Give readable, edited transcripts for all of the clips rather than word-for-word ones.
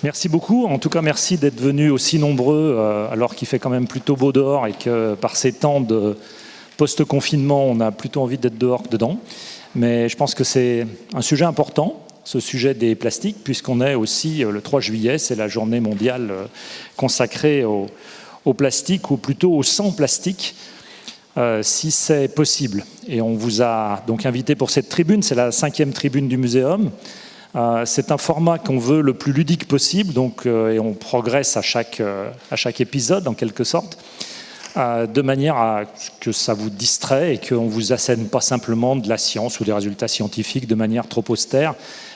Merci beaucoup. En tout cas, merci d'être venus aussi nombreux, alors qu'il fait quand même plutôt beau dehors et que par ces temps de post-confinement, on a plutôt envie d'être dehors que dedans. Mais je pense que c'est un sujet important, ce sujet des plastiques, puisqu'on est aussi le 3 juillet, c'est la journée mondiale consacrée au plastique, ou plutôt au sans plastique, si c'est possible. Et on vous a donc invité pour cette tribune, c'est la 5e tribune du Muséum. C'est un format qu'on veut le plus ludique possible, donc, et on progresse à chaque épisode en quelque sorte, de manière à ce que ça vous distrait et qu'on ne vous assène pas simplement de la science ou des résultats scientifiques de manière trop austère,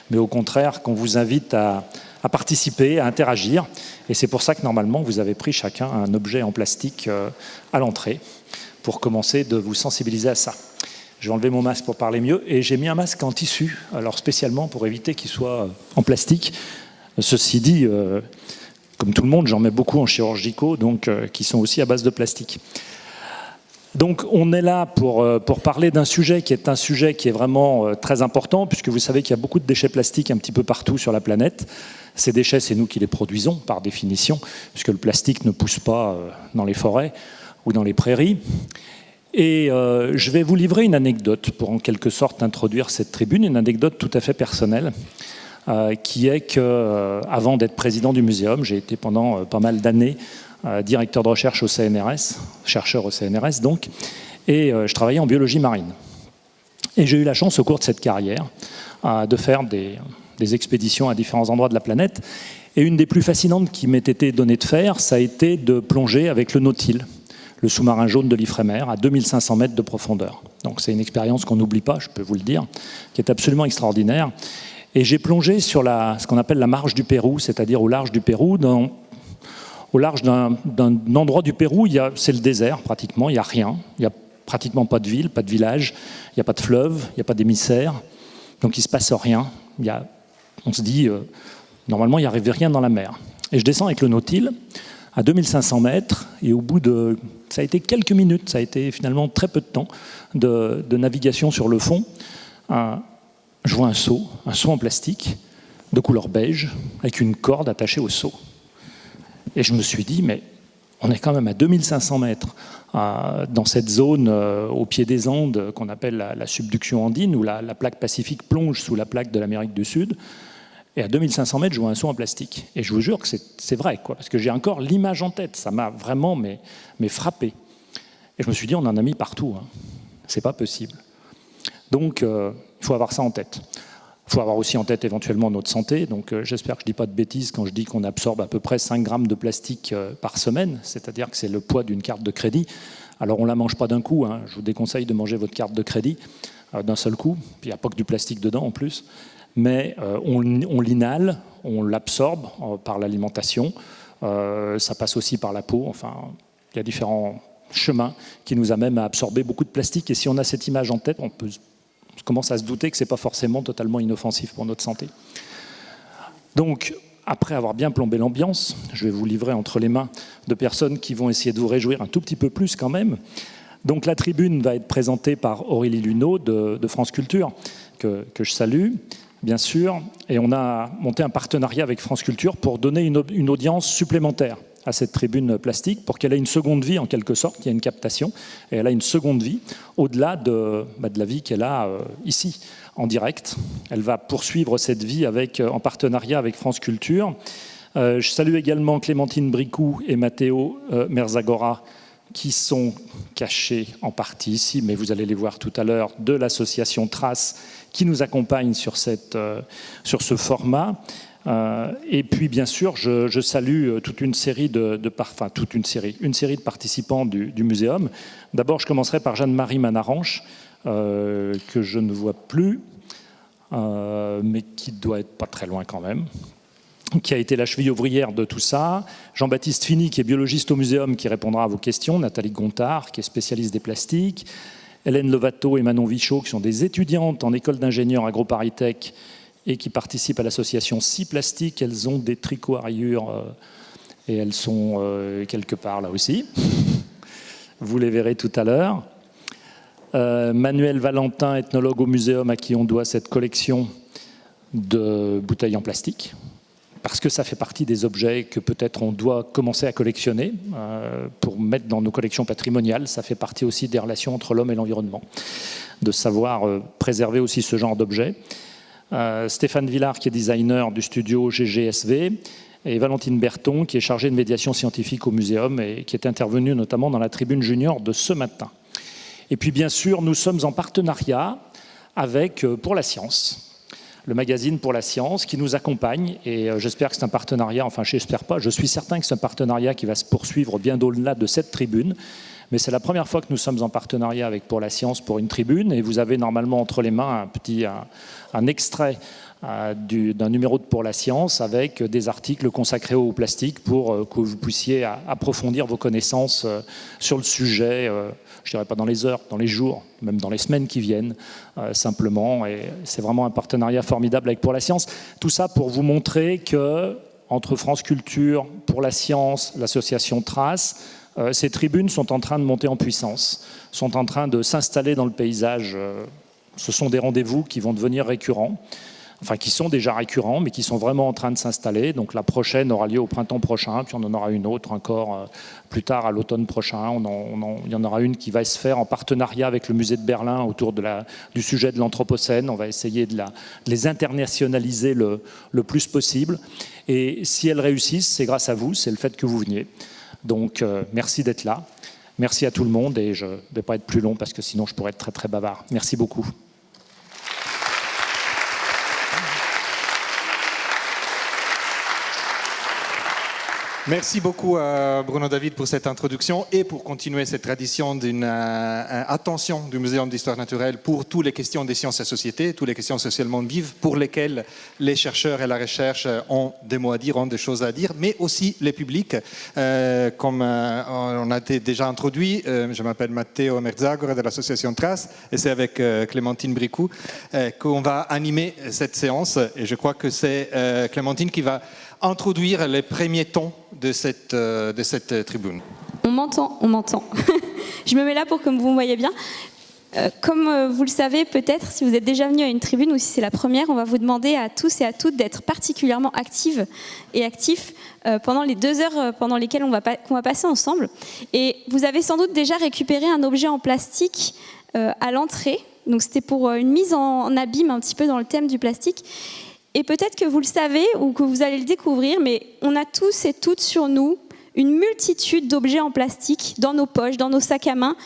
mais au contraire qu'on vous invite à participer, à interagir. Et c'est pour ça que normalement vous avez pris chacun un objet en plastique à l'entrée pour commencer de vous sensibiliser à ça. Je vais enlever mon masque pour parler mieux, et j'ai mis un masque en tissu, alors spécialement pour éviter qu'il soit en plastique. Ceci dit, comme tout le monde, j'en mets beaucoup en chirurgicaux, donc qui sont aussi à base de plastique. Donc on est là pour parler d'un sujet qui est vraiment très important, puisque vous savez qu'il y a beaucoup de déchets plastiques un petit peu partout sur la planète. Ces déchets, c'est nous qui les produisons, par définition, puisque le plastique ne pousse pas dans les forêts ou dans les prairies. Et je vais vous livrer une anecdote pour en quelque sorte introduire cette tribune, une anecdote tout à fait personnelle, qui est qu'avant d'être président du Muséum, j'ai été pendant pas mal d'années directeur de recherche au CNRS, chercheur au CNRS donc, et je travaillais en biologie marine. Et j'ai eu la chance au cours de cette carrière de faire des expéditions à différents endroits de la planète. Et une des plus fascinantes qui m'ait été donnée de faire, ça a été de plonger avec le Nautile, le sous-marin jaune de l'Ifremer, à 2500 mètres de profondeur. Donc c'est une expérience qu'on n'oublie pas, je peux vous le dire, qui est absolument extraordinaire. Et j'ai plongé sur ce qu'on appelle la marge du Pérou, c'est-à-dire au large du Pérou, au large d'un endroit du Pérou, c'est le désert pratiquement, il n'y a rien, il n'y a pratiquement pas de ville, pas de village, il n'y a pas de fleuve, il n'y a pas d'émissaire, donc il ne se passe rien. On se dit, normalement il n'y arrive rien dans la mer. Et je descends avec le Nautile, à 2500 mètres, et au bout de... Ça a été quelques minutes, ça a été finalement très peu de temps de navigation sur le fond. Je vois un seau en plastique, de couleur beige, avec une corde attachée au seau. Et je me suis dit, mais on est quand même à 2500 mètres, dans cette zone au pied des Andes qu'on appelle la subduction andine, où la plaque pacifique plonge sous la plaque de l'Amérique du Sud. Et à 2500 mètres, je vois un seau en plastique. Et je vous jure que c'est vrai, quoi, parce que j'ai encore l'image en tête. Ça m'a vraiment frappé. Et je me suis dit, on en a mis partout. Hein. C'est pas possible. Donc, il faut avoir ça en tête. Il faut avoir aussi en tête éventuellement notre santé. Donc, j'espère que je ne dis pas de bêtises quand je dis qu'on absorbe à peu près 5 grammes de plastique par semaine. C'est-à-dire que c'est le poids d'une carte de crédit. Alors, on ne la mange pas d'un coup. Hein. Je vous déconseille de manger votre carte de crédit d'un seul coup. Puis, il n'y a pas que du plastique dedans en plus. Mais on l'inhale, on l'absorbe par l'alimentation, ça passe aussi par la peau, enfin, il y a différents chemins qui nous amènent à absorber beaucoup de plastique, et si on a cette image en tête, on commence à se douter que ce n'est pas forcément totalement inoffensif pour notre santé. Donc, après avoir bien plombé l'ambiance, je vais vous livrer entre les mains de personnes qui vont essayer de vous réjouir un tout petit peu plus quand même. Donc la tribune va être présentée par Aurélie Luneau de France Culture, que je salue, bien sûr, et on a monté un partenariat avec France Culture pour donner une audience supplémentaire à cette tribune plastique, pour qu'elle ait une seconde vie en quelque sorte. Il y a une captation, et elle a une seconde vie, au-delà de la vie qu'elle a ici, en direct. Elle va poursuivre cette vie en partenariat avec France Culture. Je salue également Clémentine Bricou et Matteo Merzagora, qui sont cachés en partie ici, mais vous allez les voir tout à l'heure, de l'association Trace, qui nous accompagne sur ce format. Et puis, bien sûr, je salue toute une série une série de participants du Muséum. D'abord, je commencerai par Jeanne-Marie Manaranche, que je ne vois plus, mais qui doit être pas très loin quand même, qui a été la cheville ouvrière de tout ça. Jean-Baptiste Fini, qui est biologiste au Muséum, qui répondra à vos questions. Nathalie Gontard, qui est spécialiste des plastiques. Hélène Levato et Manon Vichot, qui sont des étudiantes en école d'ingénieurs AgroParisTech et qui participent à l'association Si Plastique. Elles ont des tricots à rayures et elles sont quelque part là aussi. Vous les verrez tout à l'heure. Manuel Valentin, ethnologue au Muséum, à qui on doit cette collection de bouteilles en plastique, parce que ça fait partie des objets que peut-être on doit commencer à collectionner pour mettre dans nos collections patrimoniales. Ça fait partie aussi des relations entre l'homme et l'environnement, de savoir préserver aussi ce genre d'objets. Stéphane Villard, qui est designer du studio GGSV, et Valentine Berton, qui est chargée de médiation scientifique au muséum et qui est intervenue notamment dans la tribune junior de ce matin. Et puis bien sûr, nous sommes en partenariat avec Pour la Science, le magazine Pour la Science, qui nous accompagne. Et j'espère que c'est un partenariat, enfin j'espère pas, je suis certain que c'est un partenariat qui va se poursuivre bien au-delà de cette tribune. Mais c'est la première fois que nous sommes en partenariat avec Pour la Science pour une tribune. Et vous avez normalement entre les mains un extrait d'un numéro de Pour la Science avec des articles consacrés au plastique pour que vous puissiez approfondir vos connaissances sur le sujet, je dirais pas dans les heures, dans les jours, même dans les semaines qui viennent, simplement. Et c'est vraiment un partenariat formidable avec Pour la Science. Tout ça pour vous montrer que, entre France Culture, Pour la Science, l'association Trace, ces tribunes sont en train de monter en puissance, sont en train de s'installer dans le paysage. Ce sont des rendez-vous qui vont devenir récurrents, enfin qui sont déjà récurrents, mais qui sont vraiment en train de s'installer. Donc la prochaine aura lieu au printemps prochain, puis on en aura une autre encore plus tard à l'automne prochain. Il y en aura une qui va se faire en partenariat avec le musée de Berlin autour du sujet de l'Anthropocène. On va essayer de les internationaliser le plus possible. Et si elles réussissent, c'est grâce à vous, c'est le fait que vous veniez. Donc merci d'être là. Merci à tout le monde et je ne vais pas être plus long parce que sinon je pourrais être très très bavard. Merci beaucoup. Merci beaucoup à Bruno David pour cette introduction et pour continuer cette tradition d'une attention du Muséum d'histoire naturelle pour toutes les questions des sciences et sociétés, toutes les questions socialement vives pour lesquelles les chercheurs et la recherche ont des mots à dire, ont des choses à dire, mais aussi les publics. Comme on a été déjà introduit, je m'appelle Matteo Merzagora de l'association Trace et c'est avec Clémentine Bricou qu'on va animer cette séance et je crois que c'est Clémentine qui va introduire les premiers tons de cette tribune. On m'entend, on m'entend. Je me mets là pour que vous me voyez bien. Comme vous le savez peut-être, si vous êtes déjà venu à une tribune ou si c'est la première, on va vous demander à tous et à toutes d'être particulièrement actives et actifs pendant les 2 heures pendant lesquelles qu'on va passer ensemble. Et vous avez sans doute déjà récupéré un objet en plastique à l'entrée. Donc c'était pour une mise en abîme un petit peu dans le thème du plastique. Et peut-être que vous le savez ou que vous allez le découvrir, mais on a tous et toutes sur nous une multitude d'objets en plastique dans nos poches, dans nos sacs à main,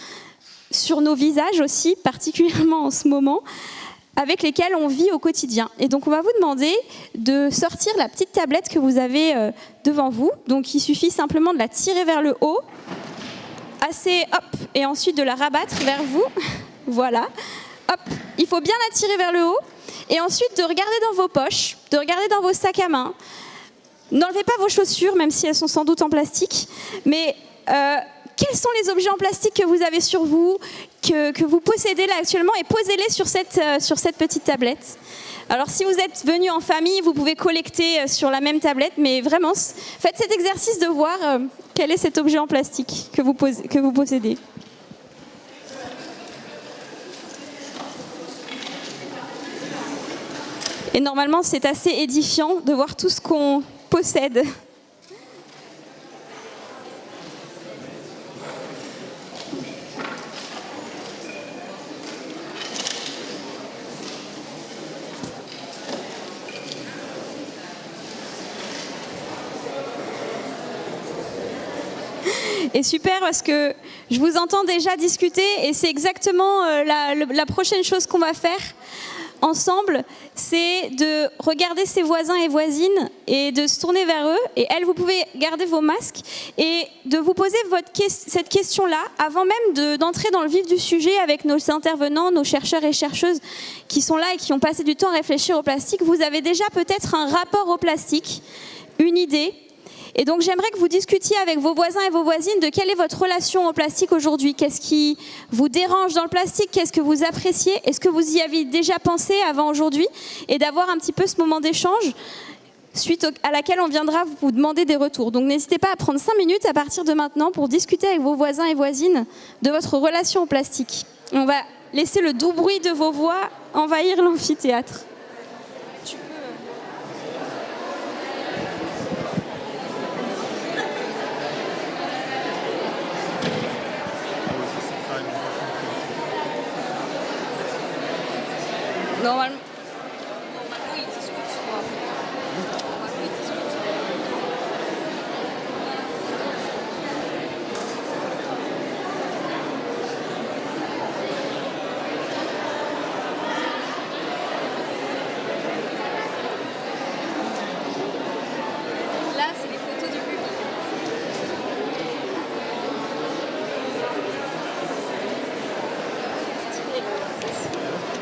sur nos visages aussi, particulièrement en ce moment, avec lesquels on vit au quotidien. Et donc on va vous demander de sortir la petite tablette que vous avez devant vous. Donc il suffit simplement de la tirer vers le haut, et ensuite de la rabattre vers vous. Voilà. Hop, il faut bien la tirer vers le haut. Et ensuite, de regarder dans vos poches, de regarder dans vos sacs à main. N'enlevez pas vos chaussures, même si elles sont sans doute en plastique. Mais quels sont les objets en plastique que vous avez sur vous, que vous possédez là actuellement, et posez-les sur cette petite tablette. Alors, si vous êtes venu en famille, vous pouvez collecter sur la même tablette, mais vraiment, faites cet exercice de voir quel est cet objet en plastique que vous possédez. Et normalement, c'est assez édifiant de voir tout ce qu'on possède. Et super parce que je vous entends déjà discuter et c'est exactement la prochaine chose qu'on va faire ensemble, c'est de regarder ses voisins et voisines et de se tourner vers eux. Et elles, vous pouvez garder vos masques et de vous poser cette question-là avant même d'entrer dans le vif du sujet avec nos intervenants, nos chercheurs et chercheuses qui sont là et qui ont passé du temps à réfléchir au plastique. Vous avez déjà peut-être un rapport au plastique, une idée. Et donc j'aimerais que vous discutiez avec vos voisins et vos voisines de quelle est votre relation au plastique aujourd'hui. Qu'est-ce qui vous dérange dans le plastique? Qu'est-ce que vous appréciez? Est-ce que vous y avez déjà pensé avant aujourd'hui? Et d'avoir un petit peu ce moment d'échange suite à laquelle on viendra vous demander des retours. Donc n'hésitez pas à prendre 5 minutes à partir de maintenant pour discuter avec vos voisins et voisines de votre relation au plastique. On va laisser le doux bruit de vos voix envahir l'amphithéâtre. Normalement, ils discutent. Normalement, ils discutent. Là, c'est les photos du public.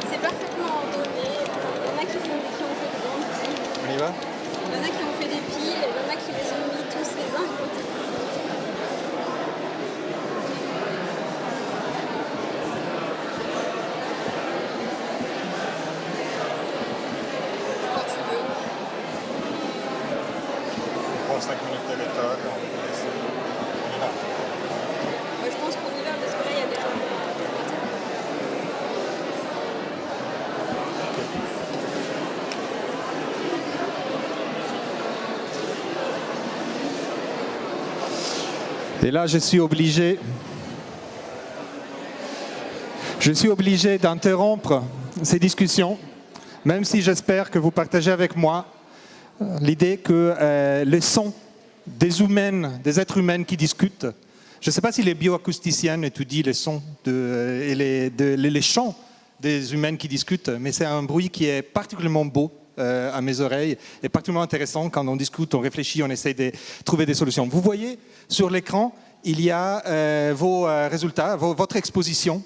C'est parfaitement ordonné. Il y en a qui ont fait de grandes piles. On y va? Il y en a qui ont fait des piles et il y en a qui les ont mis tous les uns à côté. Quand tu veux. On prend 5 minutes de méthode, on y va. Moi, je pense qu'on y va parce que là, il y a des gens. Et là, je suis obligé d'interrompre ces discussions, même si j'espère que vous partagez avec moi l'idée que le son des êtres humains qui discutent, je ne sais pas si les bioacousticiens étudient les sons et les chants des humains qui discutent, mais c'est un bruit qui est particulièrement beau à mes oreilles et particulièrement intéressant quand on discute, on réfléchit, on essaie de trouver des solutions. Vous voyez sur l'écran, il y a vos résultats, votre exposition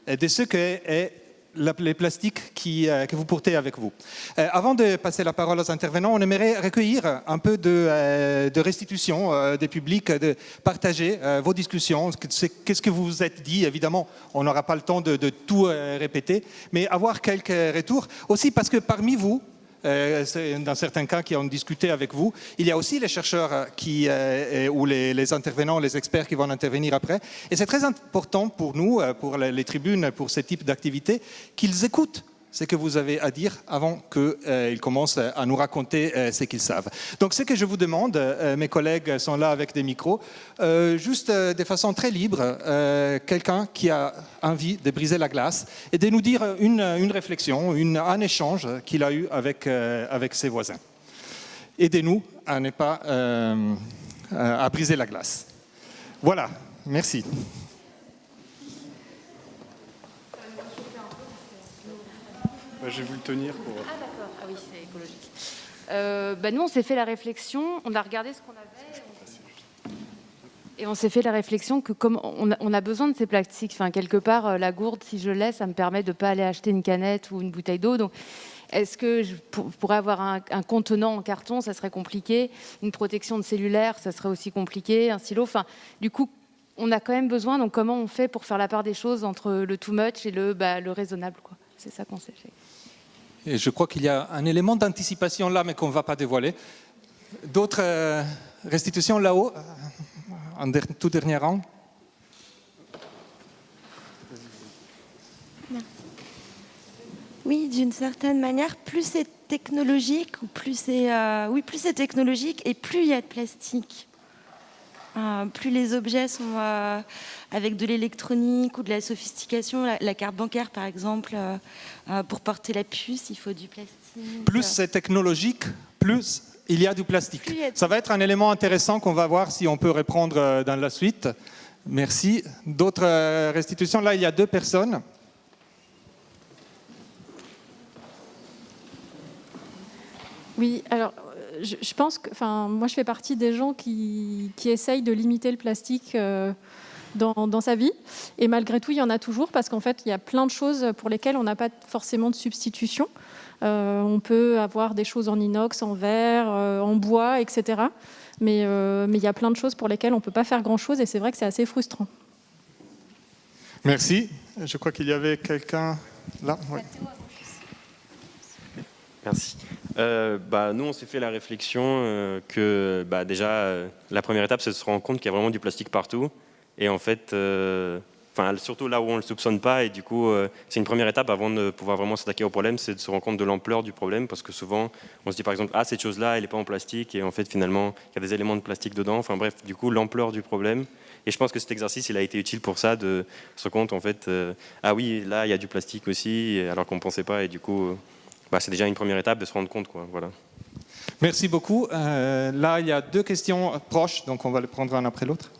de ce qu'est les plastiques que vous portez avec vous. Avant de passer la parole aux intervenants, on aimerait recueillir un peu de restitution des publics, de partager vos discussions, qu'est-ce que vous vous êtes dit. Évidemment, on n'aura pas le temps de tout répéter, mais avoir quelques retours. Aussi parce que parmi vous, dans certains cas qui ont discuté avec vous, il y a aussi les chercheurs ou les intervenants, les experts qui vont intervenir après. Et c'est très important pour nous, pour les tribunes, pour ce type d'activité, qu'ils écoutent ce que vous avez à dire avant qu'ils commencent à nous raconter ce qu'ils savent. Donc ce que je vous demande, mes collègues sont là avec des micros, juste de façon très libre, quelqu'un qui a envie de briser la glace et de nous dire une réflexion, un échange qu'il a eu avec ses voisins. Aidez-nous à ne pas à briser la glace. Voilà, merci. Je vais vous le tenir pour... Ah d'accord, ah oui, c'est écologique. Nous, on s'est fait la réflexion, on a regardé ce qu'on avait, et on s'est fait la réflexion que comme on a besoin de ces plastiques, enfin, quelque part, la gourde, si je l'ai, ça me permet de ne pas aller acheter une canette ou une bouteille d'eau. Donc, est-ce que je pourrais avoir un contenant en carton, ça serait compliqué. Une protection de cellulaire, ça serait aussi compliqué. Un stylo, enfin, du coup, on a quand même besoin. Donc, comment on fait pour faire la part des choses entre le too much et le raisonnable, quoi. C'est ça qu'on s'est fait. Et je crois qu'il y a un élément d'anticipation là, mais qu'on ne va pas dévoiler. D'autres restitutions là-haut, en tout dernier rang. Merci. Oui, d'une certaine manière, plus c'est technologique, plus c'est technologique et plus il y a de plastique. Plus les objets sont avec de l'électronique ou de la sophistication, la carte bancaire par exemple, pour porter la puce, il faut du plastique. Plus c'est technologique, plus il y a du plastique. Ça va être un élément intéressant qu'on va voir si on peut reprendre dans la suite. Merci. D'autres restitutions? Là, il y a 2 personnes. Oui, alors je pense que, moi je fais partie des gens qui essayent de limiter le plastique dans sa vie. Et malgré tout, il y en a toujours parce qu'en fait, il y a plein de choses pour lesquelles on n'a pas forcément de substitution. On peut avoir des choses en inox, en verre, en bois, etc. Mais il y a plein de choses pour lesquelles on ne peut pas faire grand-chose et c'est vrai que c'est assez frustrant. Merci. Je crois qu'il y avait quelqu'un là. Ouais. Merci. Nous, on s'est fait la réflexion que déjà, la première étape, c'est de se rendre compte qu'il y a vraiment du plastique partout. Et en fait, enfin surtout là où on ne le soupçonne pas, et du coup c'est une première étape avant de pouvoir vraiment s'attaquer au problème, c'est de se rendre compte de l'ampleur du problème, parce que souvent on se dit par exemple ah cette chose là elle n'est pas en plastique, et en fait finalement il y a des éléments de plastique dedans, enfin bref, du coup l'ampleur du problème, et je pense que cet exercice il a été utile pour ça, de se rendre compte en fait ah oui là il y a du plastique aussi, alors qu'on ne pensait pas, et du coup c'est déjà une première étape de se rendre compte, quoi, voilà. Merci beaucoup. Là, il y a 2 questions proches, donc on va les prendre un après l'autre.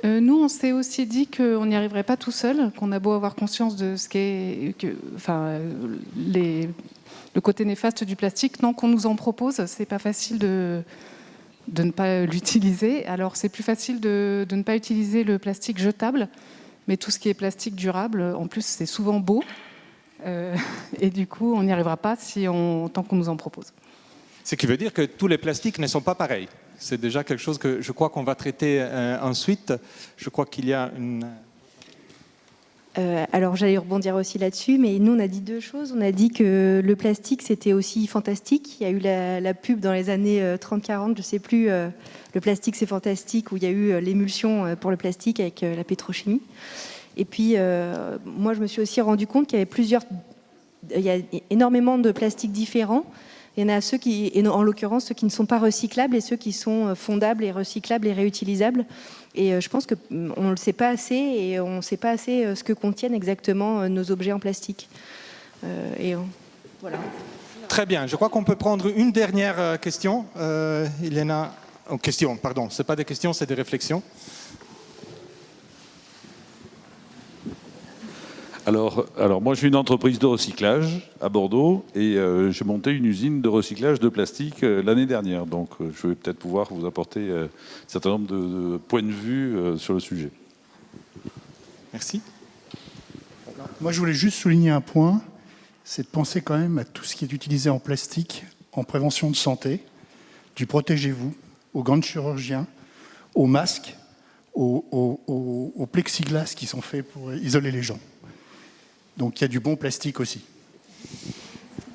Nous, on s'est aussi dit qu'on n'y arriverait pas tout seul, qu'on a beau avoir conscience de ce qu'est, le côté néfaste du plastique, tant qu'on nous en propose, c'est pas facile de ne pas l'utiliser. Alors, c'est plus facile de ne pas utiliser le plastique jetable, mais tout ce qui est plastique durable, en plus, c'est souvent beau, et du coup, on n'y arrivera pas tant qu'on nous en propose. Ce qui veut dire que tous les plastiques ne sont pas pareils. C'est déjà quelque chose que je crois qu'on va traiter ensuite. Je crois qu'il y a une... Alors j'allais rebondir aussi là-dessus, mais nous on a dit 2 choses. On a dit que le plastique c'était aussi fantastique. Il y a eu la pub dans les années 30-40, je ne sais plus, le plastique c'est fantastique, où il y a eu l'émulsion pour le plastique avec la pétrochimie. Et puis moi je me suis aussi rendu compte qu'il y a énormément de plastiques différents. Il y en a ceux qui, et en l'occurrence, ceux qui ne sont pas recyclables et ceux qui sont fondables et recyclables et réutilisables. Et je pense qu'on ne le sait pas assez, et on ne sait pas assez ce que contiennent exactement nos objets en plastique. Voilà. Très bien. Je crois qu'on peut prendre une dernière question. Il y en a... Oh, question, pardon. Ce n'est pas des questions, c'est des réflexions. Alors moi, je suis une entreprise de recyclage à Bordeaux, et j'ai monté une usine de recyclage de plastique l'année dernière. Donc, je vais peut-être pouvoir vous apporter un certain nombre de points de vue sur le sujet. Merci. Moi, je voulais juste souligner un point, c'est de penser quand même à tout ce qui est utilisé en plastique, en prévention de santé, du protégez-vous, aux gants de chirurgien, aux masques, aux plexiglas qui sont faits pour isoler les gens. Donc il y a du bon plastique aussi.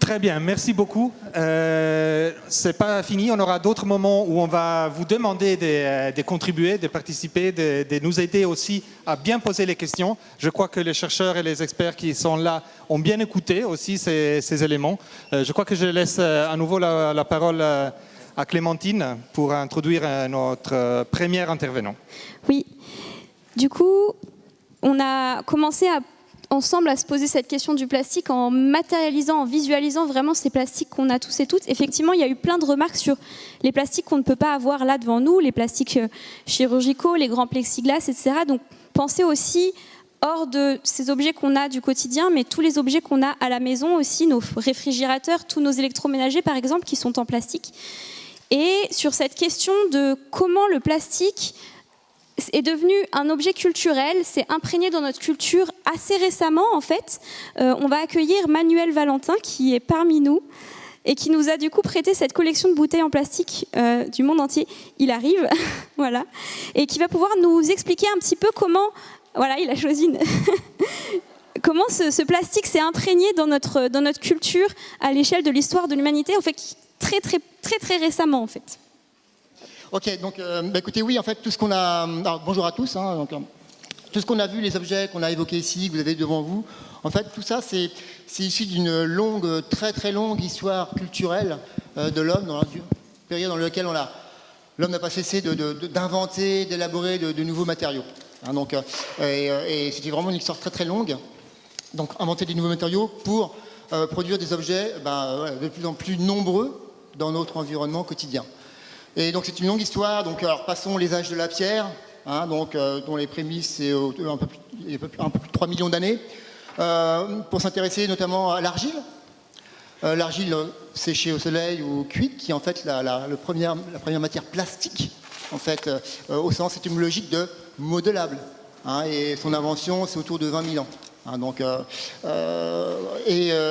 Très bien, merci beaucoup. C'est pas fini, on aura d'autres moments où on va vous demander de contribuer, de participer, de nous aider aussi à bien poser les questions. Je crois que les chercheurs et les experts qui sont là ont bien écouté aussi ces éléments. Je crois que je laisse à nouveau la parole à Clémentine pour introduire notre premier intervenant. Oui, du coup, on a commencé ensemble à se poser cette question du plastique en matérialisant, en visualisant vraiment ces plastiques qu'on a tous et toutes. Effectivement, il y a eu plein de remarques sur les plastiques qu'on ne peut pas avoir là devant nous, les plastiques chirurgicaux, les grands plexiglas, etc. Donc, pensez aussi hors de ces objets qu'on a du quotidien, mais tous les objets qu'on a à la maison aussi, nos réfrigérateurs, tous nos électroménagers par exemple, qui sont en plastique. Et sur cette question de comment le plastique est devenu un objet culturel, c'est imprégné dans notre culture assez récemment en fait. On va accueillir Manuel Valentin qui est parmi nous et qui nous a du coup prêté cette collection de bouteilles en plastique du monde entier. Il arrive, voilà, et qui va pouvoir nous expliquer un petit peu comment, voilà, il a choisi une... comment ce plastique s'est imprégné dans notre culture à l'échelle de l'histoire de l'humanité, en fait, très récemment en fait. Ok, donc écoutez, oui, en fait, tout ce qu'on a... Alors, bonjour à tous. Tout ce qu'on a vu, les objets qu'on a évoqués ici, que vous avez devant vous, en fait, tout ça, c'est issu d'une longue, très longue histoire culturelle de l'homme, dans la période dans laquelle l'homme n'a pas cessé d'inventer, d'élaborer de nouveaux matériaux. Et c'était vraiment une histoire très longue. Donc, inventer des nouveaux matériaux pour produire des objets de plus en plus nombreux dans notre environnement quotidien. Et donc c'est une longue histoire, donc alors passons les âges de la pierre, dont les prémices c'est un peu plus de 3 millions d'années, pour s'intéresser notamment à l'argile. L'argile séchée au soleil ou cuite, qui est en fait la première matière plastique, en fait, au sens étymologique de modelable. Et son invention c'est autour de 20 000 ans.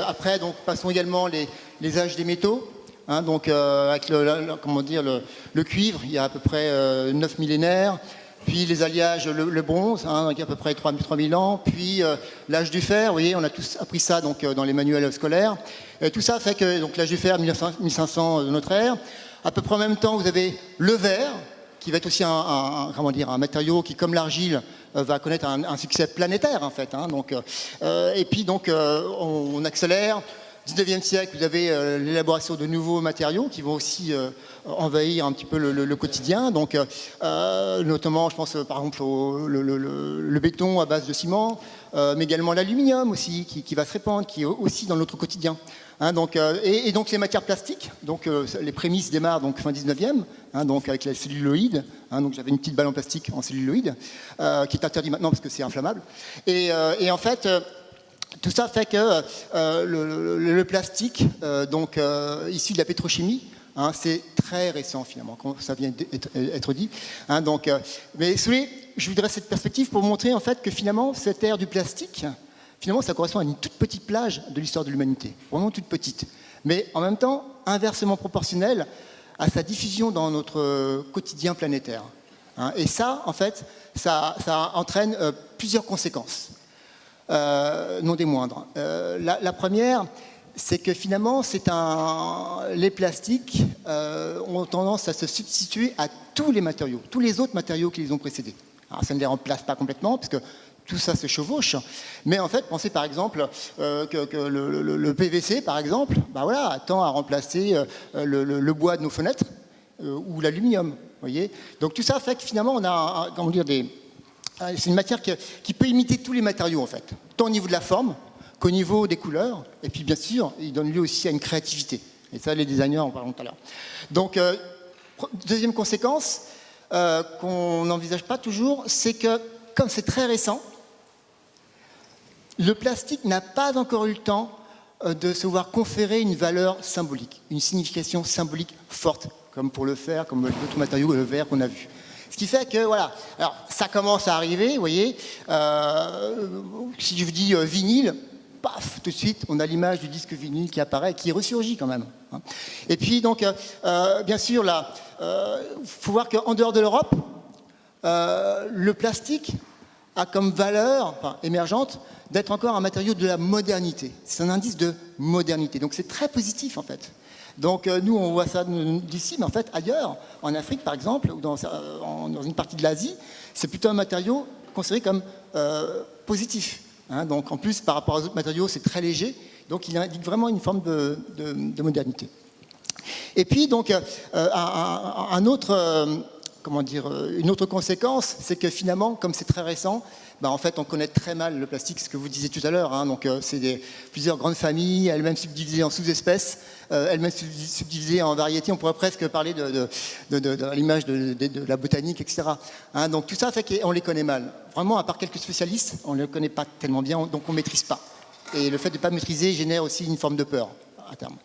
Après, passons également les âges des métaux. Avec le cuivre, il y a à peu près 9 millénaires, puis les alliages, le bronze, il y a à peu près 3 000 ans, puis l'âge du fer, vous voyez, on a tous appris ça dans les manuels scolaires. Tout ça fait que l'âge du fer, 1500 de notre ère. À peu près en même temps, vous avez le verre, qui va être aussi un matériau qui, comme l'argile, va connaître un succès planétaire, en fait. Hein. Donc, et puis, donc, on accélère. 19e siècle, vous avez l'élaboration de nouveaux matériaux qui vont aussi envahir un petit peu le quotidien. Donc, notamment, je pense par exemple le béton à base de ciment, mais également l'aluminium aussi qui va se répandre, qui est aussi dans notre quotidien. Hein, donc, et donc les matières plastiques, donc les prémices démarrent donc fin 19e, hein, donc avec la celluloïde. Hein, donc j'avais une petite balle en plastique en celluloïde qui est interdit maintenant parce que c'est inflammable. Et en fait. Tout ça fait que le plastique, donc issu de la pétrochimie, hein, c'est très récent finalement, quand ça vient d'être dit. Hein, donc, mais je voudrais cette perspective pour montrer en fait que finalement cette ère du plastique, finalement ça correspond à une toute petite plage de l'histoire de l'humanité, vraiment toute petite, mais en même temps inversement proportionnelle à sa diffusion dans notre quotidien planétaire. Hein, et ça, en fait, ça entraîne plusieurs conséquences. Non des moindres. La première, c'est que finalement, les plastiques ont tendance à se substituer à tous les matériaux, tous les autres matériaux qui les ont précédés. Alors, ça ne les remplace pas complètement, parce que tout ça se chevauche. Mais en fait, pensez par exemple que le PVC, par exemple, ben voilà, tend à remplacer le bois de nos fenêtres ou l'aluminium. Voyez. Donc tout ça fait que finalement, on a, comment dire, c'est une matière qui peut imiter tous les matériaux, en fait, tant au niveau de la forme qu'au niveau des couleurs. Et puis, bien sûr, il donne lieu aussi à une créativité. Et ça, les designers en parleront tout à l'heure. Donc, deuxième conséquence qu'on n'envisage pas toujours, c'est que, comme c'est très récent, le plastique n'a pas encore eu le temps de se voir conférer une valeur symbolique, une signification symbolique forte, comme pour le fer, comme d'autres matériaux, le verre qu'on a vu. Ce qui fait que, voilà, alors ça commence à arriver, vous voyez, si je vous dis vinyle, paf, tout de suite, on a l'image du disque vinyle qui apparaît, qui ressurgit quand même. Hein. Et puis, donc, bien sûr, là, faut voir qu'en dehors de l'Europe, le plastique a comme valeur émergente d'être encore un matériau de la modernité. C'est un indice de modernité, donc c'est très positif, en fait. Donc nous, on voit ça d'ici, mais en fait, ailleurs, en Afrique par exemple, ou dans une partie de l'Asie, c'est plutôt un matériau considéré comme positif. Hein, donc en plus, par rapport aux autres matériaux, c'est très léger, donc il indique vraiment une forme de modernité. Et puis, donc, une autre conséquence, c'est que finalement, comme c'est très récent, en fait, on connaît très mal le plastique, ce que vous disiez tout à l'heure. Hein, donc, c'est plusieurs grandes familles, elles-mêmes subdivisées en sous-espèces, elles-mêmes subdivisées en variétés. On pourrait presque parler à l'image de la botanique, etc. Hein, donc, tout ça fait qu'on les connaît mal. Vraiment, à part quelques spécialistes, on ne les connaît pas tellement bien, donc on ne maîtrise pas. Et le fait de ne pas maîtriser génère aussi une forme de peur, à terme.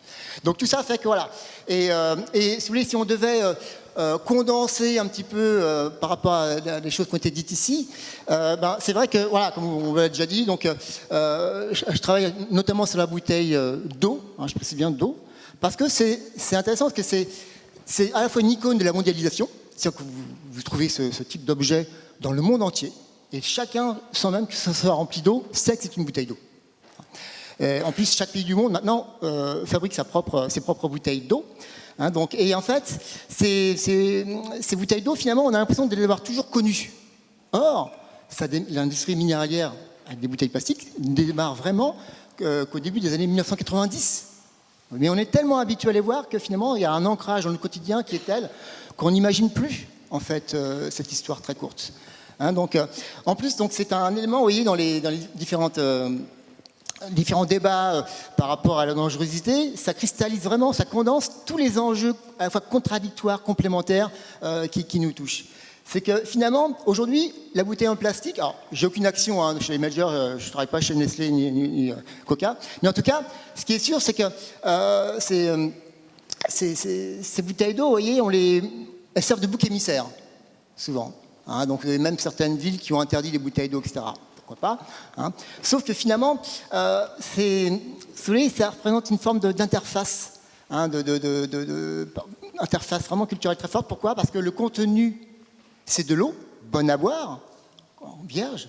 Donc, tout ça fait que, voilà. Et si vous voulez, si on devait condenser un petit peu par rapport à des choses qui ont été dites ici, c'est vrai que, voilà, comme on l'a déjà dit, donc, je travaille notamment sur la bouteille d'eau, hein, je précise bien d'eau, parce que c'est intéressant, parce que c'est à la fois une icône de la mondialisation, c'est-à-dire que vous trouvez ce type d'objet dans le monde entier, et chacun, sans même que ça soit rempli d'eau, sait que c'est une bouteille d'eau. En plus, chaque pays du monde, maintenant, fabrique ses propres bouteilles d'eau. Hein, donc, et en fait, ces bouteilles d'eau, finalement, on a l'impression de les avoir toujours connues. Or, l'industrie minéralière avec des bouteilles plastiques ne démarre vraiment qu'au début des années 1990. Mais on est tellement habitué à les voir que finalement, il y a un ancrage dans le quotidien qui est tel qu'on n'imagine plus, en fait, cette histoire très courte. Hein, donc, en plus, donc, c'est un élément, vous voyez, dans les différents débats par rapport à la dangerosité, ça cristallise vraiment, ça condense tous les enjeux à la fois contradictoires, complémentaires qui nous touchent. C'est que finalement, aujourd'hui, la bouteille en plastique, alors j'ai aucune action hein, chez les majors, je ne travaille pas chez Nestlé ni Coca, mais en tout cas, ce qui est sûr, c'est que ces bouteilles d'eau, vous voyez, elles servent de bouc émissaire, souvent. Hein, donc même certaines villes qui ont interdit les bouteilles d'eau, etc. Pourquoi pas hein. Sauf que finalement, ça représente une forme d'interface, hein, interface vraiment culturelle très forte. Pourquoi? Parce que le contenu, c'est de l'eau, bonne à boire, vierge.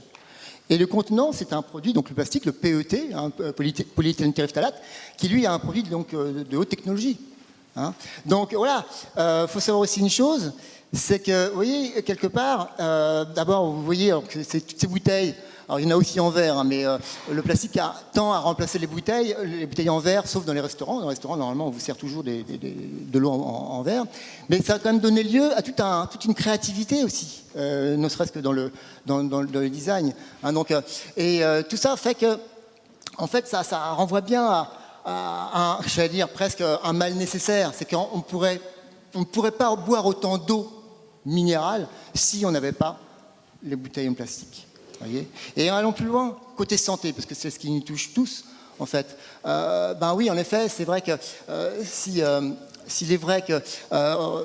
Et le contenant, c'est un produit, donc le plastique, le PET, hein, polyéthylène terephthalate, qui lui a un produit donc, de haute technologie. Hein. Donc voilà, faut savoir aussi une chose, c'est que, vous voyez, quelque part, d'abord, vous voyez, toutes ces bouteilles, alors il y en a aussi en verre, hein, mais le plastique tend à remplacer les bouteilles en verre, sauf dans les restaurants. Dans les restaurants, normalement, on vous sert toujours de l'eau en verre. Mais ça a quand même donné lieu à toute une créativité aussi, ne serait-ce que dans le design. Hein, donc, tout ça fait que, en fait, ça renvoie bien à j'allais dire, presque un mal nécessaire. C'est qu'on ne pourrait pas boire autant d'eau minérale si on n'avait pas les bouteilles en plastique. Voyez. Et allons plus loin, côté santé, parce que c'est ce qui nous touche tous, en fait. Ben oui, en effet, c'est vrai que s'il est vrai que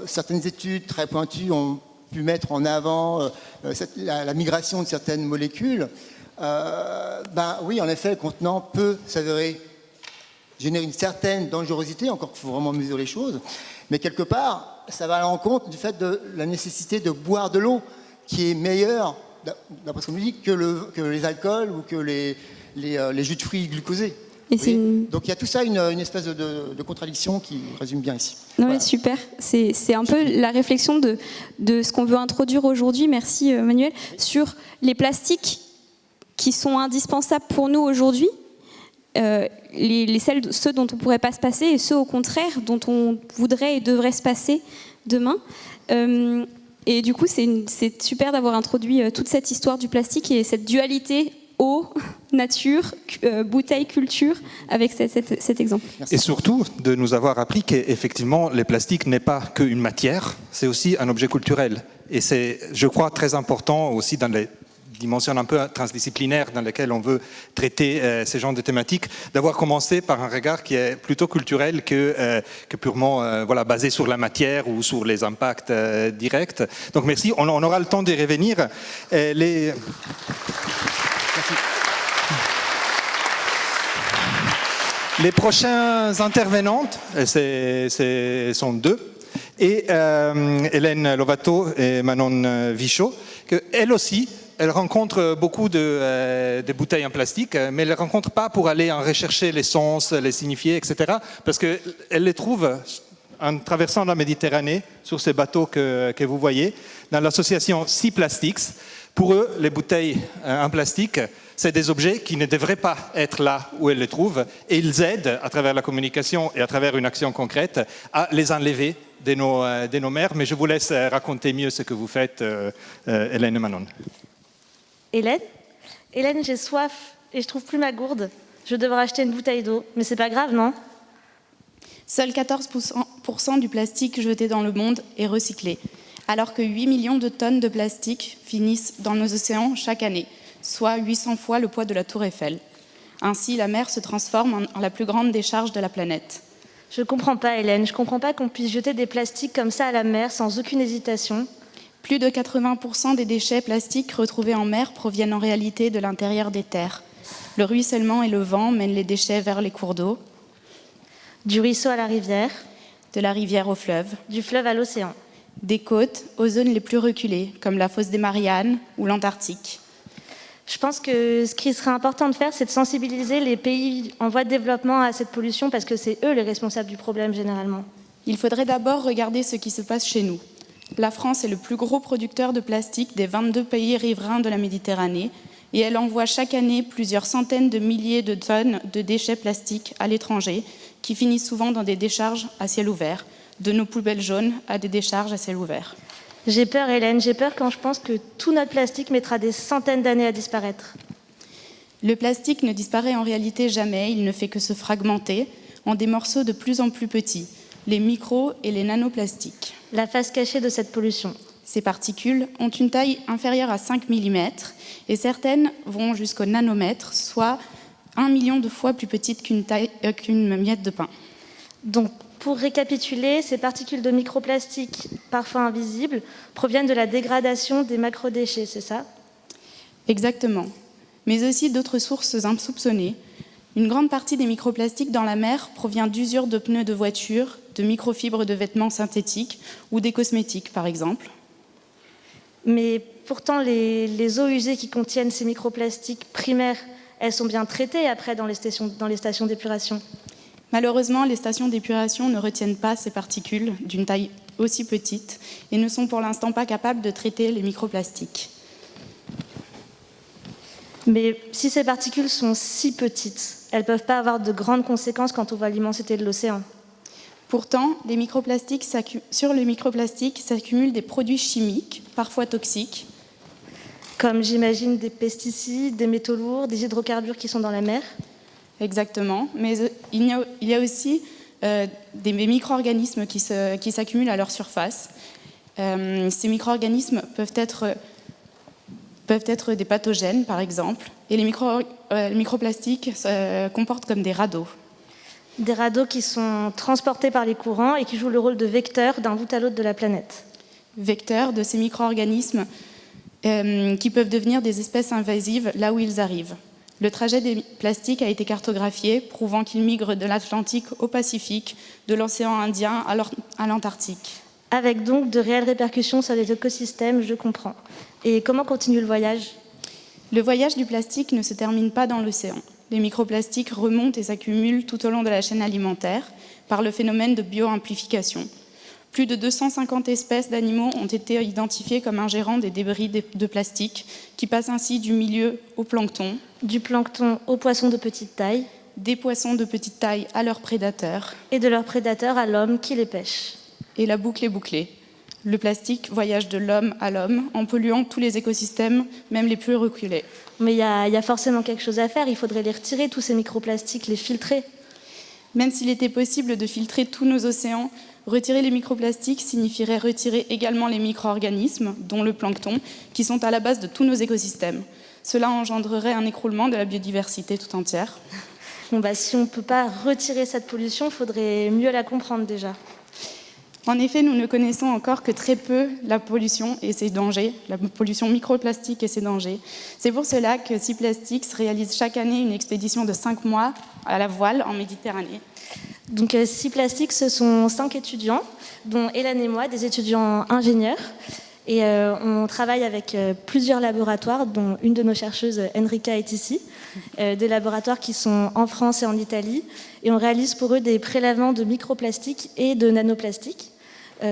certaines études très pointues ont pu mettre en avant la migration de certaines molécules, ben oui, en effet, le contenant peut s'avérer générer une certaine dangerosité, encore qu'il faut vraiment mesurer les choses, mais quelque part, ça va à l'encontre du fait de la nécessité de boire de l'eau, qui est meilleure, d'après ce qu'on nous dit, que les alcools ou que les jus de fruits glucosés. Donc il y a tout ça, une espèce de contradiction qui résume bien ici. Oui, Voilà. super. C'est un peu la réflexion de ce qu'on veut introduire aujourd'hui, merci Manuel, sur les plastiques qui sont indispensables pour nous aujourd'hui, ceux dont on ne pourrait pas se passer et ceux au contraire dont on voudrait et devrait se passer demain. Et du coup, c'est super d'avoir introduit toute cette histoire du plastique et cette dualité eau, nature, bouteille, culture, avec cet exemple. Et surtout, de nous avoir appris qu'effectivement, les plastiques n'est pas qu'une matière, c'est aussi un objet culturel. Et c'est, je crois, très important aussi dans les dimension un peu transdisciplinaire dans laquelle on veut traiter ces genres de thématiques, d'avoir commencé par un regard qui est plutôt culturel que purement basé sur la matière ou sur les impacts directs. Donc merci, on aura le temps d'y revenir. Merci. Les prochains intervenantes, sont deux, et Hélène Lovato et Manon Vichot, qu'elles aussi, elle rencontre beaucoup de bouteilles en plastique, mais elle ne les rencontre pas pour aller en rechercher les sens, les signifier, etc. Parce qu'elle les trouve en traversant la Méditerranée, sur ces bateaux que vous voyez, dans l'association Sea Plastics. Pour eux, les bouteilles en plastique, c'est des objets qui ne devraient pas être là où elles les trouvent, et ils aident, à travers la communication et à travers une action concrète, à les enlever de nos mers. Mais je vous laisse raconter mieux ce que vous faites, Hélène et Manon. Hélène, j'ai soif et je trouve plus ma gourde. Je devrais acheter une bouteille d'eau, mais c'est pas grave, non? Seuls 14% du plastique jeté dans le monde est recyclé, alors que 8 millions de tonnes de plastique finissent dans nos océans chaque année, soit 800 fois le poids de la Tour Eiffel. Ainsi, la mer se transforme en la plus grande décharge de la planète. Je comprends pas, Hélène. Je comprends pas qu'on puisse jeter des plastiques comme ça à la mer sans aucune hésitation. Plus de 80% des déchets plastiques retrouvés en mer proviennent en réalité de l'intérieur des terres. Le ruissellement et le vent mènent les déchets vers les cours d'eau. Du ruisseau à la rivière. De la rivière au fleuve. Du fleuve à l'océan. Des côtes aux zones les plus reculées, comme la fosse des Mariannes ou l'Antarctique. Je pense que ce qui serait important de faire, c'est de sensibiliser les pays en voie de développement à cette pollution, parce que c'est eux les responsables du problème généralement. Il faudrait d'abord regarder ce qui se passe chez nous. La France est le plus gros producteur de plastique des 22 pays riverains de la Méditerranée et elle envoie chaque année plusieurs centaines de milliers de tonnes de déchets plastiques à l'étranger qui finissent souvent dans des décharges à ciel ouvert, de nos poubelles jaunes à des décharges à ciel ouvert. J'ai peur, Hélène, j'ai peur quand je pense que tout notre plastique mettra des centaines d'années à disparaître. Le plastique ne disparaît en réalité jamais, il ne fait que se fragmenter en des morceaux de plus en plus petits, les micro- et les nanoplastiques. La face cachée de cette pollution. Ces particules ont une taille inférieure à 5 mm et certaines vont jusqu'au nanomètre, soit 1 million de fois plus petites qu'une miette de pain. Donc, pour récapituler, ces particules de microplastiques, parfois invisibles, proviennent de la dégradation des macrodéchets, c'est ça? Exactement, mais aussi d'autres sources insoupçonnées. Une grande partie des microplastiques dans la mer provient d'usure de pneus de voitures, de microfibres de vêtements synthétiques ou des cosmétiques, par exemple. Mais pourtant, les eaux usées qui contiennent ces microplastiques primaires, elles sont bien traitées après dans les stations d'épuration. Malheureusement, les stations d'épuration ne retiennent pas ces particules d'une taille aussi petite et ne sont pour l'instant pas capables de traiter les microplastiques. Mais si ces particules sont si petites, elles ne peuvent pas avoir de grandes conséquences quand on voit l'immensité de l'océan. Pourtant, sur les microplastiques s'accumulent des produits chimiques, parfois toxiques. Comme j'imagine des pesticides, des métaux lourds, des hydrocarbures qui sont dans la mer. Exactement, mais il y a aussi des micro-organismes qui s'accumulent à leur surface. Ces micro-organismes peuvent être des pathogènes, par exemple, et les microplastiques se comportent comme des radeaux. Des radeaux qui sont transportés par les courants et qui jouent le rôle de vecteurs d'un bout à l'autre de la planète. Vecteurs de ces micro-organismes qui peuvent devenir des espèces invasives là où ils arrivent. Le trajet des plastiques a été cartographié, prouvant qu'ils migrent de l'Atlantique au Pacifique, de l'océan Indien à l'Antarctique. Avec donc de réelles répercussions sur les écosystèmes, je comprends. Et comment continue le voyage ? Le voyage du plastique ne se termine pas dans l'océan. Les microplastiques remontent et s'accumulent tout au long de la chaîne alimentaire par le phénomène de bioamplification. Plus de 250 espèces d'animaux ont été identifiées comme ingérant des débris de plastique qui passent ainsi du milieu au plancton. Du plancton aux poissons de petite taille. Des poissons de petite taille à leurs prédateurs. Et de leurs prédateurs à l'homme qui les pêche. Et la boucle est bouclée. Le plastique voyage de l'homme à l'homme en polluant tous les écosystèmes, même les plus reculés. Mais il y a forcément quelque chose à faire. Il faudrait les retirer, tous ces microplastiques, les filtrer. Même s'il était possible de filtrer tous nos océans, retirer les microplastiques signifierait retirer également les micro-organismes, dont le plancton, qui sont à la base de tous nos écosystèmes. Cela engendrerait un écroulement de la biodiversité tout entière. Si on ne peut pas retirer cette pollution, il faudrait mieux la comprendre déjà. En effet, nous ne connaissons encore que très peu la pollution et ses dangers, la pollution microplastique et ses dangers. C'est pour cela que Sea Plastics réalise chaque année une expédition de 5 mois à la voile en Méditerranée. Donc Sea Plastics, ce sont 5 étudiants, dont Hélène et moi, des étudiants ingénieurs. Et on travaille avec plusieurs laboratoires, dont une de nos chercheuses, Enrica, est ici, des laboratoires qui sont en France et en Italie. Et on réalise pour eux des prélèvements de microplastiques et de nanoplastiques.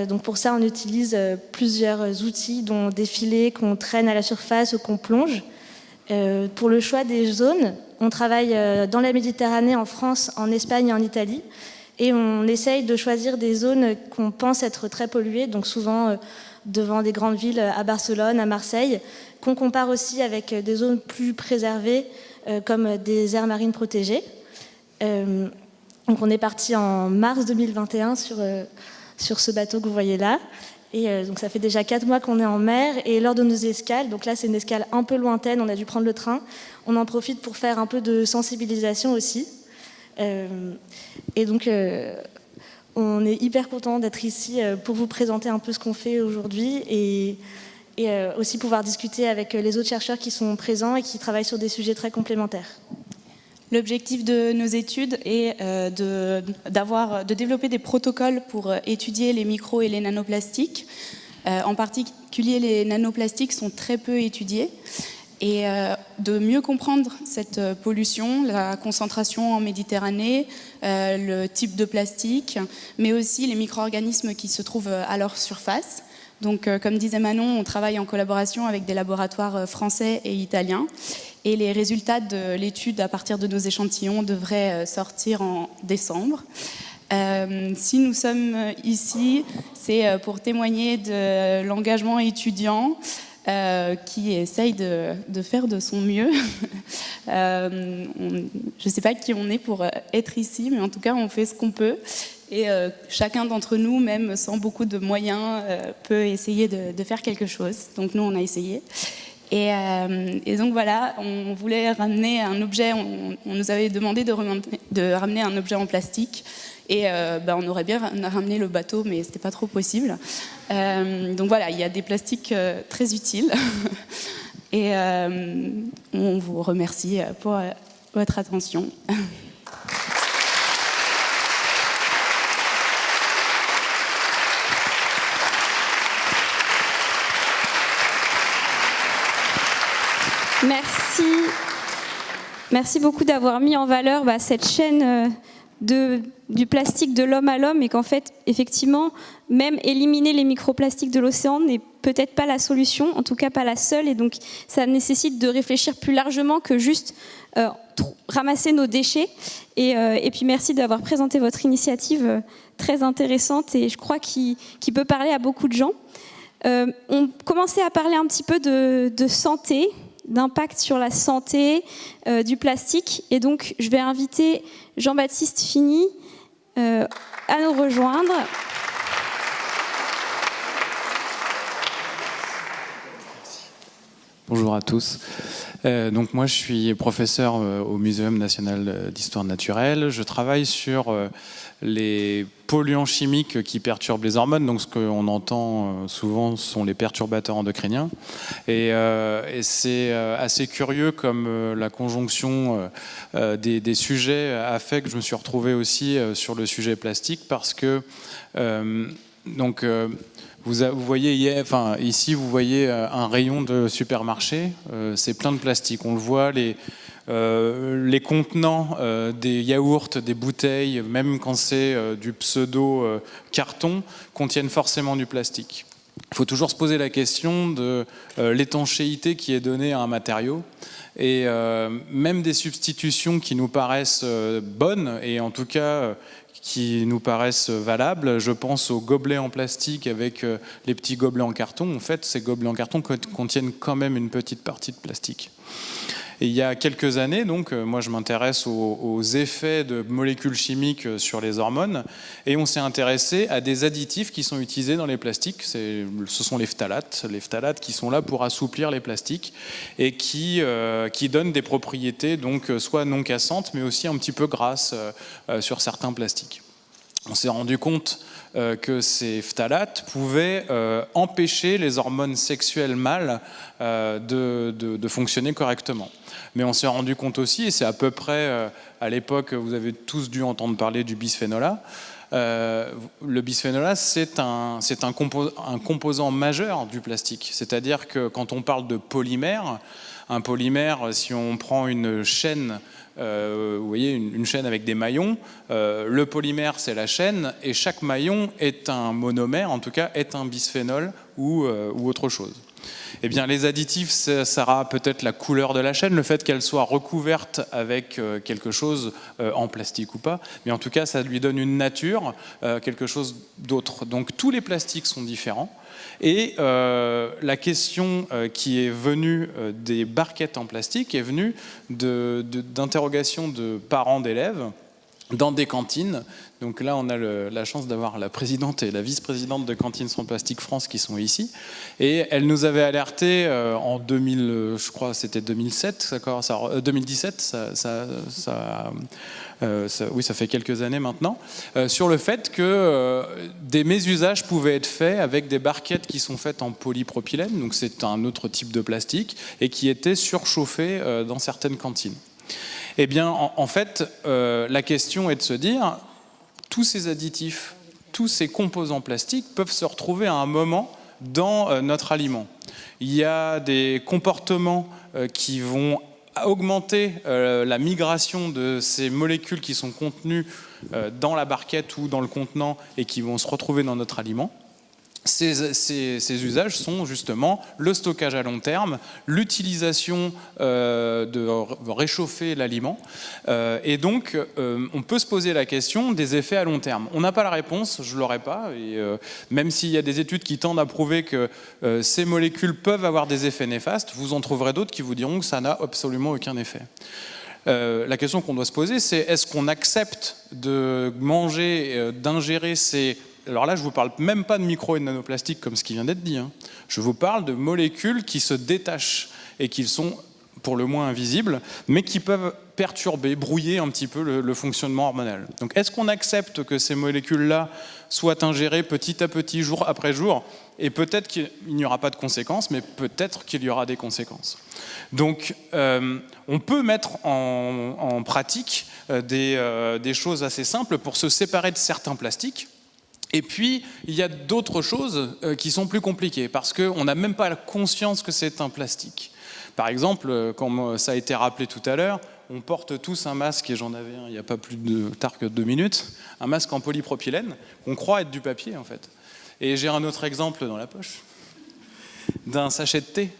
Donc pour ça, on utilise plusieurs outils, dont des filets qu'on traîne à la surface ou qu'on plonge. Pour le choix des zones, on travaille dans la Méditerranée, en France, en Espagne et en Italie. Et on essaye de choisir des zones qu'on pense être très polluées, donc souvent devant des grandes villes, à Barcelone, à Marseille, qu'on compare aussi avec des zones plus préservées, comme des aires marines protégées. Donc on est parti en mars 2021 sur ce bateau que vous voyez là. Et donc ça fait déjà 4 mois qu'on est en mer, et lors de nos escales, donc là c'est une escale un peu lointaine, on a dû prendre le train, on en profite pour faire un peu de sensibilisation aussi. Et donc on est hyper content d'être ici pour vous présenter un peu ce qu'on fait aujourd'hui et aussi pouvoir discuter avec les autres chercheurs qui sont présents et qui travaillent sur des sujets très complémentaires. L'objectif de nos études est de développer des protocoles pour étudier les micro et les nanoplastiques. En particulier, les nanoplastiques sont très peu étudiés. Et de mieux comprendre cette pollution, la concentration en Méditerranée, le type de plastique, mais aussi les micro-organismes qui se trouvent à leur surface. Donc, comme disait Manon, on travaille en collaboration avec des laboratoires français et italiens. Et les résultats de l'étude à partir de nos échantillons devraient sortir en décembre. Si nous sommes ici, c'est pour témoigner de l'engagement étudiant qui essaye de faire de son mieux. Je ne sais pas qui on est pour être ici, mais en tout cas, on fait ce qu'on peut. Et chacun d'entre nous, même sans beaucoup de moyens, peut essayer de faire quelque chose. Donc nous, on a essayé. Et donc voilà, on voulait ramener un objet, on nous avait demandé de ramener un objet en plastique. Et on aurait bien ramené le bateau, mais c'était pas trop possible. Donc voilà, il y a des plastiques très utiles. Et on vous remercie pour votre attention. Merci beaucoup d'avoir mis en valeur cette chaîne du plastique de l'homme à l'homme et qu'en fait, effectivement, même éliminer les microplastiques de l'océan n'est peut-être pas la solution, en tout cas pas la seule, et donc ça nécessite de réfléchir plus largement que juste ramasser nos déchets. Et puis merci d'avoir présenté votre initiative très intéressante et je crois qu'il peut parler à beaucoup de gens. On commençait à parler un petit peu de santé, d'impact sur la santé du plastique. Et donc, je vais inviter Jean-Baptiste Fini à nous rejoindre. Bonjour à tous. Donc moi, je suis professeur au Muséum national d'histoire naturelle. Je travaille sur les polluants chimiques qui perturbent les hormones. Donc ce qu'on entend souvent sont les perturbateurs endocriniens. Et c'est assez curieux comme la conjonction des sujets a fait que je me suis retrouvé aussi sur le sujet plastique parce que vous voyez, ici, vous voyez un rayon de supermarché, c'est plein de plastique. On le voit, les contenants des yaourts, des bouteilles, même quand c'est du pseudo-carton, contiennent forcément du plastique. Il faut toujours se poser la question de l'étanchéité qui est donnée à un matériau. Et même des substitutions qui nous paraissent bonnes, et en tout cas qui nous paraissent valables. Je pense aux gobelets en plastique avec les petits gobelets en carton. En fait, ces gobelets en carton contiennent quand même une petite partie de plastique. Et il y a quelques années, donc, moi je m'intéresse aux effets de molécules chimiques sur les hormones, et on s'est intéressé à des additifs qui sont utilisés dans les plastiques. Ce sont les phtalates qui sont là pour assouplir les plastiques et qui donnent des propriétés donc soit non cassantes, mais aussi un petit peu grasses sur certains plastiques. On s'est rendu compte que ces phtalates pouvaient empêcher les hormones sexuelles mâles de fonctionner correctement. Mais on s'est rendu compte aussi, et c'est à peu près à l'époque, vous avez tous dû entendre parler du bisphénol A. Le bisphénol A, c'est un composant majeur du plastique. C'est-à-dire que quand on parle de polymère, un polymère, si on prend une chaîne, vous voyez, une chaîne avec des maillons, le polymère, c'est la chaîne, et chaque maillon est un monomère, en tout cas, est un bisphénol ou autre chose. Eh bien, les additifs, ça sera peut-être la couleur de la chaîne, le fait qu'elle soit recouverte avec quelque chose en plastique ou pas, mais en tout cas, ça lui donne une nature, quelque chose d'autre. Donc, tous les plastiques sont différents. Et la question qui est venue des barquettes en plastique est venue d'interrogations de parents d'élèves dans des cantines. Donc là, on a la chance d'avoir la présidente et la vice-présidente de Cantines sans plastique France qui sont ici. Et elle nous avait alerté en 2000, je crois c'était 2007, 2017, oui, ça fait quelques années maintenant, sur le fait que des mésusages pouvaient être faits avec des barquettes qui sont faites en polypropylène, donc c'est un autre type de plastique, et qui étaient surchauffées dans certaines cantines. Eh bien, en fait, la question est de se dire, tous ces additifs, tous ces composants plastiques peuvent se retrouver à un moment dans notre aliment. Il y a des comportements qui vont augmenter la migration de ces molécules qui sont contenues dans la barquette ou dans le contenant et qui vont se retrouver dans notre aliment. Ces usages sont justement le stockage à long terme, l'utilisation de réchauffer l'aliment. Et donc, on peut se poser la question des effets à long terme. On n'a pas la réponse, je ne l'aurai pas. Et même s'il y a des études qui tendent à prouver que ces molécules peuvent avoir des effets néfastes, vous en trouverez d'autres qui vous diront que ça n'a absolument aucun effet. La question qu'on doit se poser, c'est est-ce qu'on accepte de manger, d'ingérer ces... Alors là, je ne vous parle même pas de micro et de nanoplastiques comme ce qui vient d'être dit. Je vous parle de molécules qui se détachent et qui sont pour le moins invisibles, mais qui peuvent perturber, brouiller un petit peu le fonctionnement hormonal. Donc est-ce qu'on accepte que ces molécules-là soient ingérées petit à petit, jour après jour, et peut-être qu'il n'y aura pas de conséquences, mais peut-être qu'il y aura des conséquences. Donc on peut mettre en pratique des choses assez simples pour se séparer de certains plastiques. Et puis, il y a d'autres choses qui sont plus compliquées, parce qu'on n'a même pas la conscience que c'est un plastique. Par exemple, comme ça a été rappelé tout à l'heure, on porte tous un masque, et j'en avais un il n'y a pas plus tard que 2 minutes, un masque en polypropylène, qu'on croit être du papier en fait. Et j'ai un autre exemple dans la poche, d'un sachet de thé.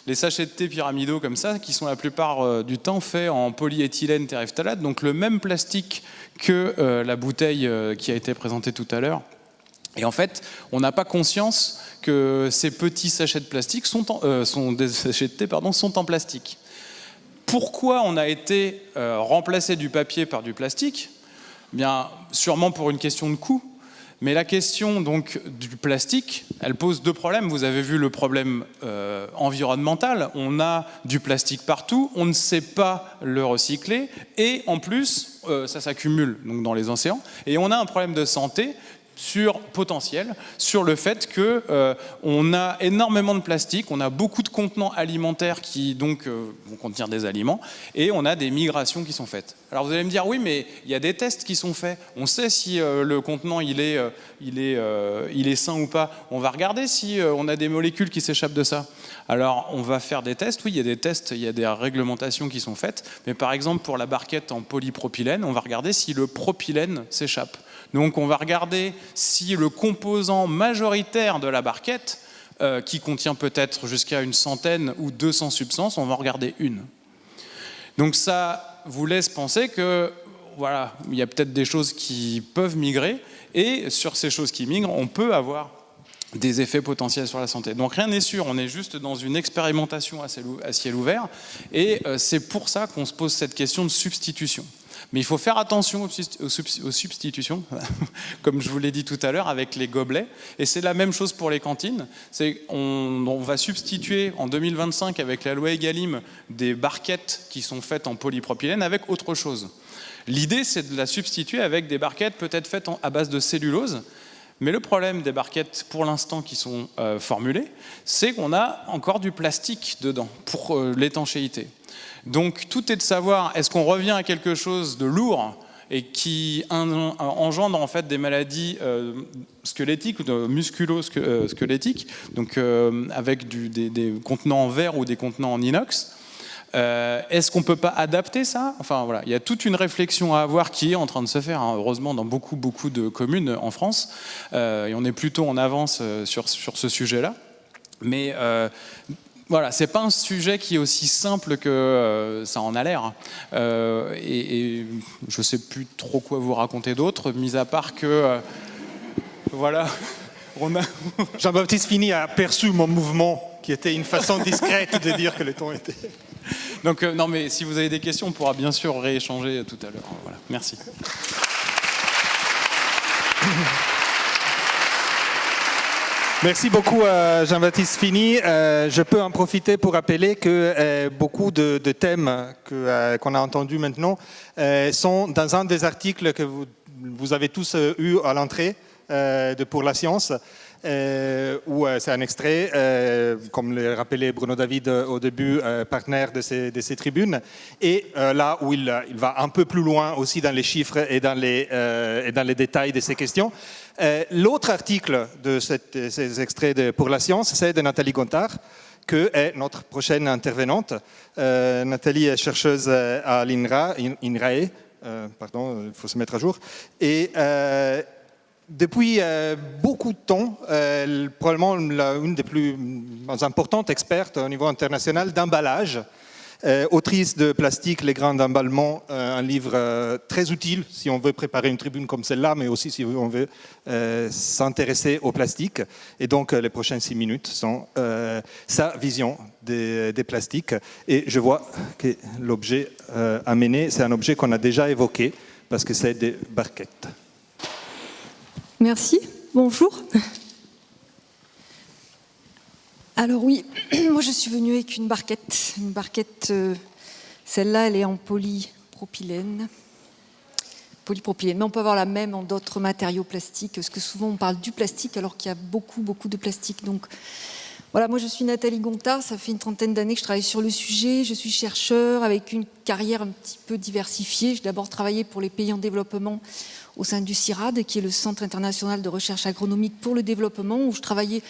Les sachets de thé pyramidaux comme ça, qui sont la plupart du temps faits en polyéthylène terephthalate, donc le même plastique que la bouteille qui a été présentée tout à l'heure. Et en fait, on n'a pas conscience que ces petits sachets de plastique des sachets de thé, sont en plastique. Pourquoi on a été remplacé du papier par du plastique? Bien, sûrement pour une question de coût. Mais la question donc du plastique, elle pose 2 problèmes. Vous avez vu le problème environnemental. On a du plastique partout, on ne sait pas le recycler, et en plus, ça s'accumule donc dans les océans. Et on a un problème de santé potentiel sur le fait qu'on a énormément de plastique, on a beaucoup de contenants alimentaires qui donc vont contenir des aliments, et on a des migrations qui sont faites. Alors vous allez me dire, oui, mais il y a des tests qui sont faits, on sait si le contenant il est sain ou pas, on va regarder si on a des molécules qui s'échappent de ça. Alors on va faire des tests, oui, il y a des tests, il y a des réglementations qui sont faites, mais par exemple pour la barquette en polypropylène, on va regarder si le propylène s'échappe. Donc on va regarder si le composant majoritaire de la barquette, qui contient peut-être jusqu'à une centaine ou 200 substances, on va en regarder une. Donc ça vous laisse penser que voilà, il y a peut-être des choses qui peuvent migrer, et sur ces choses qui migrent, on peut avoir des effets potentiels sur la santé. Donc rien n'est sûr, on est juste dans une expérimentation à ciel ouvert, et c'est pour ça qu'on se pose cette question de substitution. Mais il faut faire attention aux substitutions, comme je vous l'ai dit tout à l'heure, avec les gobelets. Et c'est la même chose pour les cantines. On va substituer en 2025, avec la loi Egalim, des barquettes qui sont faites en polypropylène avec autre chose. L'idée, c'est de la substituer avec des barquettes peut-être faites à base de cellulose. Mais le problème des barquettes, pour l'instant, qui sont formulées, c'est qu'on a encore du plastique dedans pour l'étanchéité. Donc tout est de savoir, est-ce qu'on revient à quelque chose de lourd et qui engendre en fait des maladies squelettiques ou musculo-squelettiques, donc avec des contenants en verre ou des contenants en inox. Est-ce qu'on ne peut pas adapter ça? Enfin voilà, il y a toute une réflexion à avoir qui est en train de se faire, hein, heureusement, dans beaucoup de communes en France. Et on est plutôt en avance sur ce sujet-là. Mais voilà, c'est pas un sujet qui est aussi simple que ça en a l'air. Et je sais plus trop quoi vous raconter d'autre, mis à part que voilà, on a. Jean-Baptiste Fini a perçu mon mouvement, qui était une façon discrète de dire que le temps était. Donc non, mais si vous avez des questions, on pourra bien sûr rééchanger tout à l'heure. Voilà, merci. Merci beaucoup Jean-Baptiste Fini. Je peux en profiter pour rappeler que beaucoup de thèmes qu'on a entendus maintenant sont dans un des articles que vous avez tous eu à l'entrée de Pour la Science, où c'est un extrait, comme le rappelait Bruno David au début, partenaire de ces tribunes, et là où il va un peu plus loin aussi dans les chiffres et dans les détails de ces questions. L'autre article de ces extraits de Pour la Science, c'est de Nathalie Gontard, qui est notre prochaine intervenante. Nathalie est chercheuse à l'INRAE, pardon, il faut se mettre à jour, et depuis beaucoup de temps, probablement l'une des plus importantes expertes au niveau international d'emballage, autrice de Plastique, les grands emballements, un livre très utile si on veut préparer une tribune comme celle-là, mais aussi si on veut s'intéresser au plastique. Et donc les prochaines 6 minutes sont sa vision des plastiques. Et je vois que l'objet amené, c'est un objet qu'on a déjà évoqué, parce que c'est des barquettes. Merci, bonjour. Alors oui, moi je suis venue avec une barquette, celle-là elle est en polypropylène, mais on peut avoir la même dans d'autres matériaux plastiques, parce que souvent on parle du plastique alors qu'il y a beaucoup de plastique. Donc voilà, moi je suis Nathalie Gontard, ça fait une 30aine d'années que je travaille sur le sujet, je suis chercheur avec une carrière un petit peu diversifiée. J'ai d'abord travaillé pour les pays en développement au sein du CIRAD, qui est le Centre international de recherche agronomique pour le développement, où je travaillais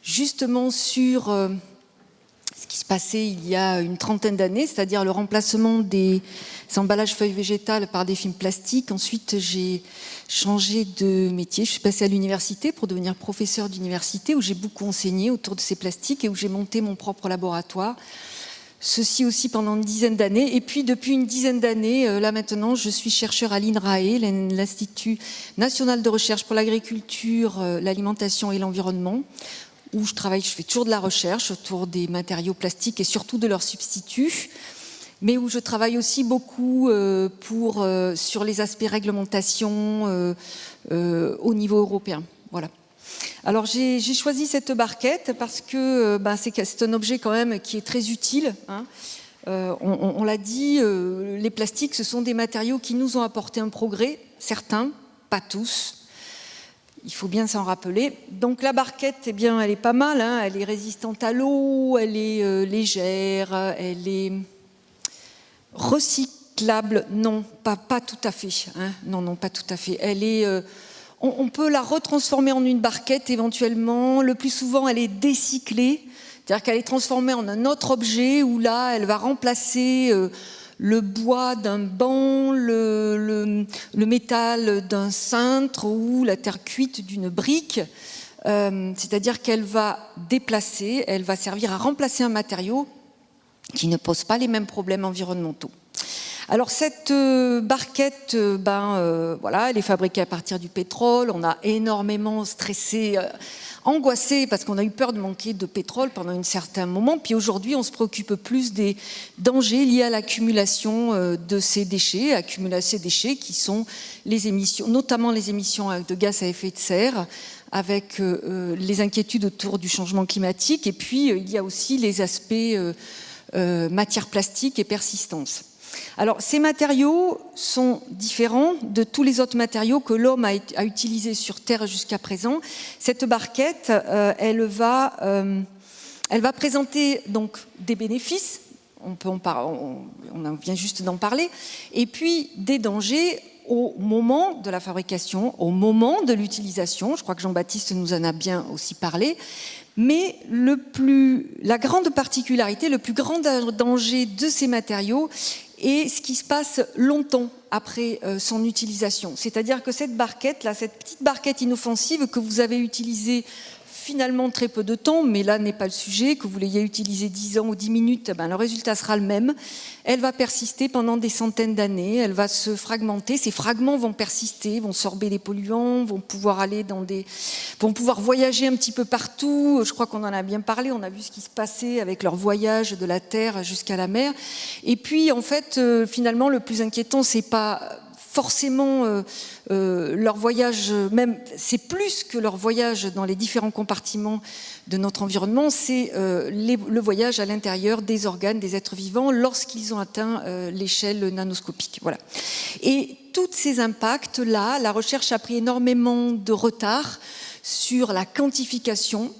justement sur ce qui se se passait il y a une trentaine d'années, c'est-à-dire le remplacement des emballages feuilles végétales par des films plastiques. Ensuite, j'ai changé de métier. Je suis passée à l'université pour devenir professeure d'université, où j'ai beaucoup enseigné autour de ces plastiques et où j'ai monté mon propre laboratoire. Ceci aussi pendant une dizaine d'années. Et puis, depuis une dizaine d'années, là maintenant, je suis chercheur à l'INRAE, l'Institut national de recherche pour l'agriculture, l'alimentation et l'environnement, où je fais toujours de la recherche autour des matériaux plastiques et surtout de leurs substituts, mais où je travaille aussi beaucoup sur les aspects réglementation au niveau européen. Voilà. Alors j'ai choisi cette barquette parce que c'est un objet quand même qui est très utile. Hein. On l'a dit, les plastiques, ce sont des matériaux qui nous ont apporté un progrès, certains, pas tous. Il faut bien s'en rappeler. Donc la barquette, eh bien, elle est pas mal. Hein. Elle est résistante à l'eau, elle est légère, elle est recyclable. Non, pas tout à fait. Hein. Non, pas tout à fait. Elle est, on peut la retransformer en une barquette éventuellement. Le plus souvent, elle est décyclée, c'est-à-dire qu'elle est transformée en un autre objet où là, elle va remplacer le bois d'un banc, le métal d'un cintre ou la terre cuite d'une brique. C'est-à-dire qu'elle va déplacer, elle va servir à remplacer un matériau qui ne pose pas les mêmes problèmes environnementaux. Alors cette barquette, voilà, elle est fabriquée à partir du pétrole. On a énormément stressé, angoissé parce qu'on a eu peur de manquer de pétrole pendant un certain moment. Puis aujourd'hui, on se préoccupe plus des dangers liés à l'accumulation de ces déchets, qui sont les émissions, notamment les émissions de gaz à effet de serre, avec les inquiétudes autour du changement climatique. Et puis, il y a aussi les aspects matières plastiques et persistance. Alors, ces matériaux sont différents de tous les autres matériaux que l'homme a utilisés sur Terre jusqu'à présent. Cette barquette, elle va présenter donc des bénéfices, on vient juste d'en parler, et puis des dangers au moment de la fabrication, au moment de l'utilisation. Je crois que Jean-Baptiste nous en a bien aussi parlé. Mais la grande particularité, le plus grand danger de ces matériaux est ce qui se passe longtemps après son utilisation. C'est-à-dire que cette petite barquette inoffensive que vous avez utilisée finalement très peu de temps, mais là n'est pas le sujet, que vous l'ayez utilisée 10 ans ou 10 minutes, le résultat sera le même. Elle va persister pendant des centaines d'années, elle va se fragmenter, ces fragments vont persister, vont sorber des polluants, vont pouvoir voyager un petit peu partout. Je crois qu'on en a bien parlé, on a vu ce qui se passait avec leur voyage de la terre jusqu'à la mer. Et puis en fait, finalement, le plus inquiétant, c'est pas forcément leur voyage, même c'est plus que leur voyage dans les différents compartiments de notre environnement, c'est le voyage à l'intérieur des organes des êtres vivants lorsqu'ils ont atteint l'échelle nanoscopique. Voilà. Et tous ces impacts-là, la recherche a pris énormément de retard sur la quantification.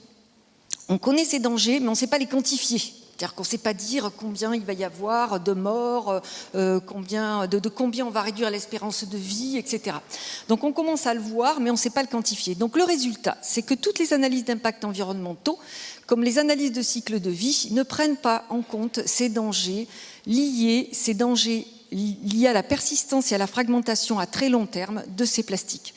On connaît ces dangers, mais on ne sait pas les quantifier. C'est-à-dire qu'on ne sait pas dire combien il va y avoir de morts, de combien on va réduire l'espérance de vie, etc. Donc on commence à le voir, mais on ne sait pas le quantifier. Donc le résultat, c'est que toutes les analyses d'impact environnementaux, comme les analyses de cycle de vie, ne prennent pas en compte ces dangers liés à la persistance et à la fragmentation à très long terme de ces plastiques.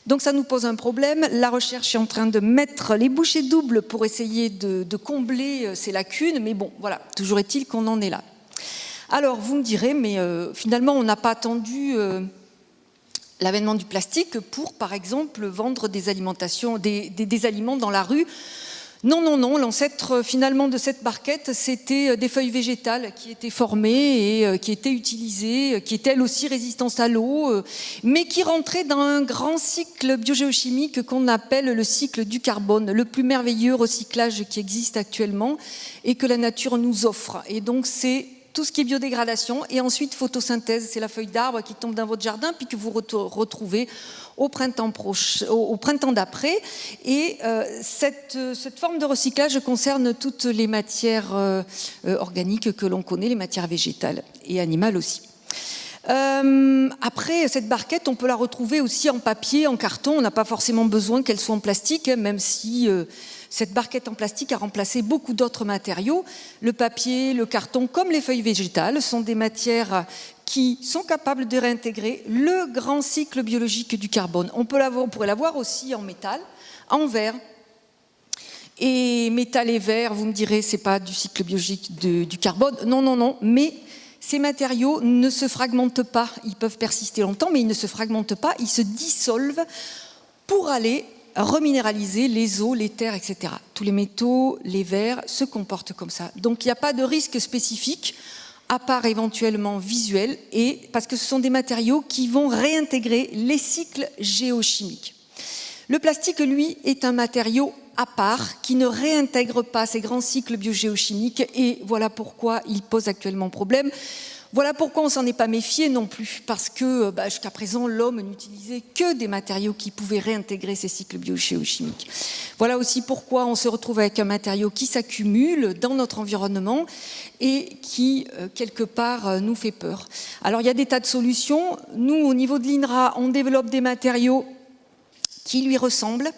Donc ça nous pose un problème. La recherche est en train de mettre les bouchées doubles pour essayer de combler ces lacunes, mais bon, voilà, toujours est-il qu'on en est là. Alors, vous me direz, mais finalement, on n'a pas attendu l'avènement du plastique pour, par exemple, vendre des aliments dans la rue. Non, l'ancêtre finalement de cette barquette, c'était des feuilles végétales qui étaient formées et qui étaient utilisées, qui étaient elles aussi résistantes à l'eau, mais qui rentraient dans un grand cycle biogéochimique qu'on appelle le cycle du carbone, le plus merveilleux recyclage qui existe actuellement et que la nature nous offre. Et donc c'est tout ce qui est biodégradation et ensuite photosynthèse, c'est la feuille d'arbre qui tombe dans votre jardin puis que vous retrouvez au printemps d'après. Et cette forme de recyclage concerne toutes les matières organiques que l'on connaît, les matières végétales et animales aussi. Après, cette barquette, on peut la retrouver aussi en papier, en carton. On n'a pas forcément besoin qu'elle soit en plastique, même si Cette barquette en plastique a remplacé beaucoup d'autres matériaux. Le papier, le carton, comme les feuilles végétales, sont des matières qui sont capables de réintégrer le grand cycle biologique du carbone. On pourrait l'avoir aussi en métal, en verre. Et métal et verre, vous me direz, c'est pas du cycle biologique du carbone. Non, non, non, mais ces matériaux ne se fragmentent pas. Ils peuvent persister longtemps, mais ils ne se fragmentent pas. Ils se dissolvent pour aller reminéraliser les eaux, les terres, etc. Tous les métaux, les verres se comportent comme ça. Donc il n'y a pas de risque spécifique, à part éventuellement visuel, et parce que ce sont des matériaux qui vont réintégrer les cycles géochimiques. Le plastique, lui, est un matériau à part, qui ne réintègre pas ces grands cycles biogéochimiques, et voilà pourquoi il pose actuellement problème. Voilà pourquoi on ne s'en est pas méfié non plus, parce que jusqu'à présent, l'homme n'utilisait que des matériaux qui pouvaient réintégrer ces cycles biogéochimiques. Voilà aussi pourquoi on se retrouve avec un matériau qui s'accumule dans notre environnement et qui, quelque part, nous fait peur. Alors, il y a des tas de solutions. Nous, au niveau de l'INRA, on développe des matériaux qui lui ressemblent,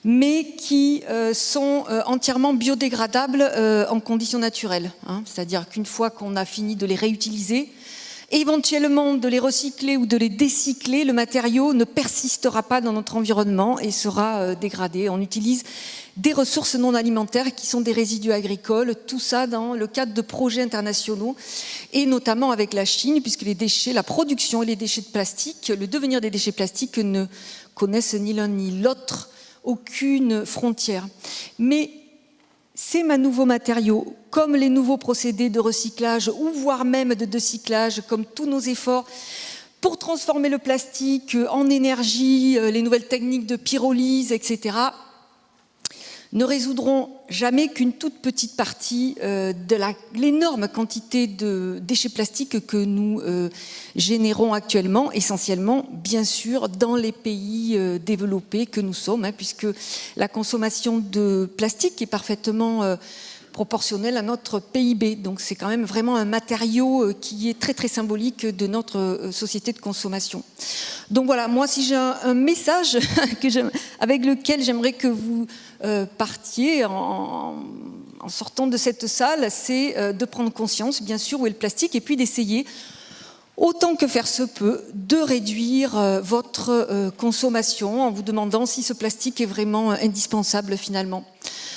mais qui sont entièrement biodégradables en conditions naturelles. C'est-à-dire qu'une fois qu'on a fini de les réutiliser, éventuellement de les recycler ou de les décycler, le matériau ne persistera pas dans notre environnement et sera dégradé. On utilise des ressources non alimentaires qui sont des résidus agricoles, tout ça dans le cadre de projets internationaux et notamment avec la Chine, puisque les déchets, la production et les déchets de plastique, le devenir des déchets plastiques ne connaissent ni l'un ni l'autre aucune frontière. Mais ces nouveaux matériaux, comme les nouveaux procédés de recyclage ou voire même de recyclage, comme tous nos efforts pour transformer le plastique en énergie, les nouvelles techniques de pyrolyse, etc., ne résoudront jamais qu'une toute petite partie de l'énorme quantité de déchets plastiques que nous générons actuellement, essentiellement, bien sûr, dans les pays développés que nous sommes, puisque la consommation de plastique est parfaitement proportionnelle à notre PIB. Donc c'est quand même vraiment un matériau qui est très très symbolique de notre société de consommation. Donc voilà, moi si j'ai un message avec lequel j'aimerais que vous partiez en sortant de cette salle, c'est de prendre conscience, bien sûr, où est le plastique, et puis d'essayer, autant que faire se peut, de réduire votre consommation en vous demandant si ce plastique est vraiment indispensable finalement.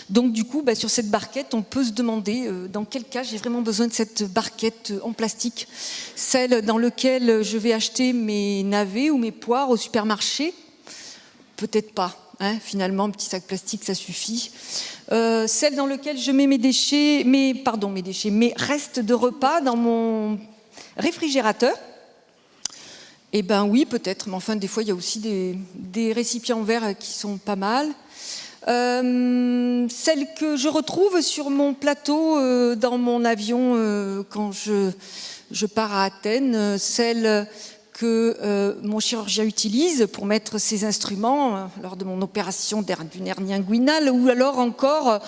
Donc du coup, sur cette barquette, on peut se demander dans quel cas j'ai vraiment besoin de cette barquette en plastique. Celle dans laquelle je vais acheter mes navets ou mes poires au supermarché, peut-être pas. Finalement, un petit sac plastique, ça suffit. Celle dans laquelle je mets mes restes de repas dans mon réfrigérateur. Eh bien oui, peut-être, mais enfin, des fois, il y a aussi des récipients en verre qui sont pas mal. Celle que je retrouve sur mon plateau dans mon avion quand je pars à Athènes, celle que mon chirurgien utilise pour mettre ses instruments lors de mon opération d'une hernie inguinale, ou alors encore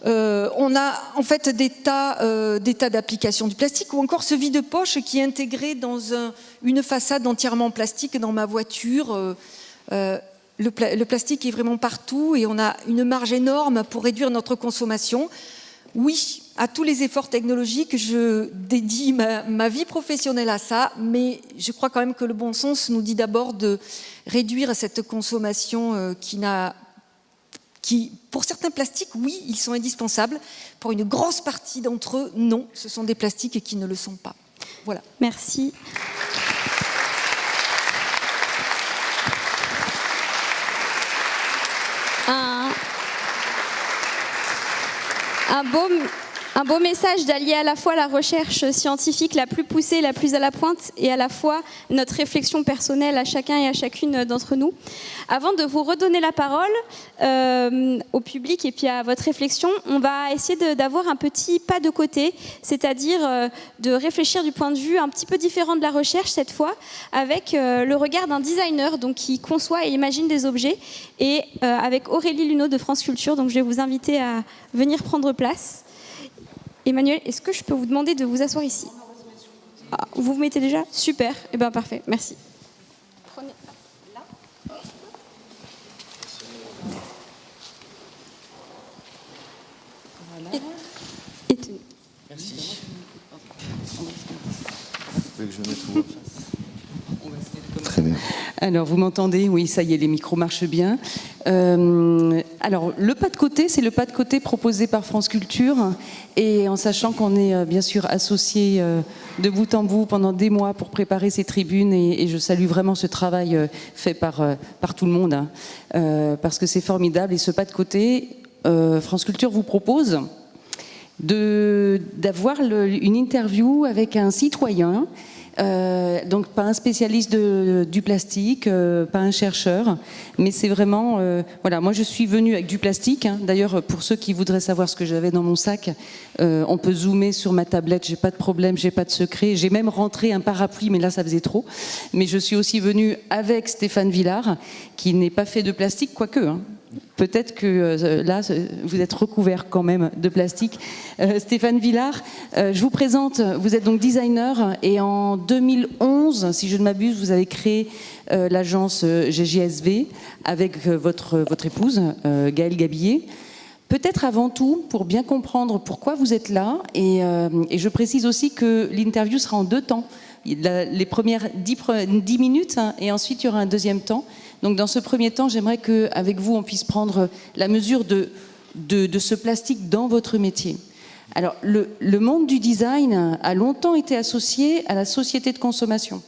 on a en fait des tas d'applications du plastique, ou encore ce vide-poche qui est intégré dans une façade entièrement en plastique dans ma voiture. Le plastique est vraiment partout et on a une marge énorme pour réduire notre consommation. Oui, à tous les efforts technologiques, je dédie ma vie professionnelle à ça, mais je crois quand même que le bon sens nous dit d'abord de réduire cette consommation qui, pour certains plastiques, oui, ils sont indispensables. Pour une grosse partie d'entre eux, non, ce sont des plastiques qui ne le sont pas. Voilà. Merci. Un beau message d'allier à la fois la recherche scientifique la plus poussée, la plus à la pointe, et à la fois notre réflexion personnelle à chacun et à chacune d'entre nous. Avant de vous redonner la parole au public et puis à votre réflexion, on va essayer d'avoir un petit pas de côté, c'est-à-dire de réfléchir du point de vue un petit peu différent de la recherche cette fois, avec le regard d'un designer donc, qui conçoit et imagine des objets, et avec Aurélie Luneau de France Culture. Donc je vais vous inviter à venir prendre place. Emmanuel, est-ce que je peux vous demander de vous asseoir ici ? Vous vous mettez déjà ? Super, eh bien parfait, merci. Prenez là. Merci. Vous voulez que je me mette où en face ? Très bien. Alors, vous m'entendez? Oui, ça y est, les micros marchent bien. Alors, le pas de côté, c'est le pas de côté proposé par France Culture. Et en sachant qu'on est bien sûr associés de bout en bout pendant des mois pour préparer ces tribunes. Et je salue vraiment ce travail fait par tout le monde. Hein, parce que c'est formidable. Et ce pas de côté, France Culture vous propose d'avoir une interview avec un citoyen. Donc pas un spécialiste du plastique, pas un chercheur, mais c'est vraiment voilà, moi je suis venue avec du plastique, hein. D'ailleurs pour ceux qui voudraient savoir ce que j'avais dans mon sac, on peut zoomer sur ma tablette, j'ai pas de problème, j'ai pas de secret, j'ai même rentré un parapluie mais là ça faisait trop, mais je suis aussi venue avec Stéphane Villard qui n'est pas fait de plastique, quoique hein. Peut-être que là, vous êtes recouvert quand même de plastique. Stéphane Villard, je vous présente, vous êtes donc designer et en 2011, si je ne m'abuse, vous avez créé l'agence GGSV avec votre épouse, Gaëlle Gabillet. Peut-être avant tout, pour bien comprendre pourquoi vous êtes là, et je précise aussi que l'interview sera en 2 temps. Les premières 10 minutes, hein, et ensuite il y aura un deuxième temps. Donc dans ce premier temps, j'aimerais qu'avec vous, on puisse prendre la mesure de ce plastique dans votre métier. Alors, le monde du design a longtemps été associé à la société de consommation.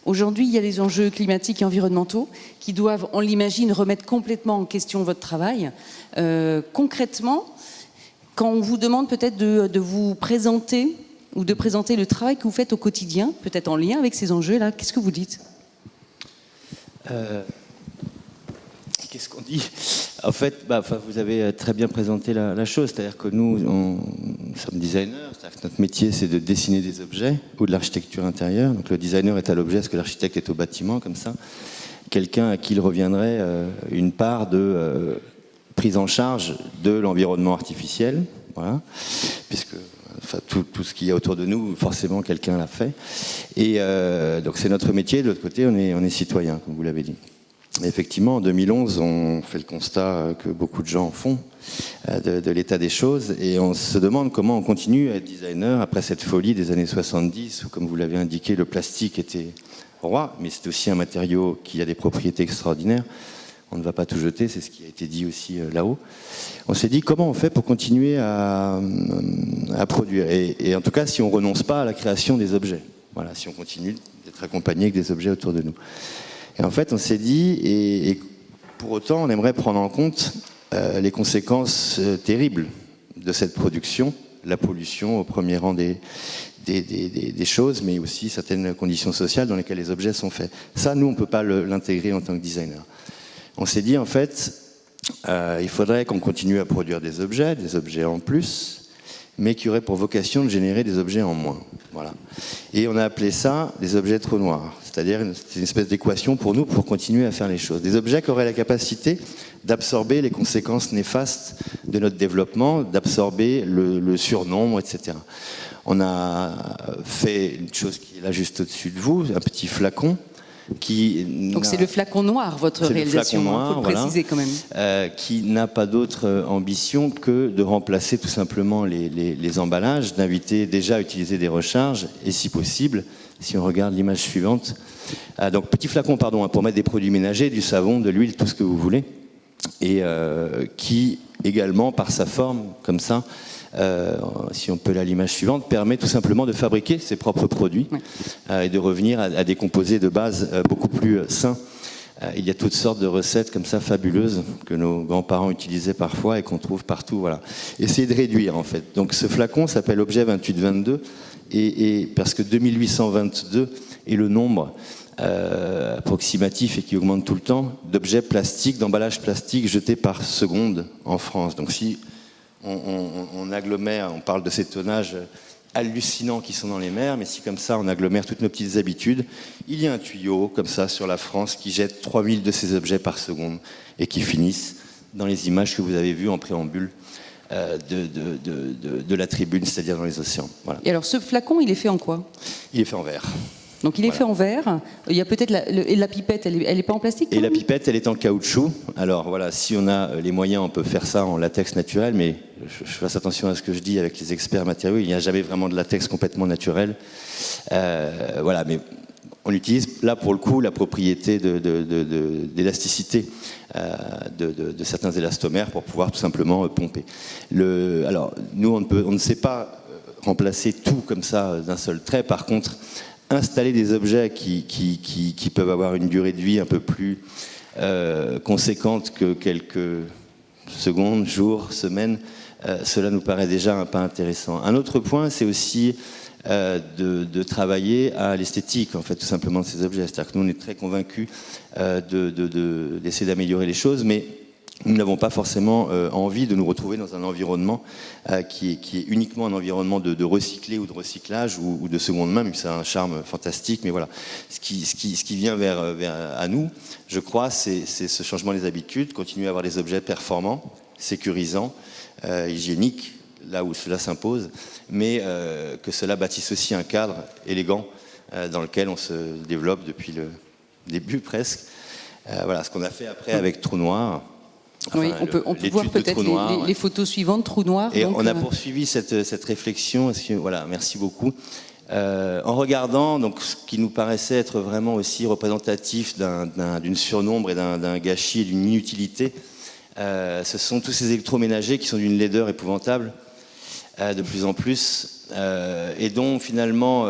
Aujourd'hui, il y a les enjeux climatiques et environnementaux qui doivent, on l'imagine, remettre complètement en question votre travail. Concrètement, quand on vous demande peut-être de vous présenter ou de présenter le travail que vous faites au quotidien, peut-être en lien avec ces enjeux-là, qu'est-ce que vous dites ? Qu'est-ce qu'on dit? En fait, vous avez très bien présenté la chose, c'est-à-dire que nous sommes designers, c'est-à-dire que notre métier c'est de dessiner des objets ou de l'architecture intérieure. Donc le designer est à l'objet, ce que l'architecte est au bâtiment, comme ça. Quelqu'un à qui il reviendrait une part de prise en charge de l'environnement artificiel, voilà, puisque tout ce qu'il y a autour de nous, forcément quelqu'un l'a fait. Et donc c'est notre métier, de l'autre côté on est citoyen, comme vous l'avez dit. Et effectivement, en 2011, on fait le constat que beaucoup de gens font de l'état des choses, et on se demande comment on continue à être designer après cette folie des années 70, où, comme vous l'avez indiqué, le plastique était roi, mais c'est aussi un matériau qui a des propriétés extraordinaires. On ne va pas tout jeter, c'est ce qui a été dit aussi là-haut. On s'est dit comment on fait pour continuer à produire, et en tout cas si on ne renonce pas à la création des objets. Voilà, si on continue d'être accompagné avec des objets autour de nous. Et en fait, on s'est dit, et pour autant, on aimerait prendre en compte les conséquences terribles de cette production, la pollution au premier rang des choses, mais aussi certaines conditions sociales dans lesquelles les objets sont faits. Ça, nous, on ne peut pas l'intégrer en tant que designer. On s'est dit, en fait, il faudrait qu'on continue à produire des objets en plus, mais qui auraient pour vocation de générer des objets en moins. Voilà. Et on a appelé ça des objets trous noirs, c'est-à-dire une espèce d'équation pour nous pour continuer à faire les choses. Des objets qui auraient la capacité d'absorber les conséquences néfastes de notre développement, d'absorber le surnombre, etc. On a fait une chose qui est là juste au-dessus de vous, un petit flacon, donc c'est le flacon noir, votre réalisation, il faut le préciser quand même. Qui n'a pas d'autre ambition que de remplacer tout simplement les emballages, d'inviter déjà à utiliser des recharges, et si possible, si on regarde l'image suivante, donc petit flacon pour mettre des produits ménagers, du savon, de l'huile, tout ce que vous voulez, et qui également par sa forme, comme ça, si on peut aller à l'image suivante, permet tout simplement de fabriquer ses propres produits et de revenir à des composés de base beaucoup plus sains. Il y a toutes sortes de recettes comme ça fabuleuses que nos grands-parents utilisaient parfois et qu'on trouve partout. Voilà. Essayez de réduire en fait. Donc ce flacon s'appelle objet 2822 et parce que 2822 est le nombre approximatif et qui augmente tout le temps d'objets plastiques, d'emballages plastiques jetés par seconde en France. Donc si on agglomère, on parle de ces tonnages hallucinants qui sont dans les mers, mais si comme ça on agglomère toutes nos petites habitudes, il y a un tuyau comme ça sur la France qui jette 3000 de ces objets par seconde et qui finissent dans les images que vous avez vues en préambule de la tribune, c'est-à-dire dans les océans. Voilà. Et alors ce flacon, il est fait en quoi? Il est fait en verre. Donc il est fait en verre. Il y a peut-être la pipette, elle est pas en plastique. Et la pipette, elle est en caoutchouc. Alors voilà, si on a les moyens, on peut faire ça en latex naturel, mais je fasse attention à ce que je dis avec les experts matériaux. Il n'y a jamais vraiment de latex complètement naturel. Voilà, mais on utilise là pour le coup la propriété d'élasticité de certains élastomères pour pouvoir tout simplement pomper. Alors nous, on ne sait pas remplacer tout comme ça d'un seul trait. Par contre, installer des objets qui peuvent avoir une durée de vie un peu plus conséquente que quelques secondes, jours, semaines, cela nous paraît déjà un pas intéressant. Un autre point, c'est aussi de travailler à l'esthétique, en fait, tout simplement de ces objets. C'est-à-dire que nous, on est très convaincus d'essayer d'améliorer les choses, mais nous n'avons pas forcément envie de nous retrouver dans un environnement qui est uniquement un environnement de recyclé ou de recyclage ou de seconde main, mais c'est un charme fantastique. Mais voilà, ce qui vient à nous, je crois, c'est ce changement des habitudes, continuer à avoir des objets performants, sécurisants, hygiéniques, là où cela s'impose, mais que cela bâtisse aussi un cadre élégant dans lequel on se développe depuis le début presque. Voilà, ce qu'on a fait après avec Trou Noir. Enfin, oui, on peut voir peut-être les photos suivantes, Trou Noir. Et donc, on a poursuivi cette réflexion. Voilà, merci beaucoup. En regardant donc, ce qui nous paraissait être vraiment aussi représentatif d'une surnombre et d'un gâchis et d'une inutilité, ce sont tous ces électroménagers qui sont d'une laideur épouvantable, de plus en plus, et dont finalement,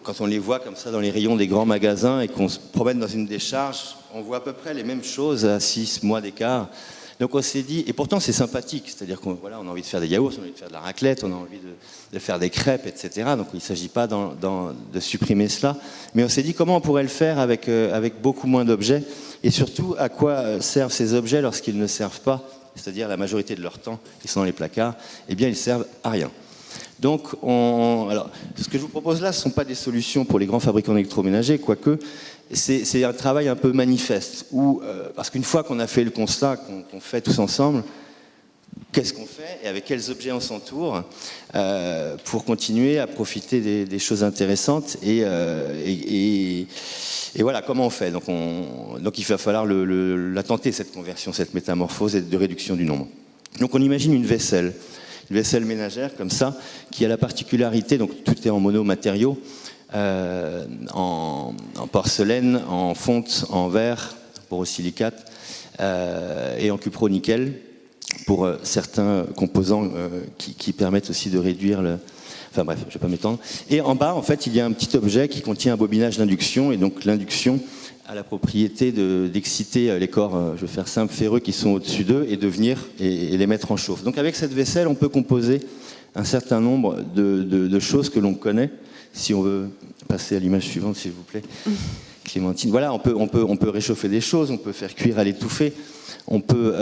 quand on les voit comme ça dans les rayons des grands magasins et qu'on se promène dans une décharge, on voit à peu près les mêmes choses à 6 mois d'écart. Donc on s'est dit, et pourtant c'est sympathique, c'est-à-dire qu'on a envie de faire des yaourts, on a envie de faire de la raclette, on a envie de faire des crêpes, etc. Donc il ne s'agit pas de supprimer cela, mais on s'est dit comment on pourrait le faire avec beaucoup moins d'objets, et surtout à quoi servent ces objets lorsqu'ils ne servent pas, c'est-à-dire la majorité de leur temps, ils sont dans les placards, eh bien ils servent à rien. Donc, alors, ce que je vous propose là, ce ne sont pas des solutions pour les grands fabricants d'électroménagers, quoique c'est un travail un peu manifeste, parce qu'une fois qu'on a fait le constat, qu'on fait tous ensemble, qu'est-ce qu'on fait et avec quels objets on s'entoure pour continuer à profiter des choses intéressantes et voilà, comment on fait. Donc il va falloir la tenter, cette conversion, cette métamorphose et de réduction du nombre. Donc on imagine une vaisselle ménagère comme ça, qui a la particularité, donc tout est en monomatériaux, en porcelaine, en fonte, en verre, borosilicate, et en cupro-nickel, pour certains composants qui permettent aussi de réduire le... Enfin bref, je ne vais pas m'étendre. Et en bas, en fait, il y a un petit objet qui contient un bobinage d'induction, et donc l'induction a la propriété d'exciter les corps, je vais faire simple, ferreux qui sont au-dessus d'eux et de venir et les mettre en chauffe. Donc avec cette vaisselle, on peut composer un certain nombre de choses que l'on connaît. Si on veut passer à l'image suivante, s'il vous plaît, Clémentine. Voilà, on peut réchauffer des choses, on peut faire cuire à l'étouffée, on peut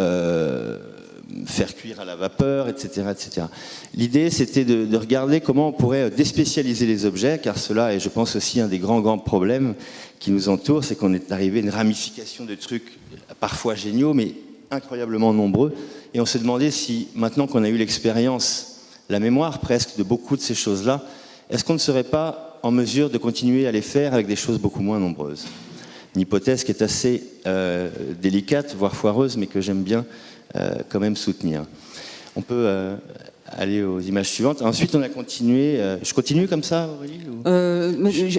faire cuire à la vapeur, etc. etc. L'idée, c'était de regarder comment on pourrait déspécialiser les objets, car cela est, je pense, aussi un des grands problèmes qui nous entoure, c'est qu'on est arrivé à une ramification de trucs parfois géniaux, mais incroyablement nombreux. Et on s'est demandé si, maintenant qu'on a eu l'expérience, la mémoire presque de beaucoup de ces choses-là, est-ce qu'on ne serait pas en mesure de continuer à les faire avec des choses beaucoup moins nombreuses? Une hypothèse qui est assez délicate, voire foireuse, mais que j'aime bien quand même soutenir. On peut aller aux images suivantes. Ensuite, on a continué. Je continue comme ça, Aurélie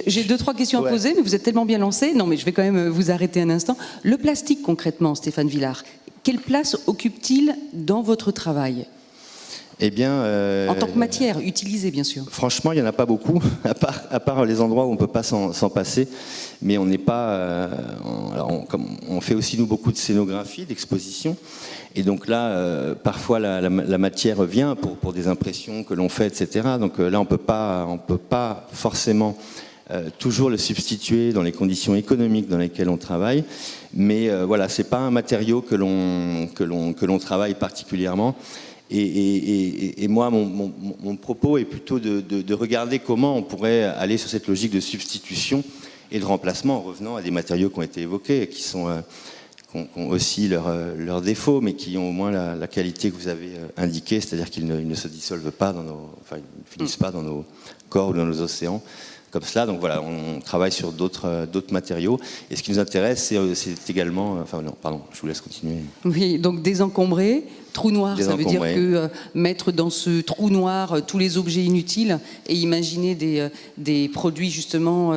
J'ai 2-3 questions à poser, mais vous êtes tellement bien lancé. Non, mais je vais quand même vous arrêter un instant. Le plastique, concrètement, Stéphane Villard, quelle place occupe-t-il dans votre travail? Eh bien, en tant que matière utilisée, bien sûr. Franchement, il n'y en a pas beaucoup, à part les endroits où on ne peut pas s'en passer. Mais on n'est pas... on fait aussi, nous, beaucoup de scénographie, d'exposition. Et donc là, parfois, la matière vient pour des impressions que l'on fait, etc. Donc là, on ne peut pas forcément toujours le substituer dans les conditions économiques dans lesquelles on travaille. Mais voilà, ce n'est pas un matériau que l'on travaille particulièrement. Et moi, mon propos est plutôt de regarder comment on pourrait aller sur cette logique de substitution et de remplacement en revenant à des matériaux qui ont été évoqués et qui ont aussi leurs défauts, mais qui ont au moins la qualité que vous avez indiquée, c'est-à-dire qu'ils ne se dissolvent pas ils ne finissent pas dans nos corps ou dans nos océans, comme cela. Donc voilà, on travaille sur d'autres matériaux. Et ce qui nous intéresse, c'est également... Enfin non, pardon, je vous laisse continuer. Oui, donc désencombrer, trou noir, ça veut dire que mettre dans ce trou noir tous les objets inutiles et imaginer des produits justement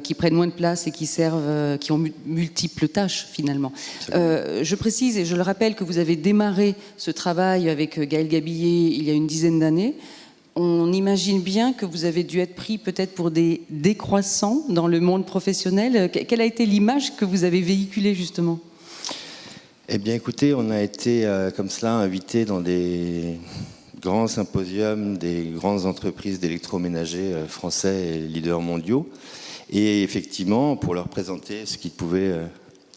qui prennent moins de place et qui servent, qui ont multiples tâches finalement. Je précise et je le rappelle que vous avez démarré ce travail avec Gaël Gabillet il y a une dizaine d'années. On imagine bien que vous avez dû être pris peut-être pour des décroissants dans le monde professionnel. Quelle a été l'image que vous avez véhiculée justement ? Eh bien écoutez, on a été comme cela invité dans des grands symposiums des grandes entreprises d'électroménager français et leaders mondiaux. Et effectivement, pour leur présenter ce qui pouvait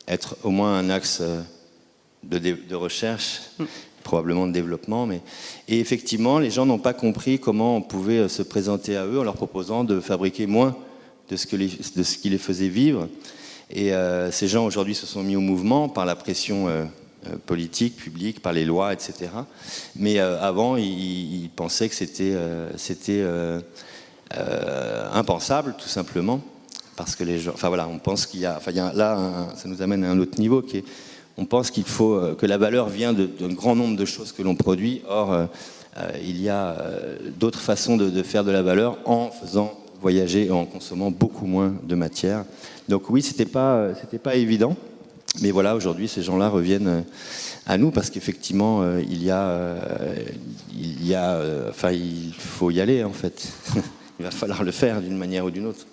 être au moins un axe de recherche, probablement de développement. Et effectivement, les gens n'ont pas compris comment on pouvait se présenter à eux en leur proposant de fabriquer moins de ce qui les faisait vivre. Et ces gens aujourd'hui se sont mis au mouvement par la pression politique, publique, par les lois, etc. Mais avant, ils pensaient que c'était impensable, tout simplement, parce que les gens... Enfin voilà, on pense qu'il y a... Là, ça nous amène à un autre niveau qui est... On pense qu'il faut que la valeur vient d'un grand nombre de choses que l'on produit. Or, il y a d'autres façons de faire de la valeur en faisant voyager et en consommant beaucoup moins de matière. Donc oui, c'était pas évident. Mais voilà, aujourd'hui, ces gens-là reviennent à nous parce qu'effectivement, il faut y aller en fait. Il va falloir le faire d'une manière ou d'une autre.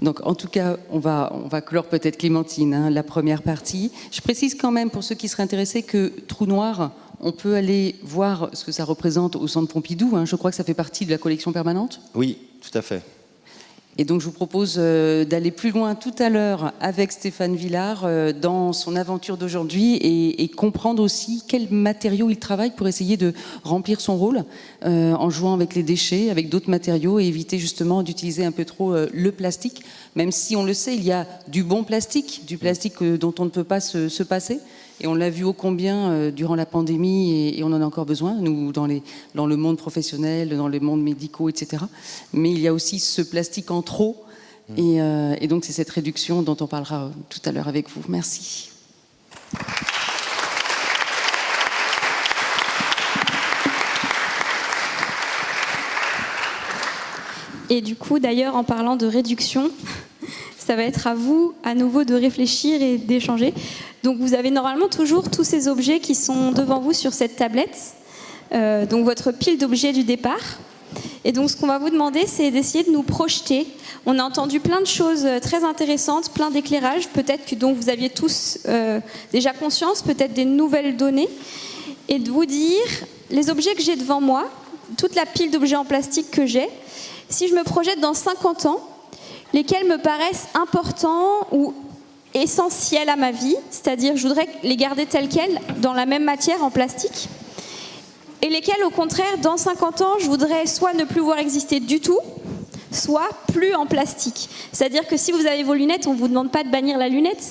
Donc, en tout cas, on va clore peut-être Clémentine, la première partie. Je précise quand même, pour ceux qui seraient intéressés, que Trou Noir, on peut aller voir ce que ça représente au Centre Pompidou. Je crois que ça fait partie de la collection permanente. Oui, tout à fait. Et donc, je vous propose d'aller plus loin tout à l'heure avec Stéphane Villard dans son aventure d'aujourd'hui et comprendre aussi quels matériaux il travaille pour essayer de remplir son rôle en jouant avec les déchets, avec d'autres matériaux et éviter justement d'utiliser un peu trop le plastique, même si on le sait, il y a du bon plastique, du plastique dont on ne peut pas se passer. Et on l'a vu ô combien durant la pandémie, et on en a encore besoin, nous, dans le monde professionnel, dans les mondes médicaux, etc. Mais il y a aussi ce plastique en trop, et donc c'est cette réduction dont on parlera tout à l'heure avec vous. Merci. Et du coup, d'ailleurs, en parlant de réduction, ça va être à vous, à nouveau, de réfléchir et d'échanger. Donc, vous avez normalement toujours tous ces objets qui sont devant vous sur cette tablette. Donc, votre pile d'objets du départ. Et donc, ce qu'on va vous demander, c'est d'essayer de nous projeter. On a entendu plein de choses très intéressantes, plein d'éclairages, peut-être que dont vous aviez tous déjà conscience, peut-être des nouvelles données. Et de vous dire, les objets que j'ai devant moi, toute la pile d'objets en plastique que j'ai, si je me projette dans 50 ans, lesquels me paraissent importants ou essentiels à ma vie, c'est-à-dire je voudrais les garder tels quels, dans la même matière, en plastique, et lesquels, au contraire, dans 50 ans, je voudrais soit ne plus voir exister du tout, soit plus en plastique. C'est-à-dire que si vous avez vos lunettes, on ne vous demande pas de bannir la lunette,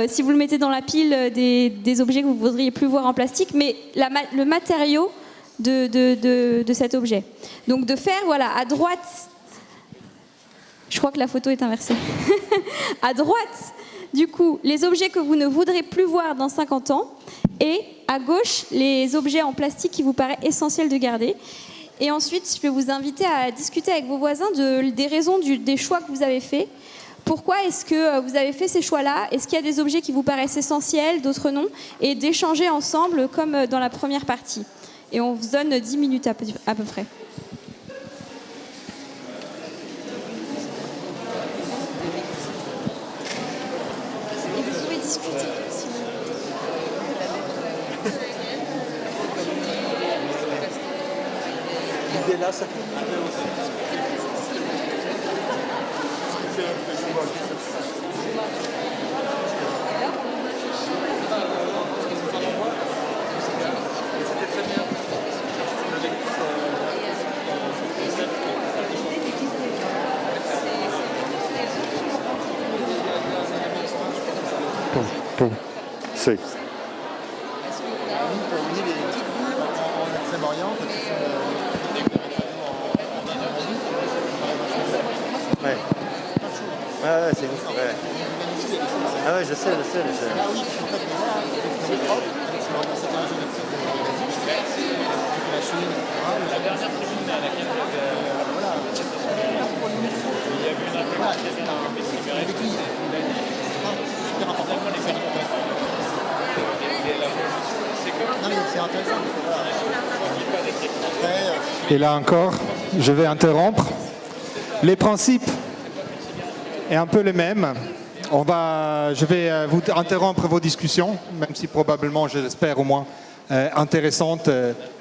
si vous le mettez dans la pile des objets que vous ne voudriez plus voir en plastique, mais le matériau de cet objet. Donc de faire, voilà, à droite... Je crois que la photo est inversée. À droite, du coup, les objets que vous ne voudrez plus voir dans 50 ans. Et à gauche, les objets en plastique qui vous paraît essentiel de garder. Et ensuite, je vais vous inviter à discuter avec vos voisins des raisons des choix que vous avez faits. Pourquoi est-ce que vous avez fait ces choix-là? Est-ce qu'il y a des objets qui vous paraissent essentiels, d'autres non? Et d'échanger ensemble comme dans la première partie. Et on vous donne 10 minutes à peu près. L'idée là, ça peut arriver aussi. C'est. Ouais. Ouais, c'est vous. Ouais. Ah ouais, je sais. Ah oui, en fait, c'est propre. C'était un jeu de la dernière tribune à laquelle voilà. Il y a eu une implémentation super important. Non mais c'est intéressant. Et là encore, je vais interrompre. Les principes est un peu les mêmes. Je vais vous interrompre vos discussions, même si probablement, je l'espère au moins, intéressantes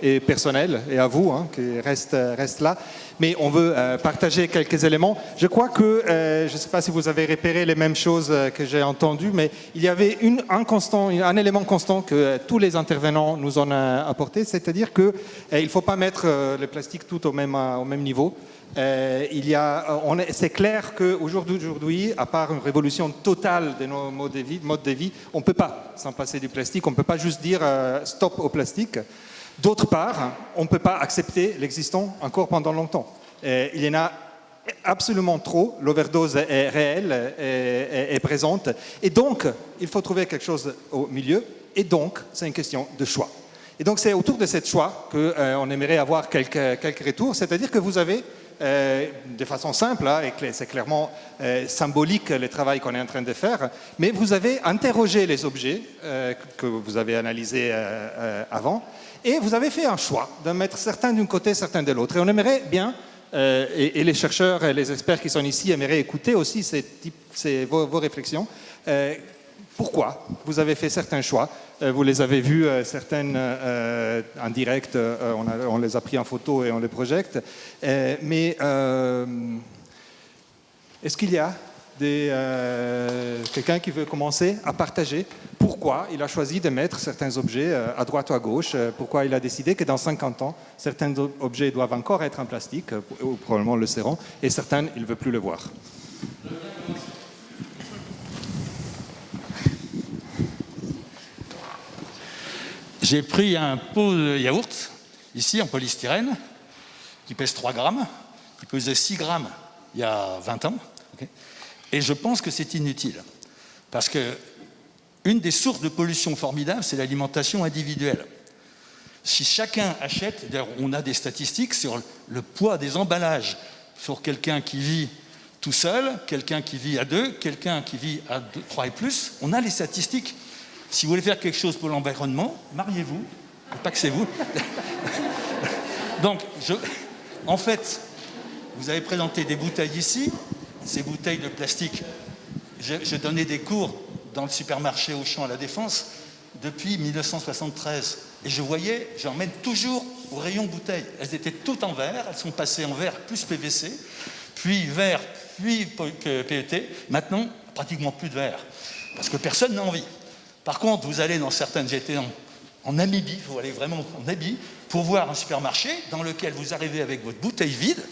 et personnelles, et à vous, hein, qui reste là. Mais on veut partager quelques éléments. Je crois que, je ne sais pas si vous avez repéré les mêmes choses que j'ai entendues, mais il y avait un élément constant que tous les intervenants nous ont apporté, c'est-à-dire qu'il ne faut pas mettre le plastique tout au même niveau. C'est clair qu'aujourd'hui, à part une révolution totale de nos modes de vie, on ne peut pas s'en passer du plastique, on ne peut pas juste dire stop au plastique. D'autre part, on ne peut pas accepter l'existant encore pendant longtemps. Il y en a absolument trop, l'overdose est réelle, est présente, et donc il faut trouver quelque chose au milieu, et donc c'est une question de choix. Et donc c'est autour de ce choix qu'on aimerait avoir quelques retours, c'est-à-dire que vous avez de façon simple, hein, et c'est clairement symbolique le travail qu'on est en train de faire, mais vous avez interrogé les objets que vous avez analysés avant, et vous avez fait un choix de mettre certains d'un côté, certains de l'autre. Et on aimerait bien, et les chercheurs et les experts qui sont ici aimeraient écouter aussi vos réflexions. Pourquoi vous avez fait certains choix? Vous les avez vus, certaines en direct, on les a pris en photo et on les projette. Mais est-ce qu'il y a quelqu'un qui veut commencer à partager pourquoi il a choisi de mettre certains objets à droite ou à gauche, pourquoi il a décidé que dans 50 ans, certains objets doivent encore être en plastique, ou probablement le seront, et certains, il ne veut plus le voir. J'ai pris un pot de yaourt, ici en polystyrène, qui pèse 3 grammes, qui pesait 6 grammes il y a 20 ans, okay, et je pense que c'est inutile. Parce qu'une des sources de pollution formidable, c'est l'alimentation individuelle. Si chacun achète, d'ailleurs on a des statistiques sur le poids des emballages, sur quelqu'un qui vit tout seul, quelqu'un qui vit à 2, quelqu'un qui vit à 3 et plus, on a les statistiques. Si vous voulez faire quelque chose pour l'environnement, mariez-vous, pas que c'est vous. Donc, en fait, vous avez présenté des bouteilles ici, ces bouteilles de plastique. Je donnais des cours dans le supermarché Auchan à la Défense depuis 1973. Et je voyais, j'emmène toujours au rayon bouteilles. Elles étaient toutes en verre, elles sont passées en verre plus PVC, puis verre, puis PET. Maintenant, pratiquement plus de verre, parce que personne n'a envie. Par contre, vous allez dans certaines, j'étais en Namibie, vous allez vraiment en Namibie, pour voir un supermarché dans lequel vous arrivez avec votre bouteille vide,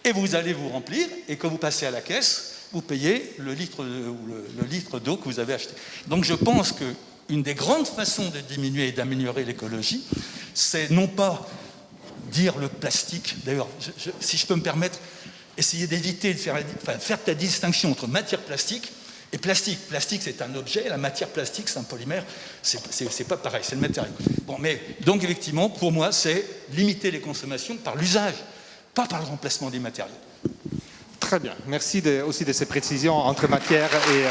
et vous allez vous remplir, et quand vous passez à la caisse, vous payez le litre d'eau que vous avez acheté. Donc je pense qu'une des grandes façons de diminuer et d'améliorer l'écologie, c'est non pas dire le plastique, d'ailleurs, si je peux me permettre, essayer d'éviter de faire la distinction entre matière plastique et plastique. Plastique, c'est un objet, la matière plastique, c'est un polymère, c'est pas pareil, c'est le matériau. Bon, mais donc effectivement, pour moi, c'est limiter les consommations par l'usage, pas par le remplacement des matériaux. Très bien, merci aussi de ces précisions entre matière et...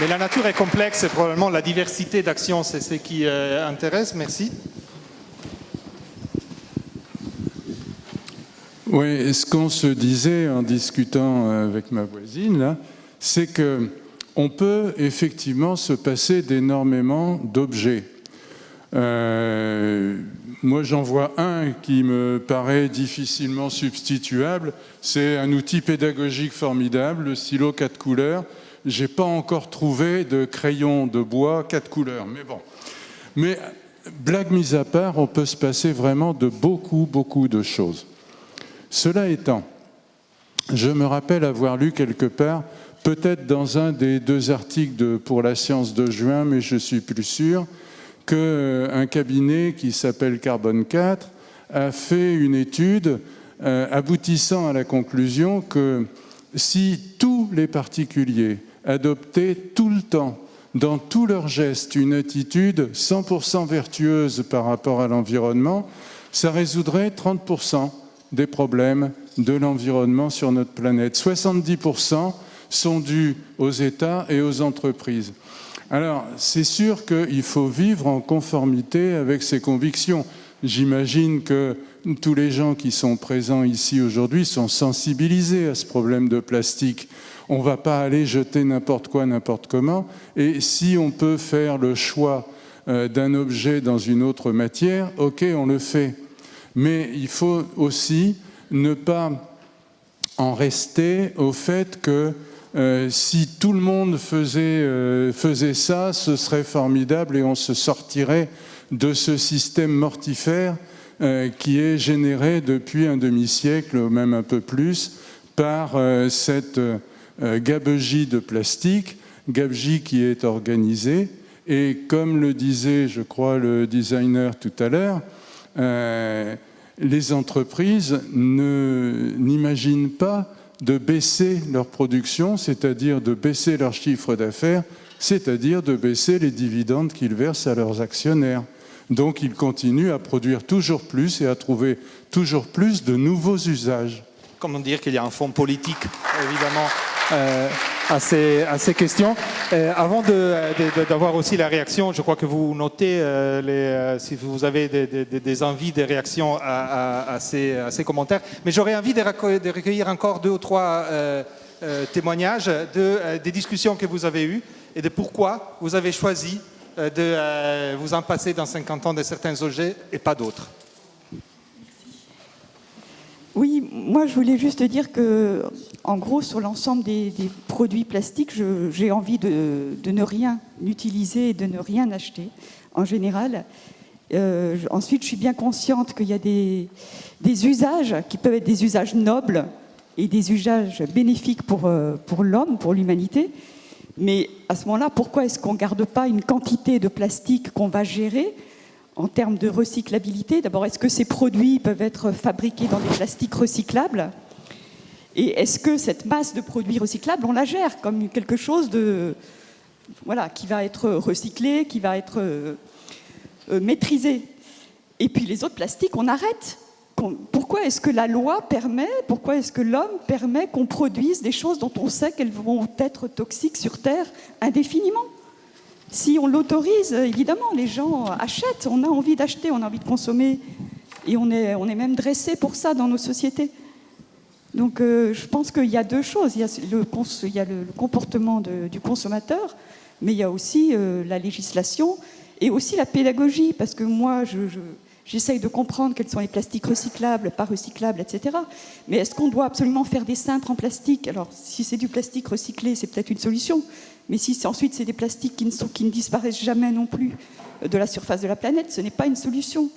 Mais la nature est complexe et probablement la diversité d'actions, c'est ce qui intéresse. Merci. Oui, ce qu'on se disait en discutant avec ma voisine, là, c'est qu'on peut effectivement se passer d'énormément d'objets. Moi, j'en vois un qui me paraît difficilement substituable. C'est un outil pédagogique formidable, le stylo 4 couleurs. Je n'ai pas encore trouvé de crayon de bois 4 couleurs, mais bon. Mais blague mise à part, on peut se passer vraiment de beaucoup de choses. Cela étant, je me rappelle avoir lu quelque part, peut-être dans un des 2 articles pour la science de juin, mais je suis plus sûr, qu'un cabinet qui s'appelle Carbone 4 a fait une étude aboutissant à la conclusion que si tous les particuliers adoptaient tout le temps, dans tous leurs gestes, une attitude 100% vertueuse par rapport à l'environnement, ça résoudrait 30% des problèmes de l'environnement sur notre planète. 70% sont dus aux États et aux entreprises. Alors, c'est sûr qu'il faut vivre en conformité avec ses convictions. J'imagine que tous les gens qui sont présents ici aujourd'hui sont sensibilisés à ce problème de plastique. On ne va pas aller jeter n'importe quoi, n'importe comment. Et si on peut faire le choix d'un objet dans une autre matière, ok, on le fait. Mais il faut aussi ne pas en rester au fait que si tout le monde faisait ça, ce serait formidable et on se sortirait de ce système mortifère qui est généré depuis un demi-siècle, ou même un peu plus, par cette gabegie de plastique, gabegie qui est organisée. Et comme le disait, je crois, le designer tout à l'heure, les entreprises n'imaginent pas de baisser leur production, c'est-à-dire de baisser leur chiffre d'affaires, c'est-à-dire de baisser les dividendes qu'ils versent à leurs actionnaires. Donc ils continuent à produire toujours plus et à trouver toujours plus de nouveaux usages. Comment dire qu'il y a un fond politique, évidemment, à ces questions. Avant d'avoir aussi la réaction, je crois que vous notez si vous avez des envies, des réactions à ces commentaires. Mais j'aurais envie de recueillir encore 2 ou 3 témoignages des discussions que vous avez eues et de pourquoi vous avez choisi de vous en passer dans 50 ans de certains objets et pas d'autres. Oui, moi je voulais juste dire que, en gros, sur l'ensemble des produits plastiques, j'ai envie de ne rien utiliser et de ne rien acheter, en général. Ensuite, je suis bien consciente qu'il y a des usages qui peuvent être des usages nobles et des usages bénéfiques pour l'homme, pour l'humanité. Mais à ce moment-là, pourquoi est-ce qu'on ne garde pas une quantité de plastique qu'on va gérer en termes de recyclabilité? D'abord, est-ce que ces produits peuvent être fabriqués dans des plastiques recyclables? Et est-ce que cette masse de produits recyclables, on la gère comme quelque chose qui va être recyclé, qui va être maîtrisé? Et puis les autres plastiques, on arrête. Pourquoi est-ce que la loi permet, pourquoi est-ce que l'homme permet qu'on produise des choses dont on sait qu'elles vont être toxiques sur Terre indéfiniment? Si on l'autorise, évidemment, les gens achètent, on a envie d'acheter, on a envie de consommer, et on est même dressé pour ça dans nos sociétés. Donc je pense qu'il y a 2 choses. Il y a le comportement du consommateur, mais il y a aussi la législation et aussi la pédagogie, parce que moi, j'essaye de comprendre quels sont les plastiques recyclables, pas recyclables, etc. Mais est-ce qu'on doit absolument faire des cintres en plastique? Alors, si c'est du plastique recyclé, c'est peut-être une solution. Mais si ensuite c'est des plastiques qui ne disparaissent jamais non plus de la surface de la planète, ce n'est pas une solution.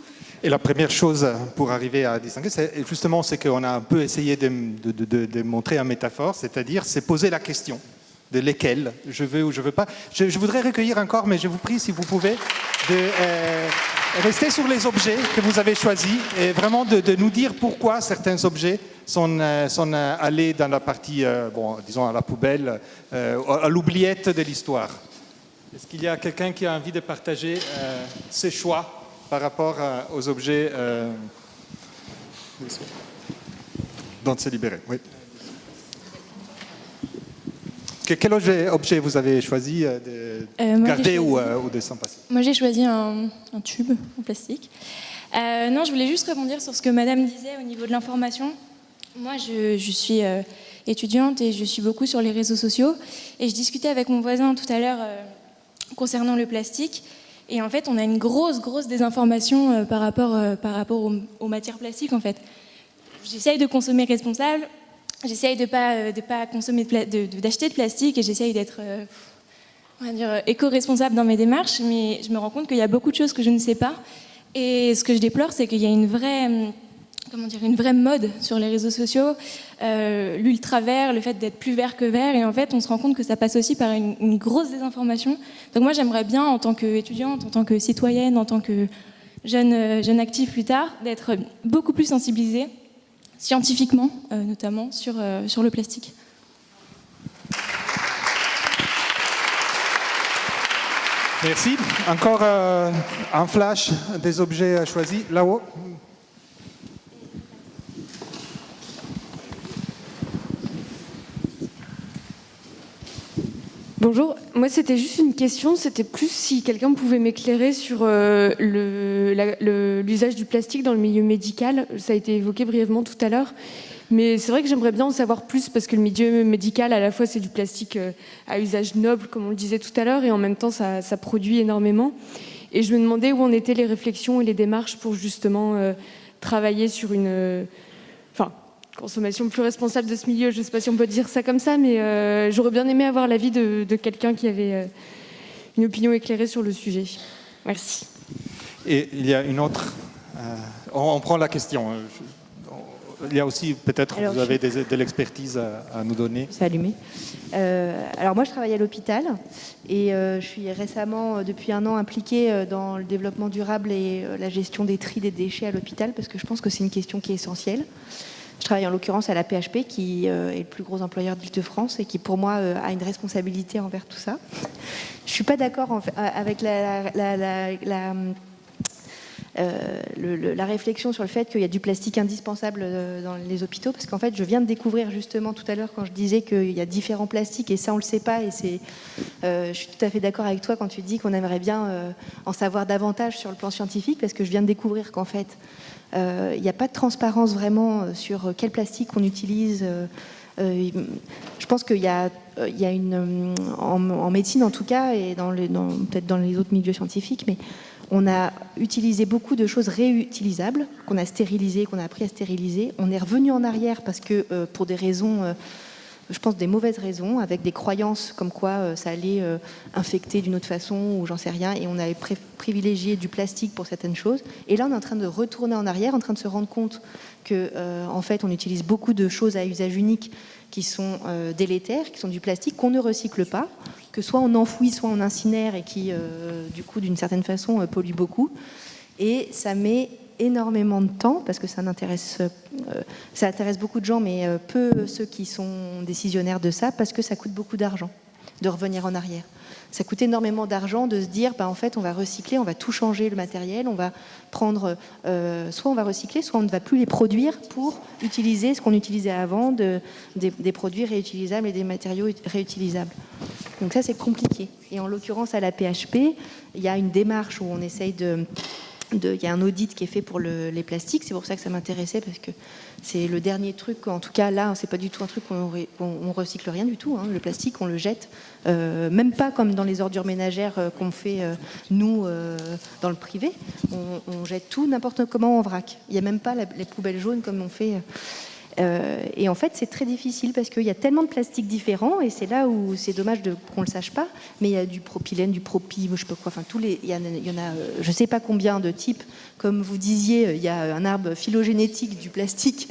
Et la première chose pour arriver à distinguer, c'est qu'on a un peu essayé de montrer en métaphore, c'est-à-dire c'est poser la question de lesquels je veux ou je veux pas. Je voudrais recueillir encore, mais je vous prie, si vous pouvez, de rester sur les objets que vous avez choisis et vraiment de nous dire pourquoi certains objets sont allés dans la partie, disons à la poubelle, à l'oubliette de l'histoire. Est-ce qu'il y a quelqu'un qui a envie de partager ses choix par rapport aux objets dont c'est libéré? Oui. Quel objet vous avez choisi de garder ou de s'en passer? Moi, j'ai choisi un tube en plastique. Non, je voulais juste rebondir sur ce que Madame disait au niveau de l'information. Moi, je suis étudiante et je suis beaucoup sur les réseaux sociaux. Et je discutais avec mon voisin tout à l'heure concernant le plastique. Et en fait, on a une grosse désinformation par rapport aux matières plastiques, en fait. J'essaye de consommer responsable. J'essaye de pas consommer d'acheter de plastique et j'essaye d'être éco-responsable dans mes démarches, mais je me rends compte qu'il y a beaucoup de choses que je ne sais pas. Et ce que je déplore, c'est qu'il y a une vraie mode sur les réseaux sociaux, l'ultra-vert, le fait d'être plus vert que vert, et en fait, on se rend compte que ça passe aussi par une grosse désinformation. Donc moi, j'aimerais bien, en tant qu'étudiante, en tant que citoyenne, en tant que jeune active plus tard, d'être beaucoup plus sensibilisée scientifiquement, notamment sur le plastique. Merci. Encore un flash des objets choisis là-haut. Bonjour, moi c'était juste une question, c'était plus si quelqu'un pouvait m'éclairer sur l'usage du plastique dans le milieu médical. Ça a été évoqué brièvement tout à l'heure, mais c'est vrai que j'aimerais bien en savoir plus parce que le milieu médical, à la fois c'est du plastique à usage noble, comme on le disait tout à l'heure, et en même temps ça produit énormément. Et je me demandais où en étaient les réflexions et les démarches pour justement travailler sur une... consommation plus responsable de ce milieu, je ne sais pas si on peut dire ça comme ça, mais j'aurais bien aimé avoir l'avis de quelqu'un qui avait une opinion éclairée sur le sujet. Merci. Et il y a une autre... on prend la question. Il y a aussi, peut-être, vous avez de l'expertise à nous donner. C'est allumé. Alors moi, je travaille à l'hôpital et je suis récemment, depuis 1 an, impliquée dans le développement durable et la gestion des tris des déchets à l'hôpital parce que je pense que c'est une question qui est essentielle. Je travaille en l'occurrence à la PHP, qui est le plus gros employeur d'Île-de-France et qui, pour moi, a une responsabilité envers tout ça. Je ne suis pas d'accord avec la réflexion sur le fait qu'il y a du plastique indispensable dans les hôpitaux, parce qu'en fait, je viens de découvrir justement tout à l'heure quand je disais qu'il y a différents plastiques, et ça, on ne le sait pas, et je suis tout à fait d'accord avec toi quand tu dis qu'on aimerait bien en savoir davantage sur le plan scientifique, parce que je viens de découvrir qu'en fait, il n'y a pas de transparence vraiment sur quel plastique on utilise. Je pense qu'il y a une... En médecine en tout cas, et peut-être dans les autres milieux scientifiques, mais on a utilisé beaucoup de choses réutilisables, qu'on a stérilisées, qu'on a appris à stériliser. On est revenu en arrière parce que pour des raisons... je pense des mauvaises raisons, avec des croyances comme quoi ça allait infecter d'une autre façon ou j'en sais rien, et on avait privilégié du plastique pour certaines choses. Et là, on est en train de retourner en arrière, en train de se rendre compte que, en fait, on utilise beaucoup de choses à usage unique qui sont délétères, qui sont du plastique, qu'on ne recycle pas, que soit on enfouit, soit on incinère, et qui, du coup, d'une certaine façon, polluent beaucoup. Et ça met énormément de temps, parce que ça intéresse beaucoup de gens, mais peu ceux qui sont décisionnaires de ça, parce que ça coûte beaucoup d'argent de revenir en arrière. Ça coûte énormément d'argent de se dire, en fait, on va recycler, on va tout changer le matériel, on va prendre, soit on va recycler, soit on ne va plus les produire pour utiliser ce qu'on utilisait avant, des produits réutilisables et des matériaux réutilisables. Donc ça, c'est compliqué. Et en l'occurrence, à la PHP, il y a une démarche où on essaye il y a un audit qui est fait pour les plastiques, c'est pour ça que ça m'intéressait, parce que c'est le dernier truc, en tout cas là, c'est pas du tout un truc on recycle rien du tout, hein. Le plastique, on le jette, même pas comme dans les ordures ménagères qu'on fait nous dans le privé, on jette tout n'importe comment en vrac, il n'y a même pas les poubelles jaunes comme on fait... et en fait, c'est très difficile parce qu'il y a tellement de plastiques différents, et c'est là où c'est dommage qu'on ne le sache pas, mais il y a du propylène, du propi, je sais pas quoi, enfin il y en a je sais pas combien de types. Comme vous disiez, il y a un arbre phylogénétique du plastique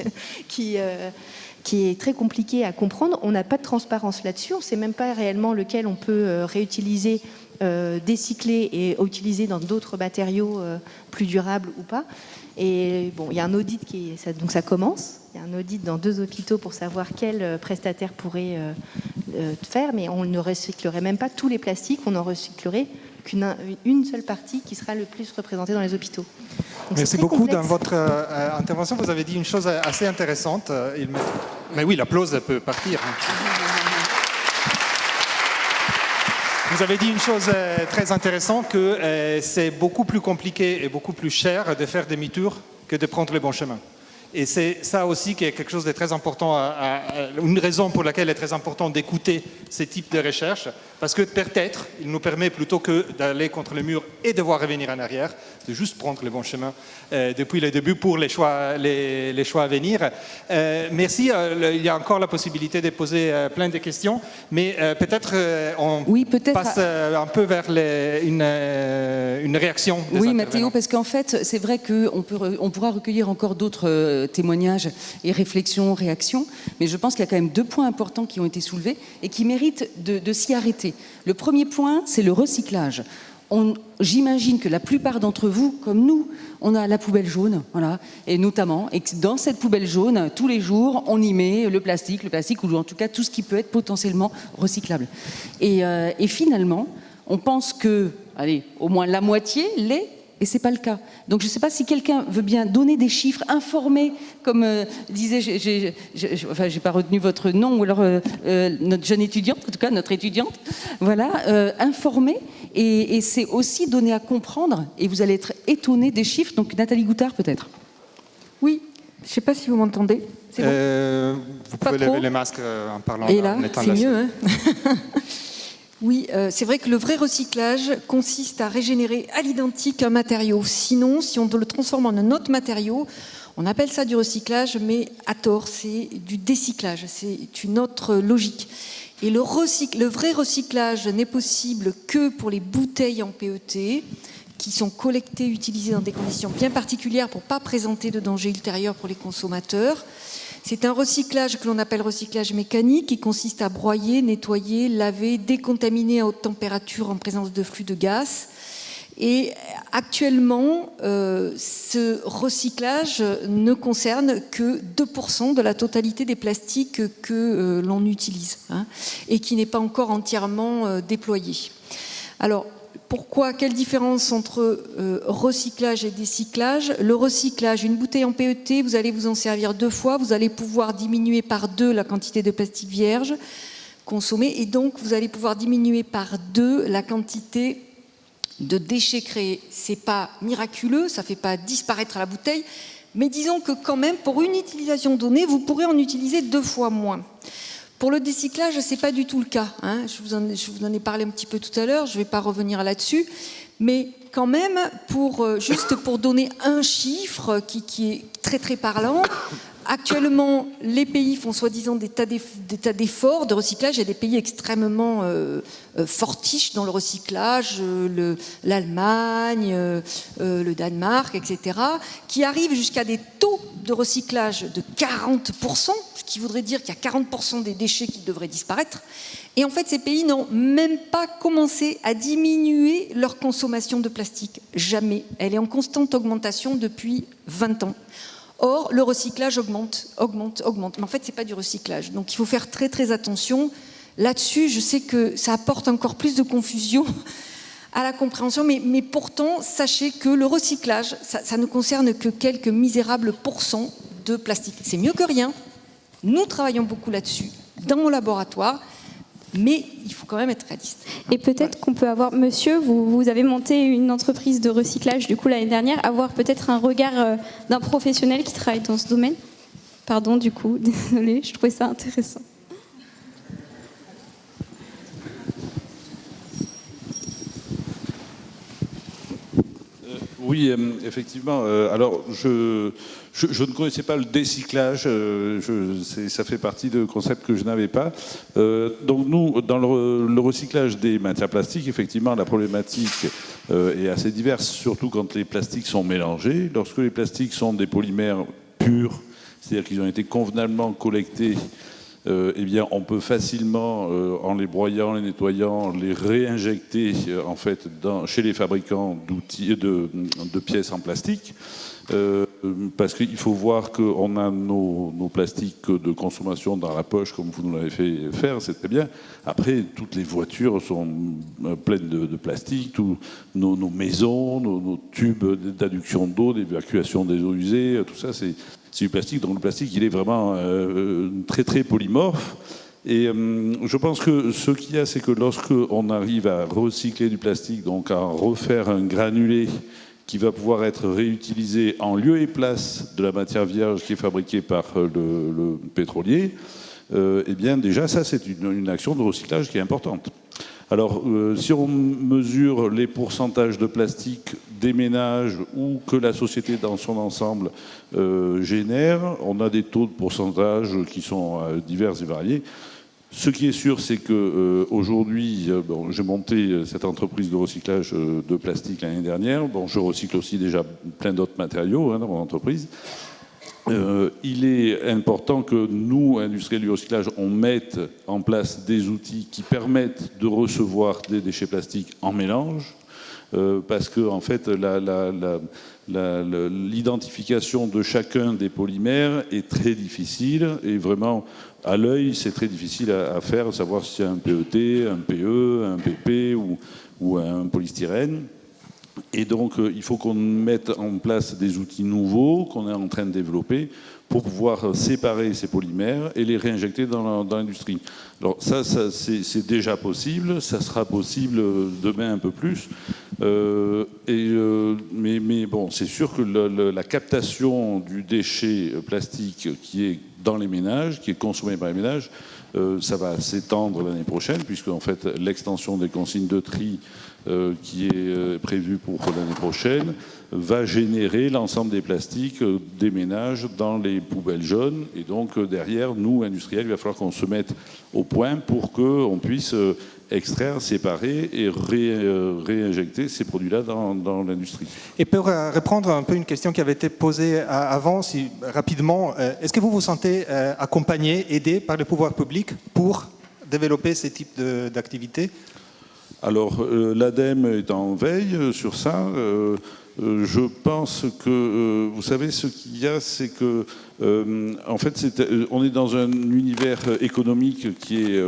qui est très compliqué à comprendre. On n'a pas de transparence là-dessus, on ne sait même pas réellement lequel on peut réutiliser, décycler et utiliser dans d'autres matériaux plus durables ou pas. Et bon, il y a un audit donc ça commence. Il y a un audit dans 2 hôpitaux pour savoir quel prestataire pourrait faire, mais on ne recyclerait même pas tous les plastiques, on n'en recyclerait qu'une seule partie qui sera le plus représentée dans les hôpitaux. Donc merci beaucoup. Dans votre intervention, vous avez dit une chose assez intéressante. Mais oui, l'applause peut partir. Vous avez dit une chose très intéressante, que c'est beaucoup plus compliqué et beaucoup plus cher de faire demi-tour que de prendre le bon chemin. Et c'est ça aussi qui est quelque chose de très important, une raison pour laquelle il est très important d'écouter ces types de recherches, parce que peut-être il nous permet, plutôt que d'aller contre le mur et devoir revenir en arrière, de juste prendre le bon chemin depuis le début pour les choix à venir. Merci. Il y a encore la possibilité de poser plein de questions, mais peut-être on passe un peu vers une réaction des Oui, Mathéo, parce qu'en fait, c'est vrai qu'on pourra recueillir encore d'autres témoignages et réflexions, réactions, mais je pense qu'il y a quand même 2 points importants qui ont été soulevés et qui méritent de s'y arrêter. Le premier point, c'est le recyclage. j'imagine que la plupart d'entre vous, comme nous, on a la poubelle jaune, voilà, et notamment, et que dans cette poubelle jaune, tous les jours, on y met le plastique, ou en tout cas tout ce qui peut être potentiellement recyclable. Et finalement, on pense que, allez, au moins la moitié l'est, et c'est pas le cas. Donc je ne sais pas si quelqu'un veut bien donner des chiffres, informer, comme disait, j'ai pas retenu votre nom, ou alors notre jeune étudiante, en tout cas notre étudiante, voilà, informer, et c'est aussi donner à comprendre, et vous allez être étonnés des chiffres. Donc Nathalie Goutard peut-être. Oui, je ne sais pas si vous m'entendez. C'est bon. Vous pouvez lever les masques en parlant. Et là, en c'est mieux, hein. Oui, c'est vrai que le vrai recyclage consiste à régénérer à l'identique un matériau. Sinon, si on le transforme en un autre matériau, on appelle ça du recyclage, mais à tort, c'est du décyclage. C'est une autre logique. Et le vrai recyclage n'est possible que pour les bouteilles en PET, qui sont collectées, utilisées dans des conditions bien particulières pour ne pas présenter de danger ultérieur pour les consommateurs. C'est un recyclage que l'on appelle recyclage mécanique, qui consiste à broyer, nettoyer, laver, décontaminer à haute température en présence de flux de gaz. Et actuellement, ce recyclage ne concerne que 2% de la totalité des plastiques que l'on utilise, hein, et qui n'est pas encore entièrement déployé. Alors, pourquoi? Quelle différence entre recyclage et décyclage? Le recyclage, une bouteille en PET, vous allez vous en servir 2 fois, vous allez pouvoir diminuer par 2 la quantité de plastique vierge consommée, et donc vous allez pouvoir diminuer par 2 la quantité de déchets créés. C'est pas miraculeux, ça fait pas disparaître la bouteille, mais disons que quand même, pour une utilisation donnée, vous pourrez en utiliser 2 fois moins. Pour le décyclage, ce n'est pas du tout le cas, hein. Je vous en ai parlé un petit peu tout à l'heure, je ne vais pas revenir là-dessus, mais quand même, juste pour donner un chiffre qui est très très parlant, actuellement, les pays font soi-disant des tas d'efforts de recyclage. Il y a des pays extrêmement fortiches dans le recyclage, l'Allemagne, le Danemark, etc., qui arrivent jusqu'à des taux de recyclage de 40%, ce qui voudrait dire qu'il y a 40% des déchets qui devraient disparaître. Et en fait, ces pays n'ont même pas commencé à diminuer leur consommation de plastique. Jamais. Elle est en constante augmentation depuis 20 ans. Or, le recyclage augmente. Mais en fait, ce n'est pas du recyclage. Donc, il faut faire très, très attention. Là-dessus, je sais que ça apporte encore plus de confusion à la compréhension, mais pourtant, sachez que le recyclage, ça ne concerne que quelques misérables pourcents de plastique. C'est mieux que rien. Nous travaillons beaucoup là-dessus dans mon laboratoire, mais il faut quand même être réaliste. Et peut-être qu'on peut avoir, monsieur, vous avez monté une entreprise de recyclage du coup l'année dernière, avoir peut-être un regard d'un professionnel qui travaille dans ce domaine. Pardon, du coup, désolée, je trouvais ça intéressant. Oui, effectivement. Alors, je ne connaissais pas le décyclage. Ça fait partie de concepts que je n'avais pas. Donc, nous, dans le recyclage des matières plastiques, effectivement, la problématique est assez diverse, surtout quand les plastiques sont mélangés. Lorsque les plastiques sont des polymères purs, c'est-à-dire qu'ils ont été convenablement collectés, eh bien, on peut facilement, en les broyant, les nettoyant, les réinjecter en fait chez les fabricants d'outils, de pièces en plastique, parce qu'il faut voir qu'on a nos plastiques de consommation dans la poche, comme vous nous l'avez fait faire, c'est très bien. Après, toutes les voitures sont pleines de plastique, nos maisons, nos tubes d'adduction d'eau, d'évacuation des eaux usées, tout ça, c'est du plastique. Donc le plastique, il est vraiment très très polymorphe. Et je pense que ce qu'il y a, c'est que lorsque on arrive à recycler du plastique, donc à refaire un granulé qui va pouvoir être réutilisé en lieu et place de la matière vierge qui est fabriquée par le pétrolier, eh bien déjà ça c'est une action de recyclage qui est importante. Alors, si on mesure les pourcentages de plastique des ménages ou que la société dans son ensemble génère, on a des taux de pourcentage qui sont divers et variés. Ce qui est sûr, c'est qu'aujourd'hui, j'ai monté cette entreprise de recyclage de plastique l'année dernière. Bon, je recycle aussi déjà plein d'autres matériaux dans mon entreprise. Il est important que nous, industriels du recyclage, on mette en place des outils qui permettent de recevoir des déchets plastiques en mélange, parce que en fait, l'identification de chacun des polymères est très difficile et vraiment à l'œil c'est très difficile à faire, savoir si c'est un PET, un PE, un PP ou un polystyrène. Et donc il faut qu'on mette en place des outils nouveaux qu'on est en train de développer pour pouvoir séparer ces polymères et les réinjecter dans l'industrie. Alors ça c'est déjà possible, ça sera possible demain un peu plus. Mais bon, c'est sûr que la captation du déchet plastique qui est dans les ménages, qui est consommé par les ménages, ça va s'étendre l'année prochaine, puisque en fait l'extension des consignes de tri qui est prévue pour l'année prochaine va générer l'ensemble des plastiques des ménages dans les poubelles jaunes. Et donc derrière, nous, industriels, il va falloir qu'on se mette au point pour qu'on puisse extraire, séparer et réinjecter ces produits-là dans l'industrie. Et pour reprendre un peu une question qui avait été posée avant, rapidement, est-ce que vous vous sentez accompagné, aidé par les pouvoirs publics pour développer ces types d'activités ? Alors, l'ADEME est en veille sur ça. Je pense que, vous savez, ce qu'il y a, c'est que, en fait, on est dans un univers économique qui est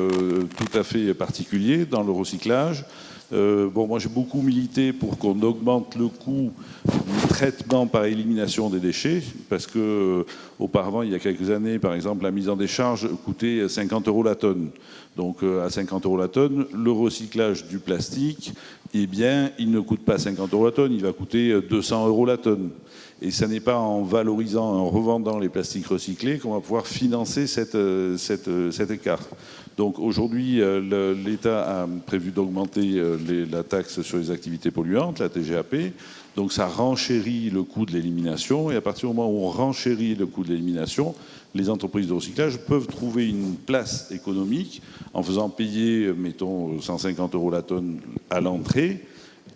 tout à fait particulier dans le recyclage. Bon, moi, j'ai beaucoup milité pour qu'on augmente le coût du traitement par élimination des déchets, parce que auparavant, il y a quelques années, par exemple, la mise en décharge coûtait 50 € la tonne. Donc, à 50 € la tonne, le recyclage du plastique, eh bien, il ne coûte pas 50 € la tonne, il va coûter 200 € la tonne. Et ce n'est pas en valorisant, en revendant les plastiques recyclés qu'on va pouvoir financer cet écart. Donc aujourd'hui, l'État a prévu d'augmenter la taxe sur les activités polluantes, la TGAP. Donc ça renchérit le coût de l'élimination. Et à partir du moment où on renchérit le coût de l'élimination, les entreprises de recyclage peuvent trouver une place économique en faisant payer, mettons, 150 € la tonne à l'entrée,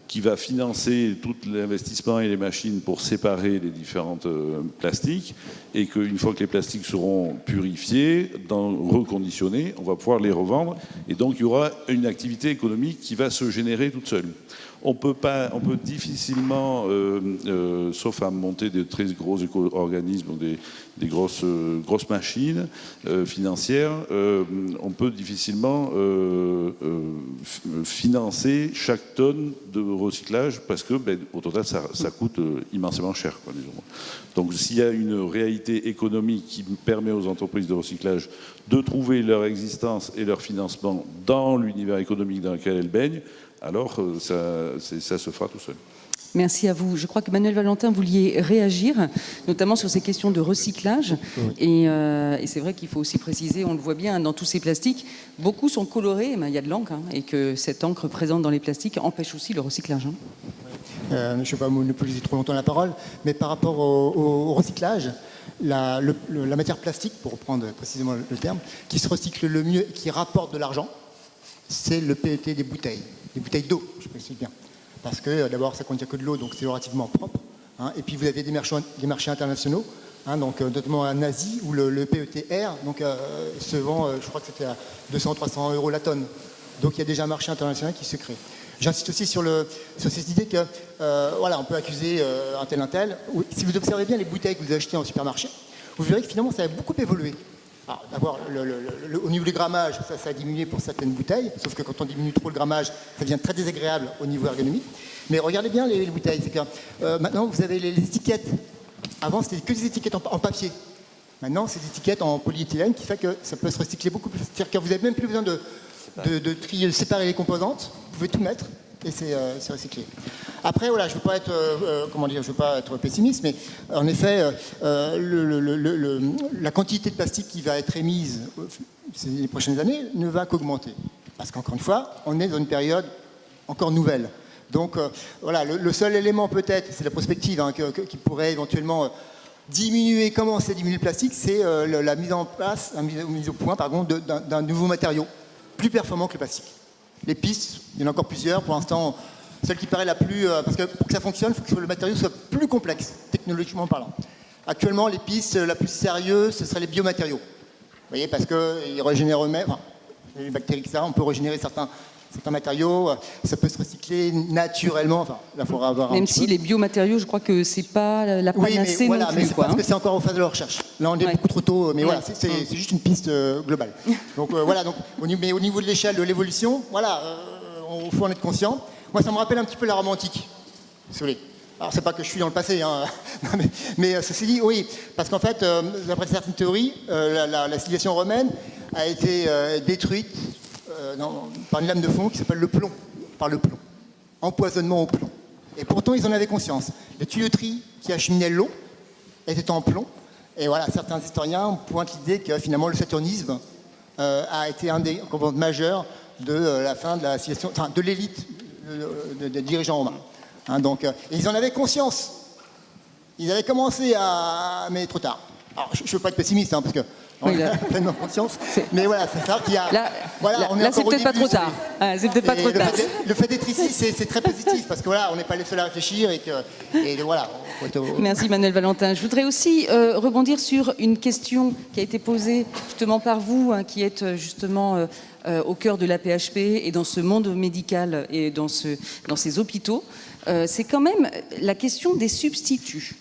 qui va financer tout l'investissement et les machines pour séparer les différentes plastiques, et qu'une fois que les plastiques seront purifiés, reconditionnés, on va pouvoir les revendre, et donc il y aura une activité économique qui va se générer toute seule. On peut difficilement, sauf à monter de très gros organismes ou des grosses machines financières, on peut difficilement financer chaque tonne de recyclage parce que, au total, ça coûte immensément cher, quoi, disons. Donc, s'il y a une réalité économique qui permet aux entreprises de recyclage de trouver leur existence et leur financement dans l'univers économique dans lequel elles baignent, alors ça se fera tout seul. Merci à vous. Je crois que Manuel Valentin, vous vouliez réagir, notamment sur ces questions de recyclage. Oui. Et c'est vrai qu'il faut aussi préciser, on le voit bien, dans tous ces plastiques, beaucoup sont colorés, il y a de l'encre, et que cette encre présente dans les plastiques empêche aussi le recyclage. Je ne vais pas monopoliser trop longtemps la parole, mais par rapport au recyclage, la matière plastique, pour reprendre précisément le terme, qui se recycle le mieux et qui rapporte de l'argent, c'est le PET des bouteilles d'eau, je précise bien. Parce que d'abord, ça ne contient que de l'eau, donc c'est relativement propre. Hein, et puis vous avez des marchés internationaux, hein, donc, notamment en Asie, où le PETR se vend, je crois que c'était à 200-300 € la tonne. Donc il y a déjà un marché international qui se crée. J'insiste aussi sur cette idée que, voilà, on peut accuser un tel. Si vous observez bien les bouteilles que vous achetez en supermarché, vous verrez que finalement ça a beaucoup évolué. Alors, d'abord, au niveau du grammage, ça a diminué pour certaines bouteilles, sauf que quand on diminue trop le grammage, ça devient très désagréable au niveau ergonomique. Mais regardez bien les bouteilles. C'est que, maintenant, vous avez les étiquettes. Avant, c'était que des étiquettes en papier. Maintenant, c'est des étiquettes en polyéthylène qui fait que ça peut se recycler beaucoup plus. C'est-à-dire que vous n'avez même plus besoin de trier, de séparer les composantes. Vous pouvez tout mettre et c'est recyclé. Après, voilà, je ne veux pas être, je veux pas être pessimiste, mais en effet, la quantité de plastique qui va être émise ces prochaines années ne va qu'augmenter. Parce qu'encore une fois, on est dans une période encore nouvelle. Donc, voilà, le seul élément peut-être, c'est la prospective, hein, qui pourrait éventuellement commencer à diminuer le plastique, c'est la mise au point d'un nouveau matériau plus performant que le plastique. Les pistes, il y en a encore plusieurs. Pour l'instant, celle qui paraît la plus... parce que pour que ça fonctionne, il faut que le matériau soit plus complexe, technologiquement parlant. Actuellement, les pistes la plus sérieuse, ce seraient les biomatériaux. Vous voyez, parce qu'ils régénèrent eux-mêmes, les bactéries, etc. On peut régénérer certains C'est un matériau, ça peut se recycler naturellement. Enfin, là, il faudra avoir Même si les biomatériaux, je crois que c'est pas la panacée mais voilà, non plus. mais c'est parce que c'est encore en phase de la recherche. Là, on est beaucoup trop tôt, mais voilà, c'est juste une piste globale. Donc voilà, donc, mais au niveau de l'échelle de l'évolution, voilà, il faut en être conscient. Moi, ça me rappelle un petit peu la Rome antique, si vous voulez. Alors, c'est pas que je suis dans le passé, hein. mais ceci dit, oui, parce qu'en fait, d'après certaines théories, la civilisation romaine a été détruite par une lame de fond qui s'appelle le plomb, par le plomb, empoisonnement au plomb. Et pourtant, ils en avaient conscience. Les tuyauteries qui acheminaient l'eau étaient en plomb, et voilà, certains historiens pointent l'idée que finalement le saturnisme a été un des composantes majeures de la fin de la civilisation, enfin de l'élite des dirigeants romains. Hein, donc, et ils en avaient conscience. Ils avaient commencé à... Mais trop tard. Alors, je ne veux pas être pessimiste, hein, parce que on a pleinement conscience. Mais voilà, c'est ça qu'il y a... Là, on est là c'est encore au peut-être pas début, trop tard. C'est peut-être pas trop tard. Le fait d'être ici, c'est très positif, parce que voilà, on n'est pas les seuls à réfléchir, et voilà. Merci Manuel Valentin. Je voudrais aussi rebondir sur une question qui a été posée justement par vous, hein, qui êtes justement au cœur de la PHP et dans ce monde médical et dans ces hôpitaux. C'est quand même la question des substituts.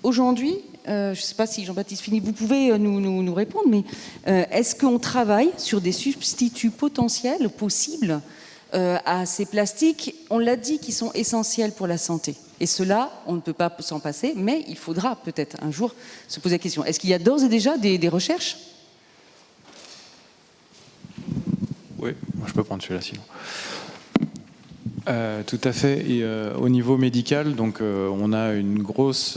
Aujourd'hui, je ne sais pas si Jean-Baptiste Fini, vous pouvez nous répondre, mais est-ce qu'on travaille sur des substituts potentiels, possibles, à ces plastiques, on l'a dit, qui sont essentiels pour la santé. Et cela, on ne peut pas s'en passer, mais il faudra peut-être un jour se poser la question. Est-ce qu'il y a d'ores et déjà des recherches ? Oui, je peux prendre celui-là sinon. Tout à fait. Et au niveau médical, donc on a une grosse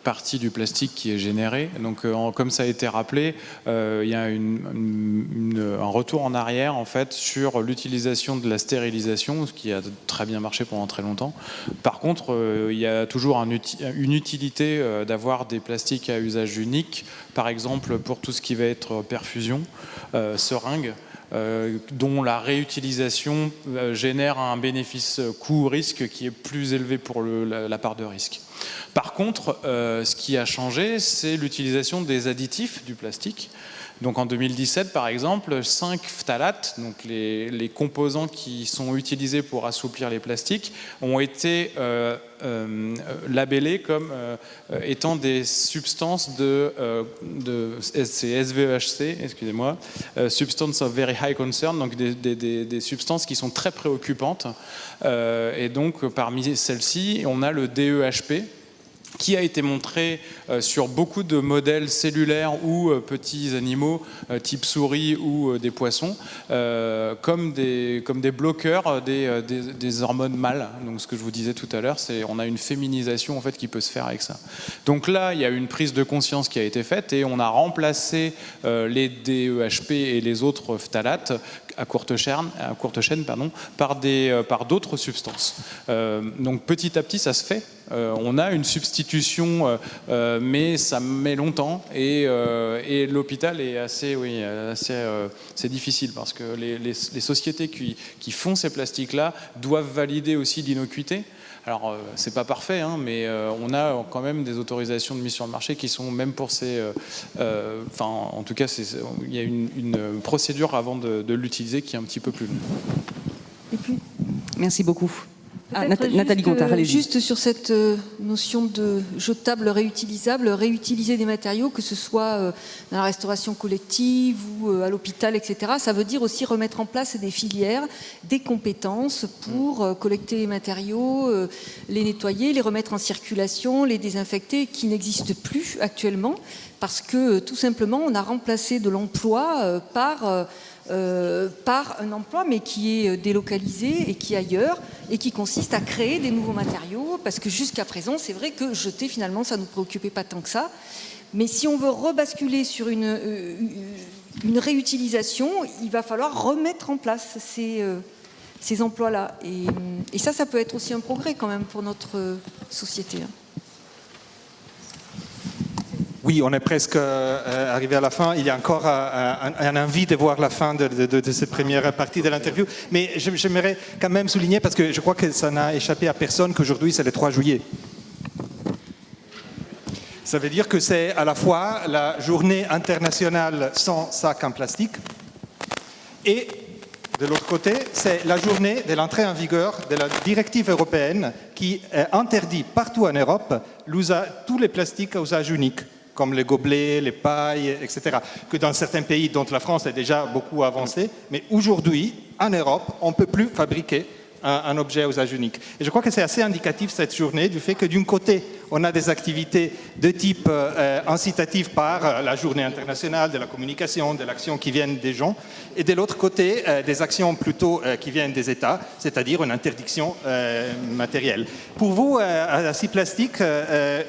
partie du plastique qui est générée. Donc, comme ça a été rappelé, il y a un retour en arrière en fait sur l'utilisation de la stérilisation, ce qui a très bien marché pendant très longtemps. Par contre, il y a toujours une utilité d'avoir des plastiques à usage unique, par exemple pour tout ce qui va être perfusion, seringue. Dont la réutilisation génère un bénéfice coût-risque qui est plus élevé pour la part de risque. Par contre, ce qui a changé, c'est l'utilisation des additifs du plastique. Donc en 2017, par exemple, 5 phtalates, donc les composants qui sont utilisés pour assouplir les plastiques, ont été labellés comme étant des substances c'est SVEHC, excusez-moi, Substance of Very High Concern, donc des substances qui sont très préoccupantes. Et donc parmi celles-ci, on a le DEHP, qui a été montré sur beaucoup de modèles cellulaires ou petits animaux type souris ou des poissons comme des bloqueurs des hormones mâles. Donc ce que je vous disais tout à l'heure, c'est on a une féminisation en fait qui peut se faire avec ça. Donc là, il y a une prise de conscience qui a été faite et on a remplacé les DEHP et les autres phtalates à courte chaîne, par d'autres substances. Donc petit à petit, ça se fait. On a une substitution, mais ça met longtemps et l'hôpital est c'est difficile parce que les sociétés qui font ces plastiques-là doivent valider aussi l'innocuité. Alors, c'est pas parfait, hein, mais on a quand même des autorisations de mise sur le marché qui sont même pour ces... en tout cas, il y a une procédure avant de l'utiliser qui est un petit peu plus longue. Merci beaucoup. Nathalie Gontard, allez-y. Juste sur cette notion de jetable, réutilisable, réutiliser des matériaux, que ce soit dans la restauration collective ou à l'hôpital, etc. Ça veut dire aussi remettre en place des filières, des compétences pour collecter les matériaux, les nettoyer, les remettre en circulation, les désinfecter, qui n'existent plus actuellement, parce que tout simplement, on a remplacé de l'emploi par un emploi mais qui est délocalisé et qui est ailleurs et qui consiste à créer des nouveaux matériaux, parce que jusqu'à présent c'est vrai que jeter finalement ça ne nous préoccupait pas tant que ça, mais si on veut rebasculer sur une réutilisation, il va falloir remettre en place ces emplois-là et ça peut être aussi un progrès quand même pour notre société. Oui, on est presque arrivé à la fin. Il y a encore un envie de voir la fin de cette première partie de l'interview. Mais j'aimerais quand même souligner, parce que je crois que ça n'a échappé à personne, qu'aujourd'hui c'est le 3 juillet. Ça veut dire que c'est à la fois la journée internationale sans sac en plastique et De l'autre côté, c'est la journée de l'entrée en vigueur de la directive européenne qui interdit partout en Europe tous les plastiques à usage unique, comme les gobelets, les pailles, etc. Que dans certains pays dont la France est déjà beaucoup avancée, mais aujourd'hui, en Europe, on ne peut plus fabriquer un objet à usage unique. Et je crois que c'est assez indicatif cette journée du fait que d'un côté, on a des activités de type incitatif par la journée internationale de la communication, de l'action qui viennent des gens, et de l'autre côté, des actions plutôt qui viennent des États, c'est-à-dire une interdiction matérielle. Pour vous, à Ciplastic,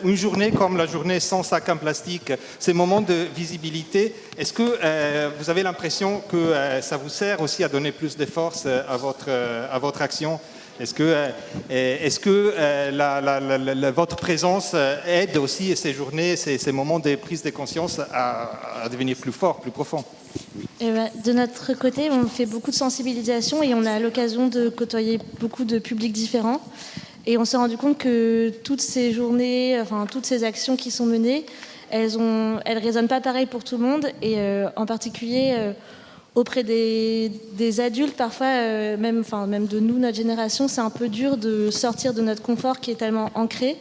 une journée comme la journée sans sac en plastique, ces moments de visibilité, est-ce que vous avez l'impression que ça vous sert aussi à donner plus de force à votre action? Est-ce que votre présence aide aussi ces journées, ces moments de prise de conscience à devenir plus forts, plus profonds? De notre côté, on fait beaucoup de sensibilisation et on a l'occasion de côtoyer beaucoup de publics différents. Et on s'est rendu compte que toutes ces journées, enfin toutes ces actions qui sont menées, elles résonnent pas pareil pour tout le monde. Et en particulier auprès des adultes, parfois, même de nous, notre génération, c'est un peu dur de sortir de notre confort qui est tellement ancré.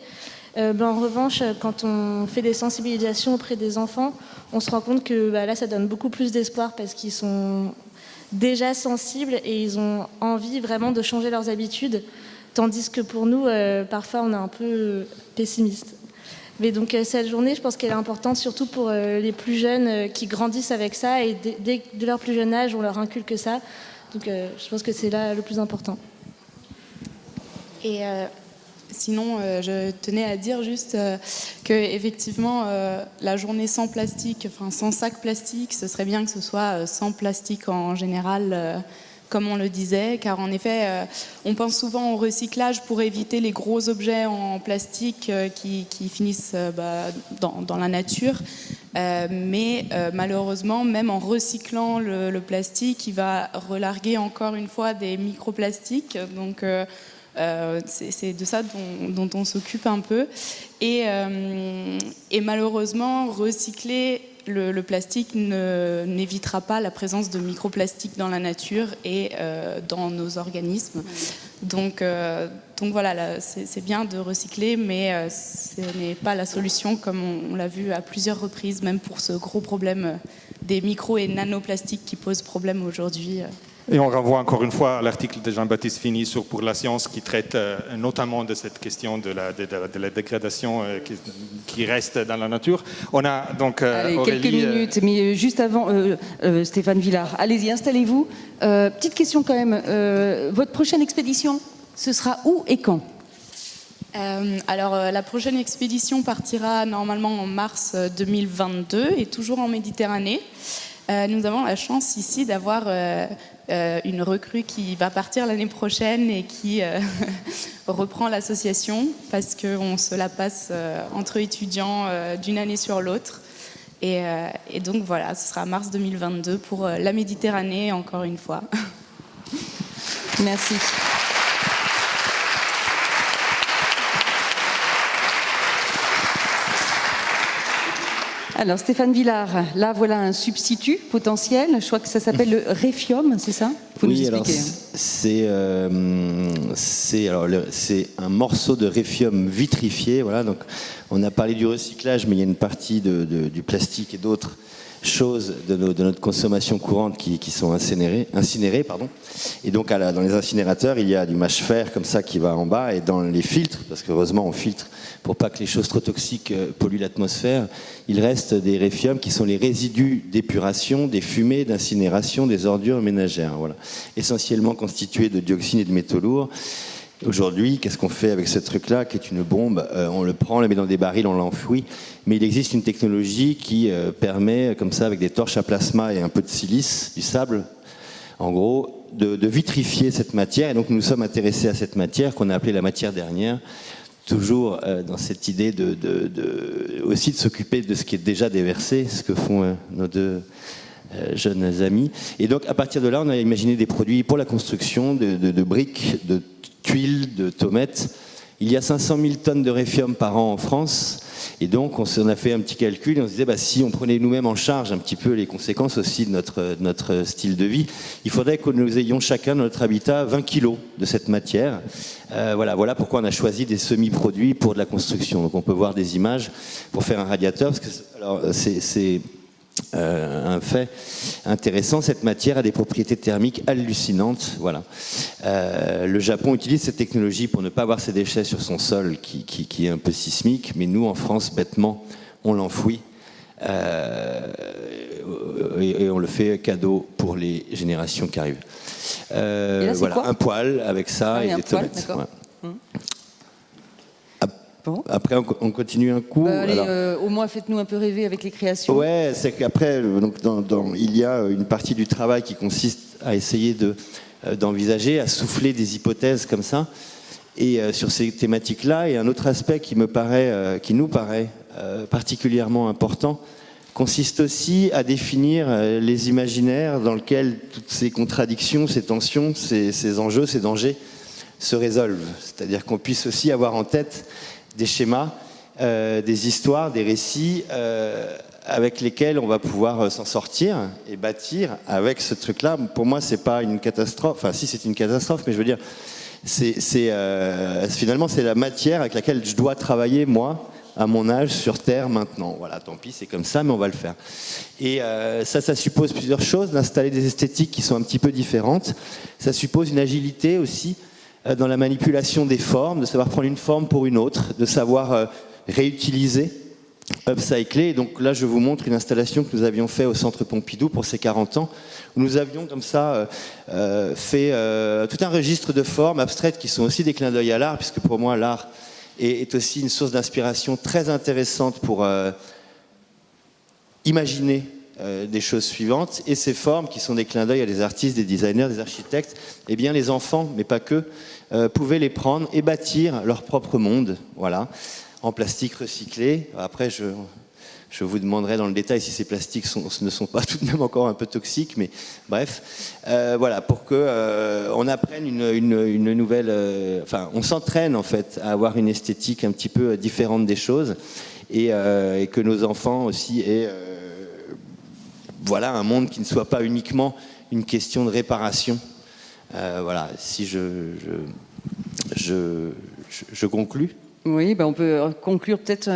En revanche, quand on fait des sensibilisations auprès des enfants, on se rend compte que là, ça donne beaucoup plus d'espoir parce qu'ils sont déjà sensibles et ils ont envie vraiment de changer leurs habitudes, tandis que pour nous, parfois, on est un peu pessimiste. Mais donc cette journée, je pense qu'elle est importante surtout pour les plus jeunes qui grandissent avec ça et dès de leur plus jeune âge, on leur inculque ça. Donc je pense que c'est là le plus important. Et sinon, je tenais à dire juste que effectivement, la journée sans plastique, enfin sans sac plastique, ce serait bien que ce soit sans plastique en général. Comme on le disait, car en effet, on pense souvent au recyclage pour éviter les gros objets en plastique qui finissent dans la nature. Mais malheureusement, même en recyclant le plastique, il va relarguer encore une fois des microplastiques. Donc, c'est de ça dont on s'occupe un peu. Et malheureusement, recycler le plastique n'évitera pas la présence de microplastiques dans la nature et dans nos organismes. Donc voilà, c'est bien de recycler, mais ce n'est pas la solution, comme on l'a vu à plusieurs reprises, même pour ce gros problème des micro- et nanoplastiques qui posent problème aujourd'hui. Et on renvoie encore une fois à l'article de Jean-Baptiste Fini sur Pour la science qui traite notamment de cette question de la dégradation qui reste dans la nature. On a donc Allez, Aurélie, quelques minutes, mais juste avant, Stéphane Villard, allez-y, installez-vous. Petite question quand même, votre prochaine expédition, ce sera où et quand ? Alors la prochaine expédition partira normalement en mars 2022 et toujours en Méditerranée. Nous avons la chance ici d'avoir une recrue qui va partir l'année prochaine et qui reprend l'association parce qu'on se la passe entre étudiants d'une année sur l'autre. Et donc voilà, ce sera mars 2022 pour la Méditerranée encore une fois. Merci. Alors Stéphane Villard, là voilà un substitut potentiel, je crois que ça s'appelle le Refium, c'est ça? Faut nous expliquer. C'est un morceau de Refium vitrifié, voilà, donc on a parlé du recyclage, mais il y a une partie du plastique et d'autres choses de notre consommation courante qui sont incinérées. Et donc dans les incinérateurs, il y a du mâche-fer comme ça qui va en bas, et dans les filtres, parce qu'heureusement on filtre pour pas que les choses trop toxiques polluent l'atmosphère, il reste des réfiums qui sont les résidus d'épuration, des fumées, d'incinération, des ordures ménagères, voilà, essentiellement constitués de dioxine et de métaux lourds. Aujourd'hui, qu'est-ce qu'on fait avec ce truc-là, qui est une bombe? On le prend, on le met dans des barils, on l'enfouit. Mais il existe une technologie qui permet, comme ça, avec des torches à plasma et un peu de silice, du sable, en gros, de vitrifier cette matière. Et donc, nous nous sommes intéressés à cette matière qu'on a appelée la matière dernière, toujours dans cette idée aussi de s'occuper de ce qui est déjà déversé, ce que font nos deux jeunes amis. Et donc, à partir de là, on a imaginé des produits pour la construction, de briques, de tuiles, de tomettes, Il y a 500 000 tonnes de réfium par an en France. Et donc, on a fait un petit calcul et on se disait, si on prenait nous-mêmes en charge un petit peu les conséquences aussi de notre style de vie, il faudrait que nous ayons chacun dans notre habitat 20 kilos de cette matière. Voilà pourquoi on a choisi des semi-produits pour de la construction. Donc, on peut voir des images pour faire un radiateur, parce que c'est un fait intéressant, cette matière a des propriétés thermiques hallucinantes. Voilà. Le Japon utilise cette technologie pour ne pas avoir ses déchets sur son sol qui est un peu sismique, mais nous en France, bêtement, on l'enfouit et on le fait cadeau pour les générations qui arrivent. Là, voilà, un poêle avec ça et des tomates. Après, on continue un coup. Allez, au moins, faites-nous un peu rêver avec les créations. Ouais, c'est qu'après, il y a une partie du travail qui consiste à essayer d'envisager, à souffler des hypothèses comme ça, et sur ces thématiques-là. Et un autre aspect qui nous paraît particulièrement important consiste aussi à définir les imaginaires dans lesquels toutes ces contradictions, ces tensions, ces enjeux, ces dangers se résolvent. C'est-à-dire qu'on puisse aussi avoir en tête des schémas, des histoires, des récits avec lesquels on va pouvoir s'en sortir et bâtir avec ce truc-là. Pour moi, c'est pas une catastrophe. Enfin, si, c'est une catastrophe, mais je veux dire, finalement, c'est la matière avec laquelle je dois travailler, moi, à mon âge, sur Terre, maintenant. Voilà, tant pis, c'est comme ça, mais on va le faire. Et ça suppose plusieurs choses, d'installer des esthétiques qui sont un petit peu différentes. Ça suppose une agilité aussi, dans la manipulation des formes, de savoir prendre une forme pour une autre, de savoir réutiliser, upcycler. Et donc là, je vous montre une installation que nous avions fait au Centre Pompidou pour ses 40 ans, où nous avions comme ça fait tout un registre de formes abstraites qui sont aussi des clins d'œil à l'art, puisque pour moi, l'art est aussi une source d'inspiration très intéressante pour imaginer des choses suivantes, et ces formes qui sont des clins d'œil à des artistes, des designers, des architectes, eh bien les enfants, mais pas que, pouvaient les prendre et bâtir leur propre monde, voilà, en plastique recyclé. Après, je vous demanderai dans le détail si ces plastiques ne sont pas tout de même encore un peu toxiques, mais bref, voilà, pour que on apprenne une nouvelle, enfin, on s'entraîne en fait à avoir une esthétique un petit peu différente des choses, et que nos enfants aussi aient voilà, un monde qui ne soit pas uniquement une question de réparation. Voilà, si je conclus. Oui, on peut conclure peut-être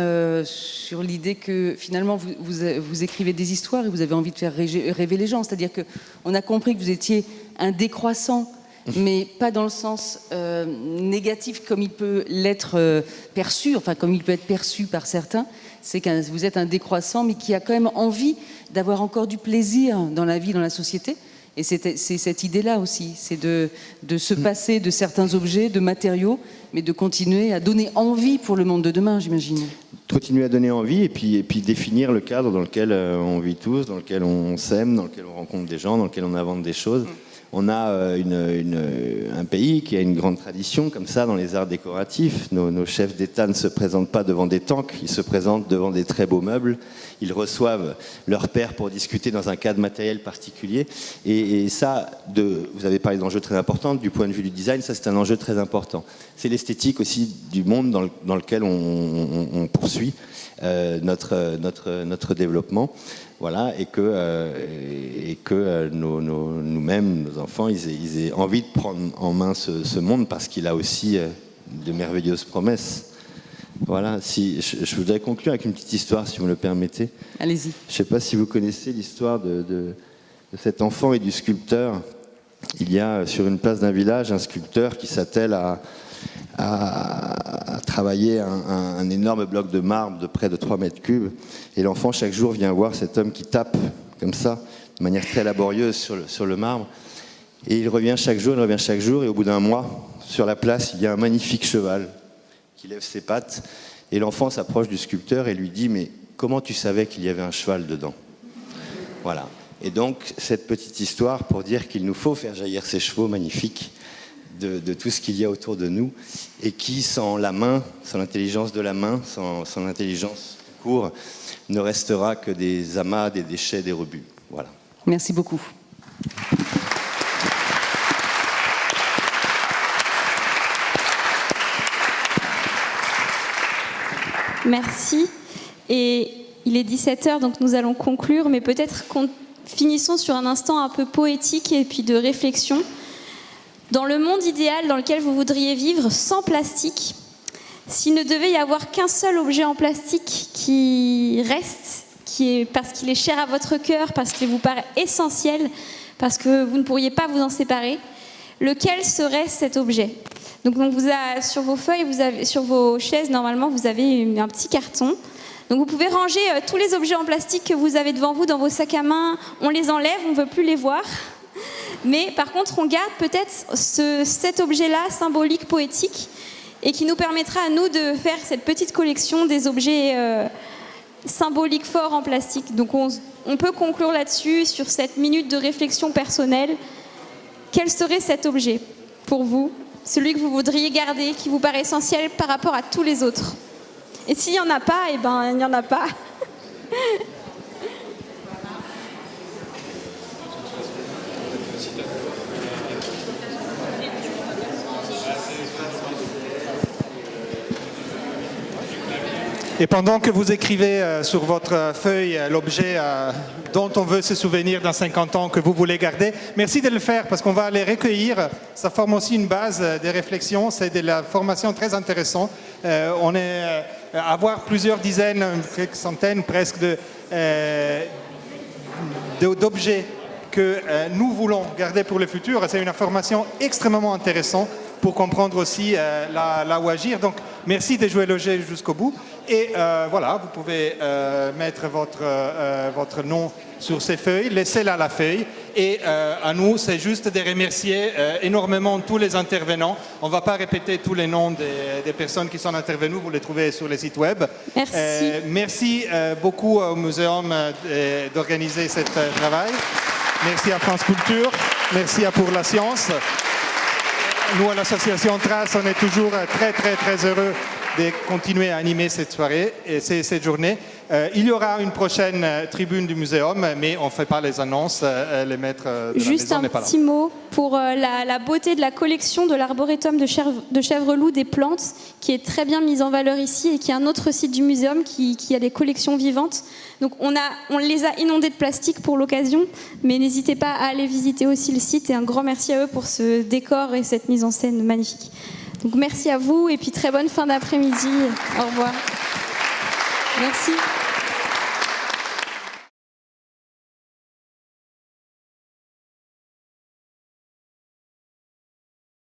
sur l'idée que finalement vous écrivez des histoires et vous avez envie de faire rêver les gens. C'est-à-dire qu'on a compris que vous étiez un décroissant, mais pas dans le sens négatif comme il peut l'être perçu, enfin comme il peut être perçu par certains. C'est que vous êtes un décroissant, mais qui a quand même envie d'avoir encore du plaisir dans la vie, dans la société. Et c'est cette idée-là aussi, c'est de se passer de certains objets, de matériaux, mais de continuer à donner envie pour le monde de demain, j'imagine. Continuer à donner envie et puis définir le cadre dans lequel on vit tous, dans lequel on s'aime, dans lequel on rencontre des gens, dans lequel on invente des choses. On a un pays qui a une grande tradition comme ça dans les arts décoratifs. Nos chefs d'État ne se présentent pas devant des tanks, ils se présentent devant des très beaux meubles. Ils reçoivent leur père pour discuter dans un cadre matériel particulier. Et ça, vous avez parlé d'enjeux très importants, du point de vue du design, ça c'est un enjeu très important. C'est l'esthétique aussi du monde dans lequel on poursuit notre développement. Voilà, et que nous-mêmes, nos enfants, ils aient envie de prendre en main ce monde parce qu'il a aussi de merveilleuses promesses. Voilà, je voudrais conclure avec une petite histoire, si vous me le permettez. Allez-y. Je ne sais pas si vous connaissez l'histoire de cet enfant et du sculpteur. Il y a sur une place d'un village un sculpteur qui s'attelle à travailler un énorme bloc de marbre de près de 3 mètres cubes. Et l'enfant, chaque jour, vient voir cet homme qui tape, comme ça, de manière très laborieuse sur le marbre. Et il revient chaque jour, et au bout d'un mois, sur la place, il y a un magnifique cheval qui lève ses pattes. Et l'enfant s'approche du sculpteur et lui dit « Mais comment tu savais qu'il y avait un cheval dedans ?» Voilà. Et donc, cette petite histoire pour dire qu'il nous faut faire jaillir ces chevaux magnifiques de tout ce qu'il y a autour de nous, et qui, sans la main, sans l'intelligence de la main, sans l'intelligence court, ne restera que des amas, des déchets, des rebuts. Voilà. Merci beaucoup. Merci. Et il est 17h, donc nous allons conclure, mais peut-être finissons sur un instant un peu poétique et puis de réflexion. Dans le monde idéal dans lequel vous voudriez vivre sans plastique, s'il ne devait y avoir qu'un seul objet en plastique qui reste, parce qu'il est cher à votre cœur, parce qu'il vous paraît essentiel, parce que vous ne pourriez pas vous en séparer, lequel serait cet objet ? Donc sur vos feuilles, sur vos chaises, normalement, vous avez un petit carton. Donc vous pouvez ranger tous les objets en plastique que vous avez devant vous dans vos sacs à main. On les enlève, on ne veut plus les voir. Mais par contre, on garde peut-être cet objet-là, symbolique, poétique, et qui nous permettra à nous de faire cette petite collection des objets symboliques forts en plastique. Donc on peut conclure là-dessus, sur cette minute de réflexion personnelle. Quel serait cet objet pour vous ? Celui que vous voudriez garder, qui vous paraît essentiel par rapport à tous les autres. Et s'il n'y en a pas, eh ben, il n'y en a pas. Et pendant que vous écrivez sur votre feuille l'objet dont on veut se souvenir dans 50 ans que vous voulez garder, merci de le faire parce qu'on va les recueillir. Ça forme aussi une base de réflexion, c'est de la formation très intéressante. On est à avoir plusieurs dizaines, quelques centaines presque d'objets que nous voulons garder pour le futur. C'est une information extrêmement intéressante pour comprendre aussi là où agir. Donc, merci de jouer le jeu jusqu'au bout. Et voilà, vous pouvez mettre votre nom sur ces feuilles, laissez-la la feuille. Et à nous, c'est juste de remercier énormément tous les intervenants. On ne va pas répéter tous les noms des personnes qui sont intervenues, vous les trouvez sur les sites web. Merci. Merci beaucoup au Muséum d'organiser ce travail. Merci à France Culture, merci à Pour la Science. Nous, à l'association Trace, on est toujours très, très, très heureux de continuer à animer cette soirée et cette journée. Il y aura une prochaine tribune du muséum, mais on ne fait pas les annonces, les maîtres de la Juste maison n'est pas là. un petit mot pour la beauté de la collection de l'arboretum de Chèvreloup des plantes, qui est très bien mise en valeur ici, et qui est un autre site du muséum qui a des collections vivantes. Donc on les a inondés de plastique pour l'occasion, mais n'hésitez pas à aller visiter aussi le site, et un grand merci à eux pour ce décor et cette mise en scène magnifique. Donc merci à vous, et puis très bonne fin d'après-midi. Au revoir. Merci.